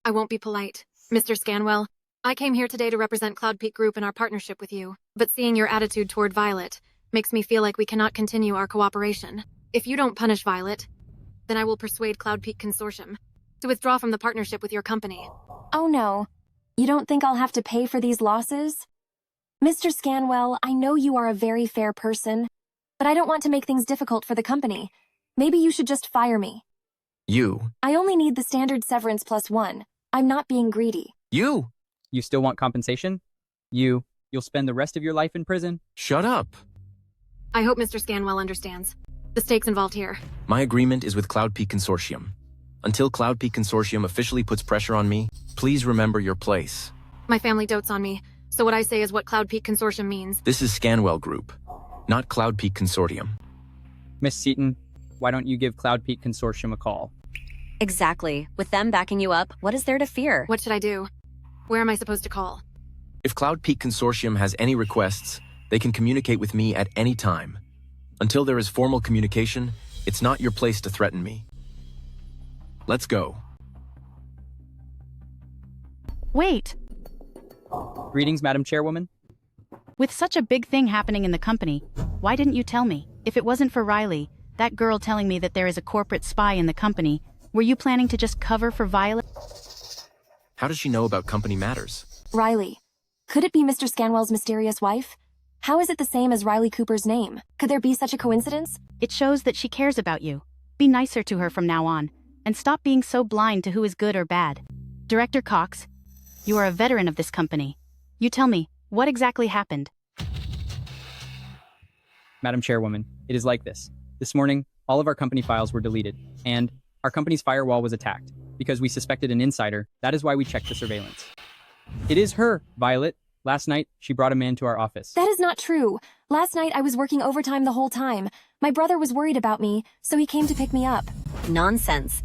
I won't be polite. Mr. Scanwell, I came here today to represent Cloud Peak Group in our partnership with you, but seeing your attitude toward Violet makes me feel like we cannot continue our cooperation. If you don't punish Violet, then I will persuade Cloud Peak Consortium to withdraw from the partnership with your company. Oh no. You don't think I'll have to pay for these losses? Mr. Scanwell, I know you are a very fair person, but I don't want to make things difficult for the company. Maybe you should just fire me. You? I only need the standard severance +1. I'm not being greedy. You? You still want compensation? You'll spend the rest of your life in prison? Shut up. I hope Mr. Scanwell understands the stakes involved here. My agreement is with Cloud Peak Consortium. Until Cloud Peak Consortium officially puts pressure on me, please remember your place. My family dotes on me, so what I say is what Cloud Peak Consortium means. This is Scanwell Group, not Cloud Peak Consortium. Miss Seaton, why don't you give Cloud Peak Consortium a call? Exactly. With them backing you up, what is there to fear? What should I do? Where am I supposed to call? If Cloud Peak Consortium has any requests, they can communicate with me at any time. Until there is formal communication, it's not your place to threaten me. Let's go. Wait. Greetings, Madam Chairwoman. With such a big thing happening in the company, why didn't you tell me? If it wasn't for Riley, that girl telling me that there is a corporate spy in the company, were you planning to just cover for Violet? How does she know about company matters? Riley. Could it be Mr. Scanwell's mysterious wife? How is it the same as Riley Cooper's name? Could there be such a coincidence? It shows that she cares about you. Be nicer to her from now on, and stop being so blind to who is good or bad. Director Cox, you are a veteran of this company. You tell me, what exactly happened? Madam Chairwoman, it is like this. This morning, all of our company files were deleted, and our company's firewall was attacked. Because we suspected an insider, that is why we checked the surveillance. It is her, Violet. Last night, she brought a man to our office. That is not true. Last night I was working overtime the whole time. My brother was worried about me, so he came to pick me up. Nonsense.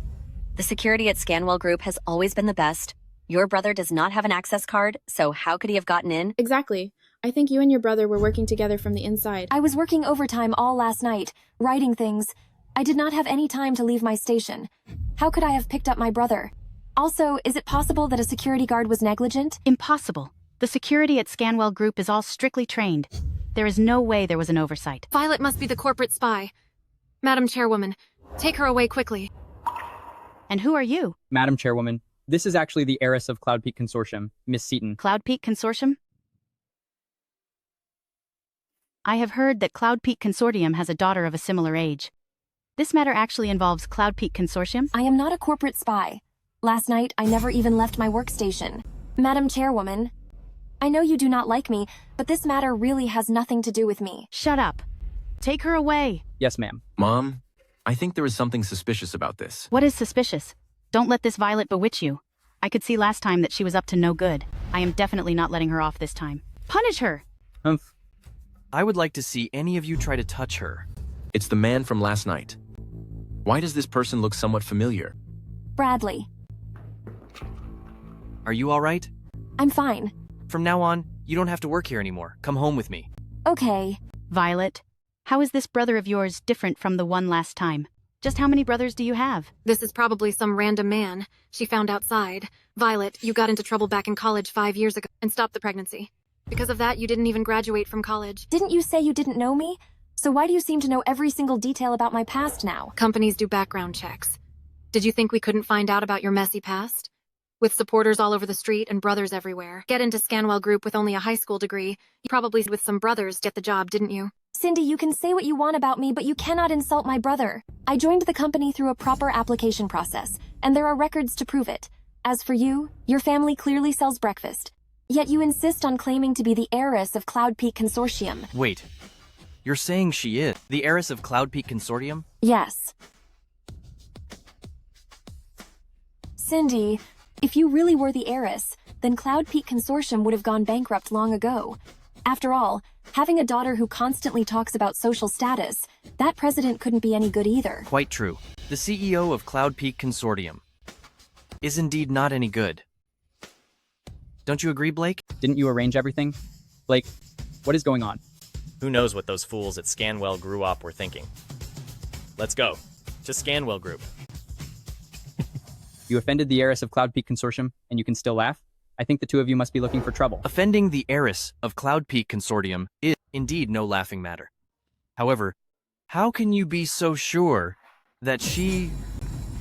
The security at Scanwell Group has always been the best. Your brother does not have an access card, so how could he have gotten in? Exactly. I think you and your brother were working together from the inside. I was working overtime all last night, writing things. I did not have any time to leave my station. How could I have picked up my brother? Also, is it possible that a security guard was negligent? Impossible. The security at Scanwell Group is all strictly trained. There is no way there was an oversight. Violet must be the corporate spy. Madam Chairwoman, take her away quickly. And who are you? Madam Chairwoman, this is actually the heiress of Cloud Peak Consortium, Miss Seaton. Cloud Peak Consortium? I have heard that Cloud Peak Consortium has a daughter of a similar age. This matter actually involves Cloud Peak Consortium? I am not a corporate spy. Last night, I never even left my workstation. Madam Chairwoman, I know you do not like me, but this matter really has nothing to do with me. Shut up. Take her away. Yes, ma'am. Mom, I think there is something suspicious about this. What is suspicious? Don't let this Violet bewitch you. I could see last time that she was up to no good. I am definitely not letting her off this time. Punish her! Humph. I would like to see any of you try to touch her. It's the man from last night. Why does this person look somewhat familiar? Bradley. Are you all right? I'm fine. From now on, you don't have to work here anymore. Come home with me. Okay. Violet, how is this brother of yours different from the one last time? Just how many brothers do you have? This is probably some random man she found outside. Violet, you got into trouble back in college 5 years ago and stopped the pregnancy. Because of that, you didn't even graduate from college. Didn't you say you didn't know me? So why do you seem to know every single detail about my past now? Companies do background checks. Did you think we couldn't find out about your messy past? With supporters all over the street and brothers everywhere. Get into Scanwell Group with only a high school degree. You probably with some brothers get the job, didn't you? Cindy, you can say what you want about me, but you cannot insult my brother. I joined the company through a proper application process, and there are records to prove it. As for you, your family clearly sells breakfast. Yet you insist on claiming to be the heiress of Cloud Peak Consortium. Wait. You're saying she is the heiress of Cloud Peak Consortium? Yes. Cindy, if you really were the heiress, then Cloud Peak Consortium would have gone bankrupt long ago. After all, having a daughter who constantly talks about social status, that president couldn't be any good either. Quite true. The CEO of Cloud Peak Consortium is indeed not any good. Don't you agree, Blake? Didn't you arrange everything? Blake, what is going on? Who knows what those fools at Scanwell Grew Up were thinking. Let's go. To Scanwell Group. You offended the heiress of Cloud Peak Consortium, and you can still laugh? I think the two of you must be looking for trouble. Offending the heiress of Cloud Peak Consortium is indeed no laughing matter. However, how can you be so sure that she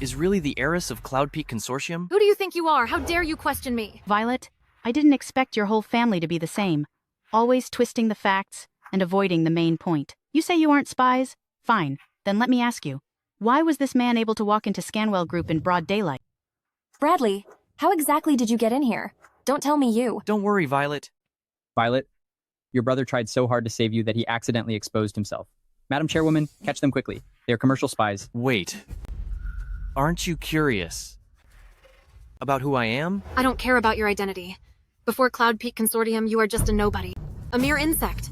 is really the heiress of Cloud Peak Consortium? Who do you think you are? How dare you question me? Violet, I didn't expect your whole family to be the same. Always twisting the facts and avoiding the main point. You say you aren't spies? Fine. Then let me ask you. Why was this man able to walk into Scanwell Group in broad daylight? Bradley, how exactly did you get in here? Don't tell me you. Don't worry, Violet. Violet, your brother tried so hard to save you that he accidentally exposed himself. Madam Chairwoman, catch them quickly. They are commercial spies. Wait. Aren't you curious about who I am? I don't care about your identity. Before Cloud Peak Consortium, you are just a nobody. A mere insect.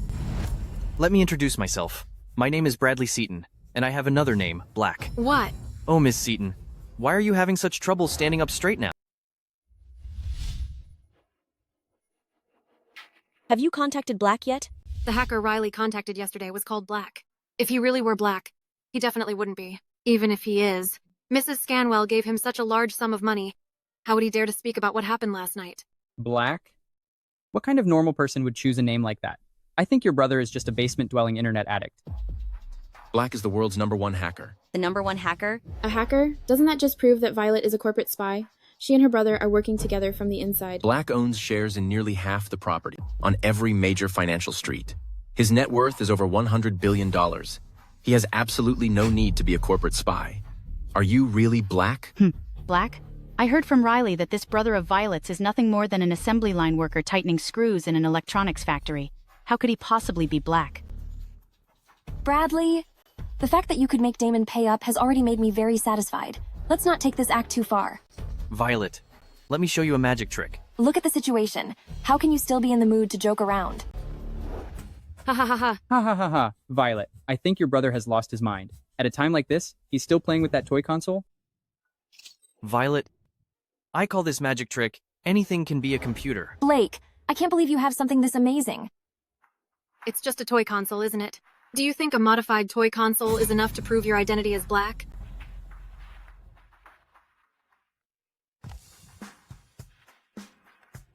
Let me introduce myself. My name is Bradley Seaton, and I have another name, Black. What? Oh, Miss Seaton, why are you having such trouble standing up straight now? Have you contacted Black yet? The hacker Riley contacted yesterday was called Black. If he really were Black, he definitely wouldn't be. Even if he is. Mrs. Scanwell gave him such a large sum of money. How would he dare to speak about what happened last night? Black? What kind of normal person would choose a name like that? I think your brother is just a basement-dwelling internet addict. Black is the world's #1 hacker. The #1 hacker? A hacker? Doesn't that just prove that Violet is a corporate spy? She and her brother are working together from the inside. Black owns shares in nearly half the property on every major financial street. His net worth is over $100 billion. He has absolutely no need to be a corporate spy. Are you really Black? Black? I heard from Riley that this brother of Violet's is nothing more than an assembly line worker tightening screws in an electronics factory. How could he possibly be Black? Bradley, the fact that you could make Damon pay up has already made me very satisfied. Let's not take this act too far. Violet, let me show you a magic trick. Look at the situation. How can you still be in the mood to joke around? Ha ha ha ha. Ha ha ha ha. Violet, I think your brother has lost his mind. At a time like this, he's still playing with that toy console? Violet, I call this magic trick, anything can be a computer. Blake, I can't believe you have something this amazing. It's just a toy console, isn't it? Do you think a modified toy console is enough to prove your identity as Black?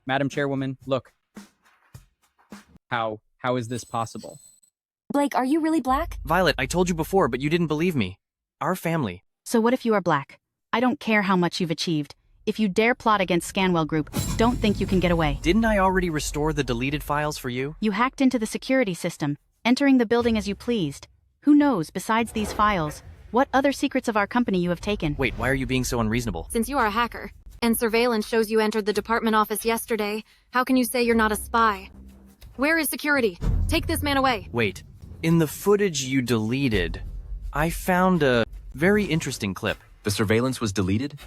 Madam Chairwoman, look. How is this possible? Blake, are you really Black? Violet, I told you before, but you didn't believe me. Our family. So what if you are Black? I don't care how much you've achieved. If you dare plot against Scanwell Group, don't think you can get away. Didn't I already restore the deleted files for you? You hacked into the security system, entering the building as you pleased. Who knows, besides these files, what other secrets of our company you have taken? Wait, why are you being so unreasonable? Since you are a hacker, and surveillance shows you entered the department office yesterday, how can you say you're not a spy? Where is security? Take this man away. Wait, in the footage you deleted, I found a very interesting clip. The surveillance was deleted?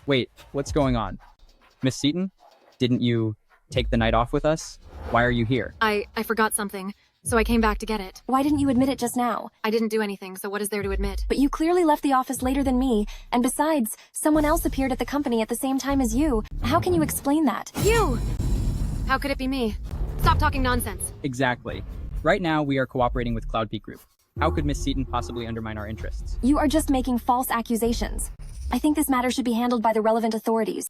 Wait, what's going on? Miss Seaton? Didn't you take the night off with us? Why are you here? I forgot something, so I came back to get it. Why didn't you admit it just now? I didn't do anything, so what is there to admit? But you clearly left the office later than me, and besides, someone else appeared at the company at the same time as you. How can you explain that? You! How could it be me? Stop talking nonsense. Exactly. Right now, we are cooperating with Cloud Peak Group. How could Miss Seaton possibly undermine our interests? You are just making false accusations. I think this matter should be handled by the relevant authorities.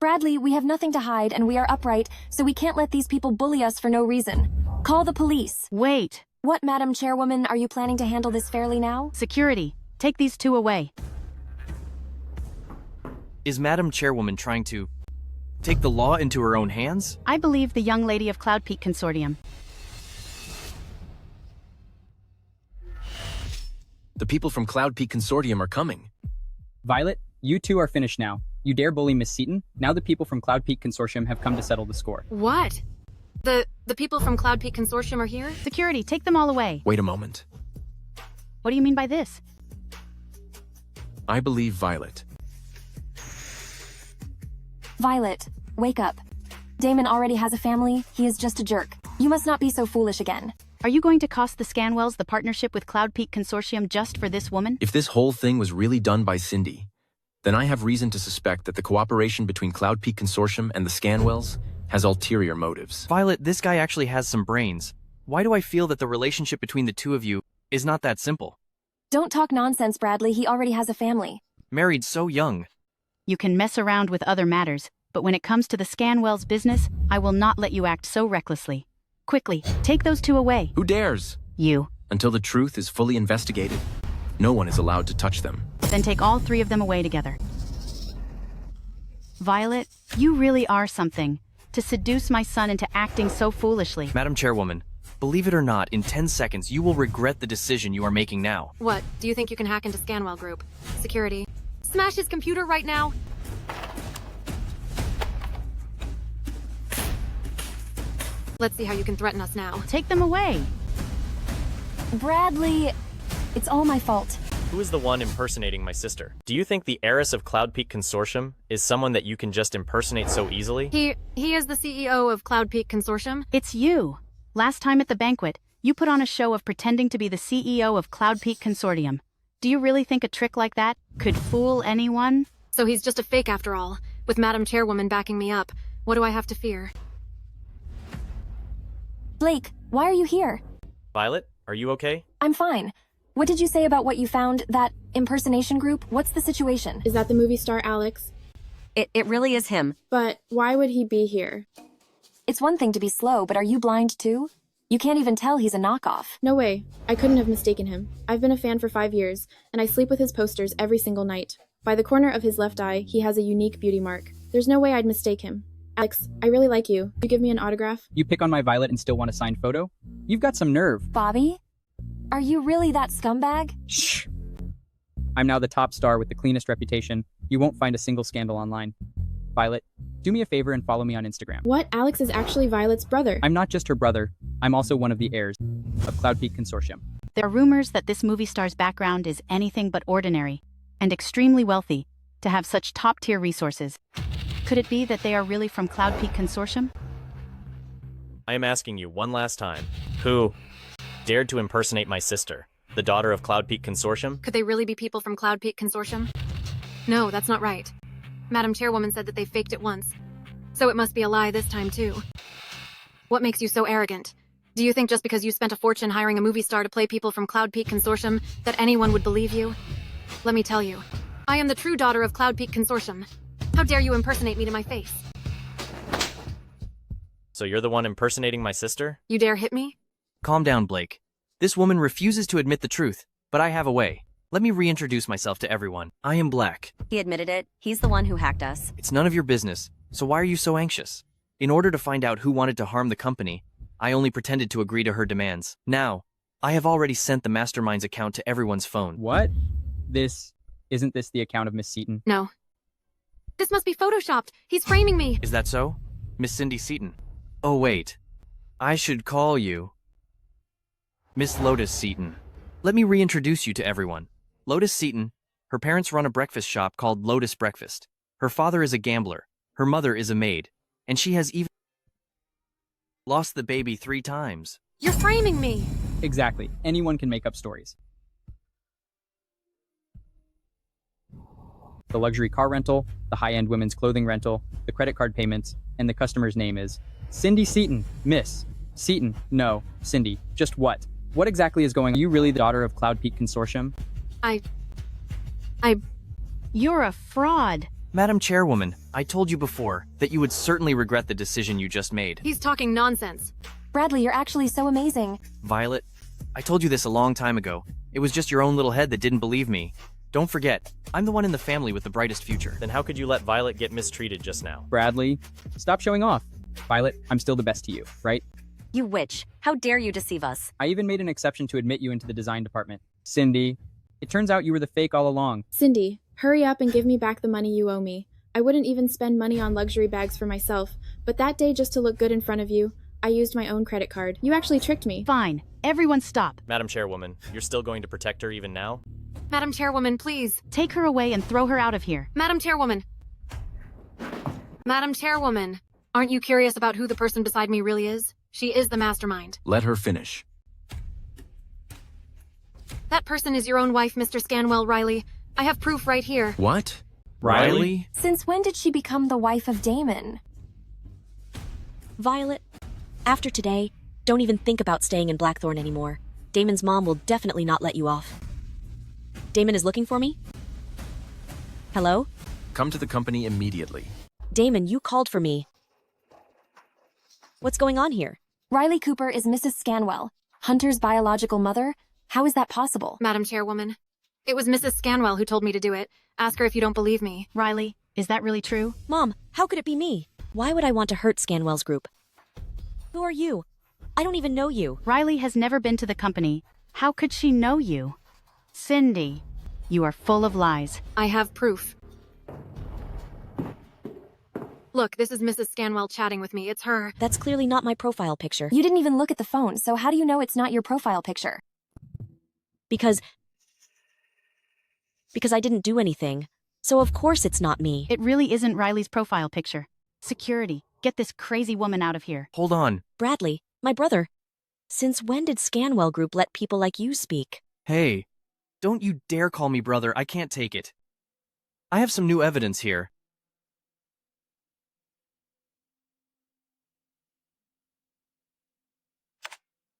Bradley, we have nothing to hide, and we are upright, so we can't let these people bully us for no reason. Call the police. Wait. What, Madam Chairwoman, are you planning to handle this fairly now? Security, take these two away. Is Madam Chairwoman trying to take the law into her own hands? I believe the young lady of Cloud Peak Consortium. The people from Cloud Peak Consortium are coming. Violet, you two are finished now. You dare bully Miss Seaton? Now the people from Cloud Peak Consortium have come to settle the score. What? The people from Cloud Peak Consortium are here? Security, take them all away. Wait a moment. What do you mean by this? I believe Violet. Violet, wake up. Damon already has a family, he is just a jerk. You must not be so foolish again. Are you going to cost the Scanwells the partnership with Cloud Peak Consortium just for this woman? If this whole thing was really done by Cindy, then I have reason to suspect that the cooperation between Cloud Peak Consortium and the Scanwells has ulterior motives. Violet, this guy actually has some brains. Why do I feel that the relationship between the two of you is not that simple? Don't talk nonsense, Bradley, he already has a family. Married so young. You can mess around with other matters, but when it comes to the Scanwells business, I will not let you act so recklessly. Quickly, take those two away. Who dares? You. Until the truth is fully investigated, no one is allowed to touch them. Then take all three of them away together. Violet, you really are something. To seduce my son into acting so foolishly. Madam Chairwoman, believe it or not, in 10 seconds you will regret the decision you are making now. What? Do you think you can hack into Scanwell Group? Security. Smash his computer right now? Let's see how you can threaten us now. Take them away. Bradley, it's all my fault. Who is the one impersonating my sister? Do you think the heiress of Cloud Peak Consortium is someone that you can just impersonate so easily? He is the CEO of Cloud Peak Consortium. It's you. Last time at the banquet, you put on a show of pretending to be the CEO of Cloud Peak Consortium. Do you really think a trick like that could fool anyone? So he's just a fake after all. With Madam Chairwoman backing me up, what do I have to fear? Blake, why are you here? Violet, are you okay? I'm fine. What did you say about what you found, that impersonation group? What's the situation? Is that the movie star Alex? It really is him. But why would he be here? It's one thing to be slow, but are you blind too? You can't even tell he's a knockoff. No way. I couldn't have mistaken him. I've been a fan for 5 years, and I sleep with his posters every single night. By the corner of his left eye, he has a unique beauty mark. There's no way I'd mistake him. Alex, I really like you. You give me an autograph? You pick on my Violet and still want a signed photo? You've got some nerve. Bobby? Are you really that scumbag? Shh. I'm now the top star with the cleanest reputation. You won't find a single scandal online. Violet, do me a favor and follow me on Instagram. What? Alex is actually Violet's brother. I'm not just her brother. I'm also one of the heirs of Cloud Peak Consortium. There are rumors that this movie star's background is anything but ordinary and extremely wealthy to have such top-tier resources. Could it be that they are really from Cloud Peak Consortium? I am asking you one last time. Who dared to impersonate my sister, the daughter of Cloud Peak Consortium? Could they really be people from Cloud Peak Consortium? No, that's not right. Madam Chairwoman said that they faked it once. So it must be a lie this time too. What makes you so arrogant? Do you think just because you spent a fortune hiring a movie star to play people from Cloud Peak Consortium that anyone would believe you? Let me tell you, I am the true daughter of Cloud Peak Consortium. How dare you impersonate me to my face? So you're the one impersonating my sister? You dare hit me? Calm down, Blake. This woman refuses to admit the truth, but I have a way. Let me reintroduce myself to everyone. I am Black. He admitted it. He's the one who hacked us. It's none of your business, so why are you so anxious? In order to find out who wanted to harm the company, I only pretended to agree to her demands. Now, I have already sent the mastermind's account to everyone's phone. What? Isn't this the account of Miss Seaton? No. This must be photoshopped. He's framing me. Is that so? Miss Cindy Seaton. Oh wait. I should call you Miss Lotus Seaton. Let me reintroduce you to everyone. Lotus Seaton, her parents run a breakfast shop called Lotus Breakfast. Her father is a gambler, her mother is a maid, and she has even lost the baby 3 times. You're framing me. Exactly. Anyone can make up stories. The luxury car rental, the high-end women's clothing rental, the credit card payments, and the customer's name is Cindy Seaton. Miss Seaton. No, Cindy. Just what? What exactly is going on? Are you really the daughter of Cloud Peak Consortium? You're a fraud. Madam Chairwoman, I told you before that you would certainly regret the decision you just made. He's talking nonsense. Bradley, you're actually so amazing. Violet, I told you this a long time ago. It was just your own little head that didn't believe me. Don't forget, I'm the one in the family with the brightest future. Then how could you let Violet get mistreated just now? Bradley, stop showing off. Violet, I'm still the best to you, right? You witch. How dare you deceive us? I even made an exception to admit you into the design department. Cindy, it turns out you were the fake all along. Cindy, hurry up and give me back the money you owe me. I wouldn't even spend money on luxury bags for myself, but that day just to look good in front of you, I used my own credit card. You actually tricked me. Fine. Everyone stop. Madam Chairwoman, you're still going to protect her even now? Madam Chairwoman, please. Take her away and throw her out of here. Madam Chairwoman. Madam Chairwoman, aren't you curious about who the person beside me really is? She is the mastermind. Let her finish. That person is your own wife, Mr. Scanwell Riley. I have proof right here. What? Riley? Since when did she become the wife of Damon? Violet, after today, don't even think about staying in Blackthorn anymore. Damon's mom will definitely not let you off. Damon is looking for me? Hello? Come to the company immediately. Damon, you called for me. What's going on here? Riley Cooper is Mrs. Scanwell, Hunter's biological mother. How is that possible? Madam Chairwoman, it was Mrs. Scanwell who told me to do it. Ask her if you don't believe me. Riley, is that really true? Mom, how could it be me? Why would I want to hurt Scanwell's group? Who are you? I don't even know you. Riley has never been to the company. How could she know you? Cindy, you are full of lies. I have proof. Look, this is Mrs. Scanwell chatting with me. It's her. That's clearly not my profile picture. You didn't even look at the phone, so how do you know it's not your profile picture? Because I didn't do anything. So of course it's not me. It really isn't Riley's profile picture. Security, get this crazy woman out of here. Hold on. Bradley, my brother. Since when did Scanwell Group let people like you speak? Hey, don't you dare call me brother. I can't take it. I have some new evidence here.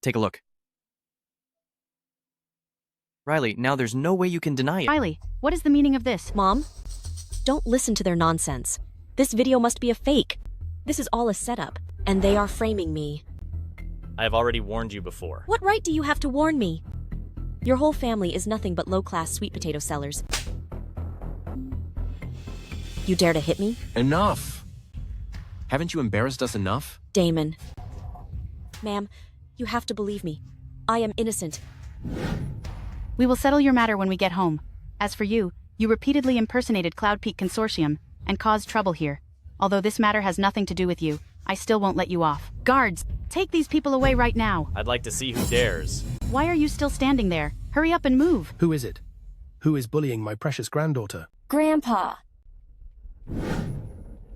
Take a look. Riley, now there's no way you can deny it. Riley, what is the meaning of this? Mom, don't listen to their nonsense. This video must be a fake. This is all a setup, and they are framing me. I have already warned you before. What right do you have to warn me? Your whole family is nothing but low-class sweet potato sellers. You dare to hit me? Enough! Haven't you embarrassed us enough? Damon. Ma'am, you have to believe me. I am innocent. We will settle your matter when we get home. As for you, you repeatedly impersonated Cloud Peak Consortium and caused trouble here. Although this matter has nothing to do with you, I still won't let you off. Guards, take these people away right now. I'd like to see who dares. Why are you still standing there? Hurry up and move. Who is it? Who is bullying my precious granddaughter? Grandpa.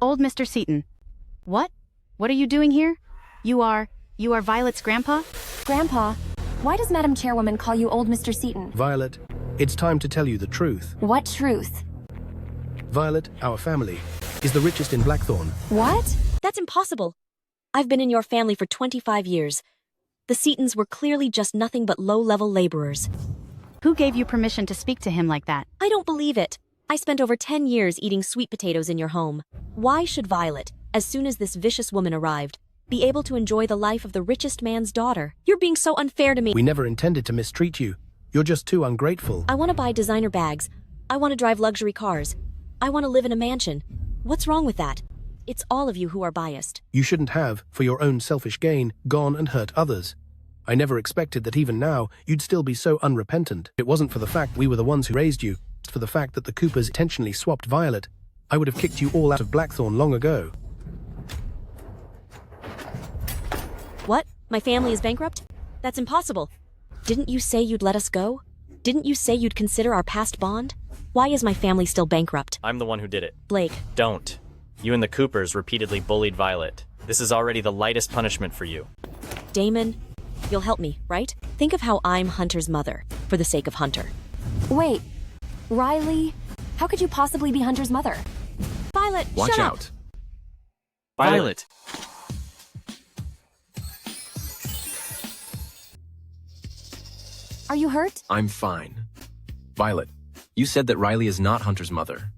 Old Mr. Seaton. What? What are you doing here? You are Violet's grandpa? Grandpa, why does Madam Chairwoman call you old Mr. Seaton? Violet, it's time to tell you the truth. What truth? Violet, our family, is the richest in Blackthorn. What? That's impossible. I've been in your family for 25 years. The Seatons were clearly just nothing but low-level laborers. Who gave you permission to speak to him like that? I don't believe it. I spent over 10 years eating sweet potatoes in your home. Why should Violet, as soon as this vicious woman arrived, be able to enjoy the life of the richest man's daughter? You're being so unfair to me. We never intended to mistreat you. You're just too ungrateful. I want to buy designer bags. I want to drive luxury cars. I want to live in a mansion. What's wrong with that? It's all of you who are biased. You shouldn't have, for your own selfish gain, gone and hurt others. I never expected that even now, you'd still be so unrepentant. It wasn't for the fact we were the ones who raised you. It's for the fact that the Coopers intentionally swapped Violet. I would have kicked you all out of Blackthorn long ago. What? My family is bankrupt? That's impossible. Didn't you say you'd let us go? Didn't you say you'd consider our past bond? Why is my family still bankrupt? I'm the one who did it. Blake. Don't. You and the Coopers repeatedly bullied Violet. This is already the lightest punishment for you. Damon, you'll help me, right? Think of how I'm Hunter's mother, for the sake of Hunter. Wait, Riley? How could you possibly be Hunter's mother? Violet, Watch shut out. up! Violet. Are you hurt? I'm fine. Violet, you said that Riley is not Hunter's mother.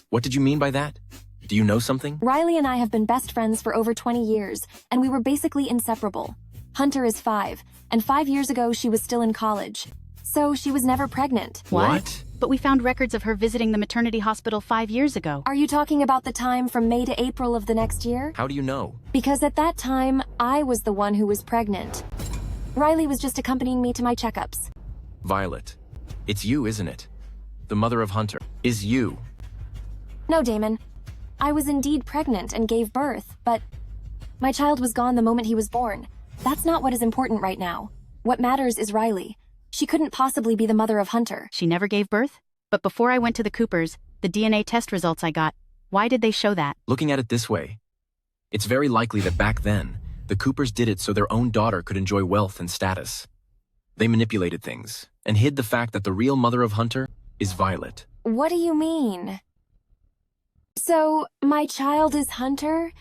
What did you mean by that? Do you know something? Riley and I have been best friends for over 20 years, and we were basically inseparable. Hunter is 5, and 5 years ago she was still in college. So she was never pregnant. What? But we found records of her visiting the maternity hospital 5 years ago. Are you talking about the time from May to April of the next year? How do you know? Because at that time, I was the one who was pregnant. Riley was just accompanying me to my checkups. Violet, it's you, isn't it? The mother of Hunter is you. No, Damon. I was indeed pregnant and gave birth, but my child was gone the moment he was born. That's not what is important right now. What matters is Riley. She couldn't possibly be the mother of Hunter. She never gave birth? But before I went to the Coopers, the DNA test results I got, why did they show that? Looking at it this way, it's very likely that back then, the Coopers did it so their own daughter could enjoy wealth and status. They manipulated things and hid the fact that the real mother of Hunter is Violet. What do you mean? So, my child is Hunter?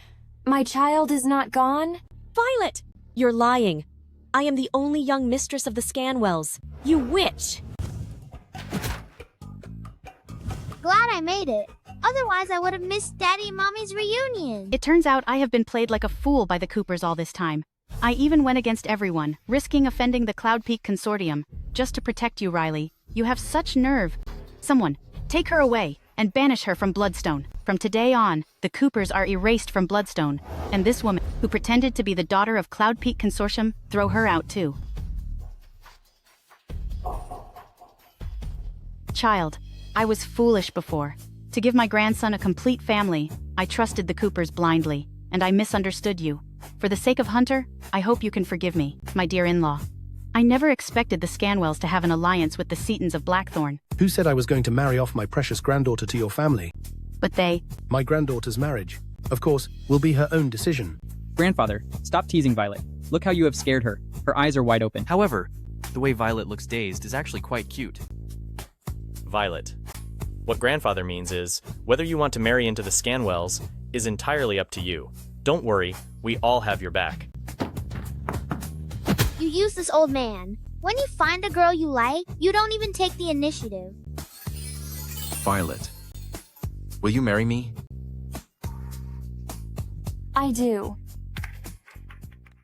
My child is not gone? Violet! You're lying. I am the only young mistress of the Scanwells. You witch! Glad I made it. Otherwise, I would have missed Daddy and Mommy's reunion. It turns out I have been played like a fool by the Coopers all this time. I even went against everyone, risking offending the Cloud Peak Consortium, just to protect you, Riley. You have such nerve. Someone, take her away and banish her from Bloodstone. From today on, the Coopers are erased from Bloodstone, and this woman, who pretended to be the daughter of Cloud Peak Consortium, throw her out too. Child, I was foolish before. To give my grandson a complete family, I trusted the Coopers blindly, and I misunderstood you. For the sake of Hunter, I hope you can forgive me, my dear in-law. I never expected the Scanwells to have an alliance with the Seatons of Blackthorn. Who said I was going to marry off my precious granddaughter to your family? But they... My granddaughter's marriage, of course, will be her own decision. Grandfather, stop teasing Violet. Look how you have scared her. Her eyes are wide open. However, the way Violet looks dazed is actually quite cute. Violet. What grandfather means is, whether you want to marry into the Scanwells is entirely up to you. Don't worry, we all have your back. You use this old man. When you find a girl you like, you don't even take the initiative. Violet, will you marry me? I do.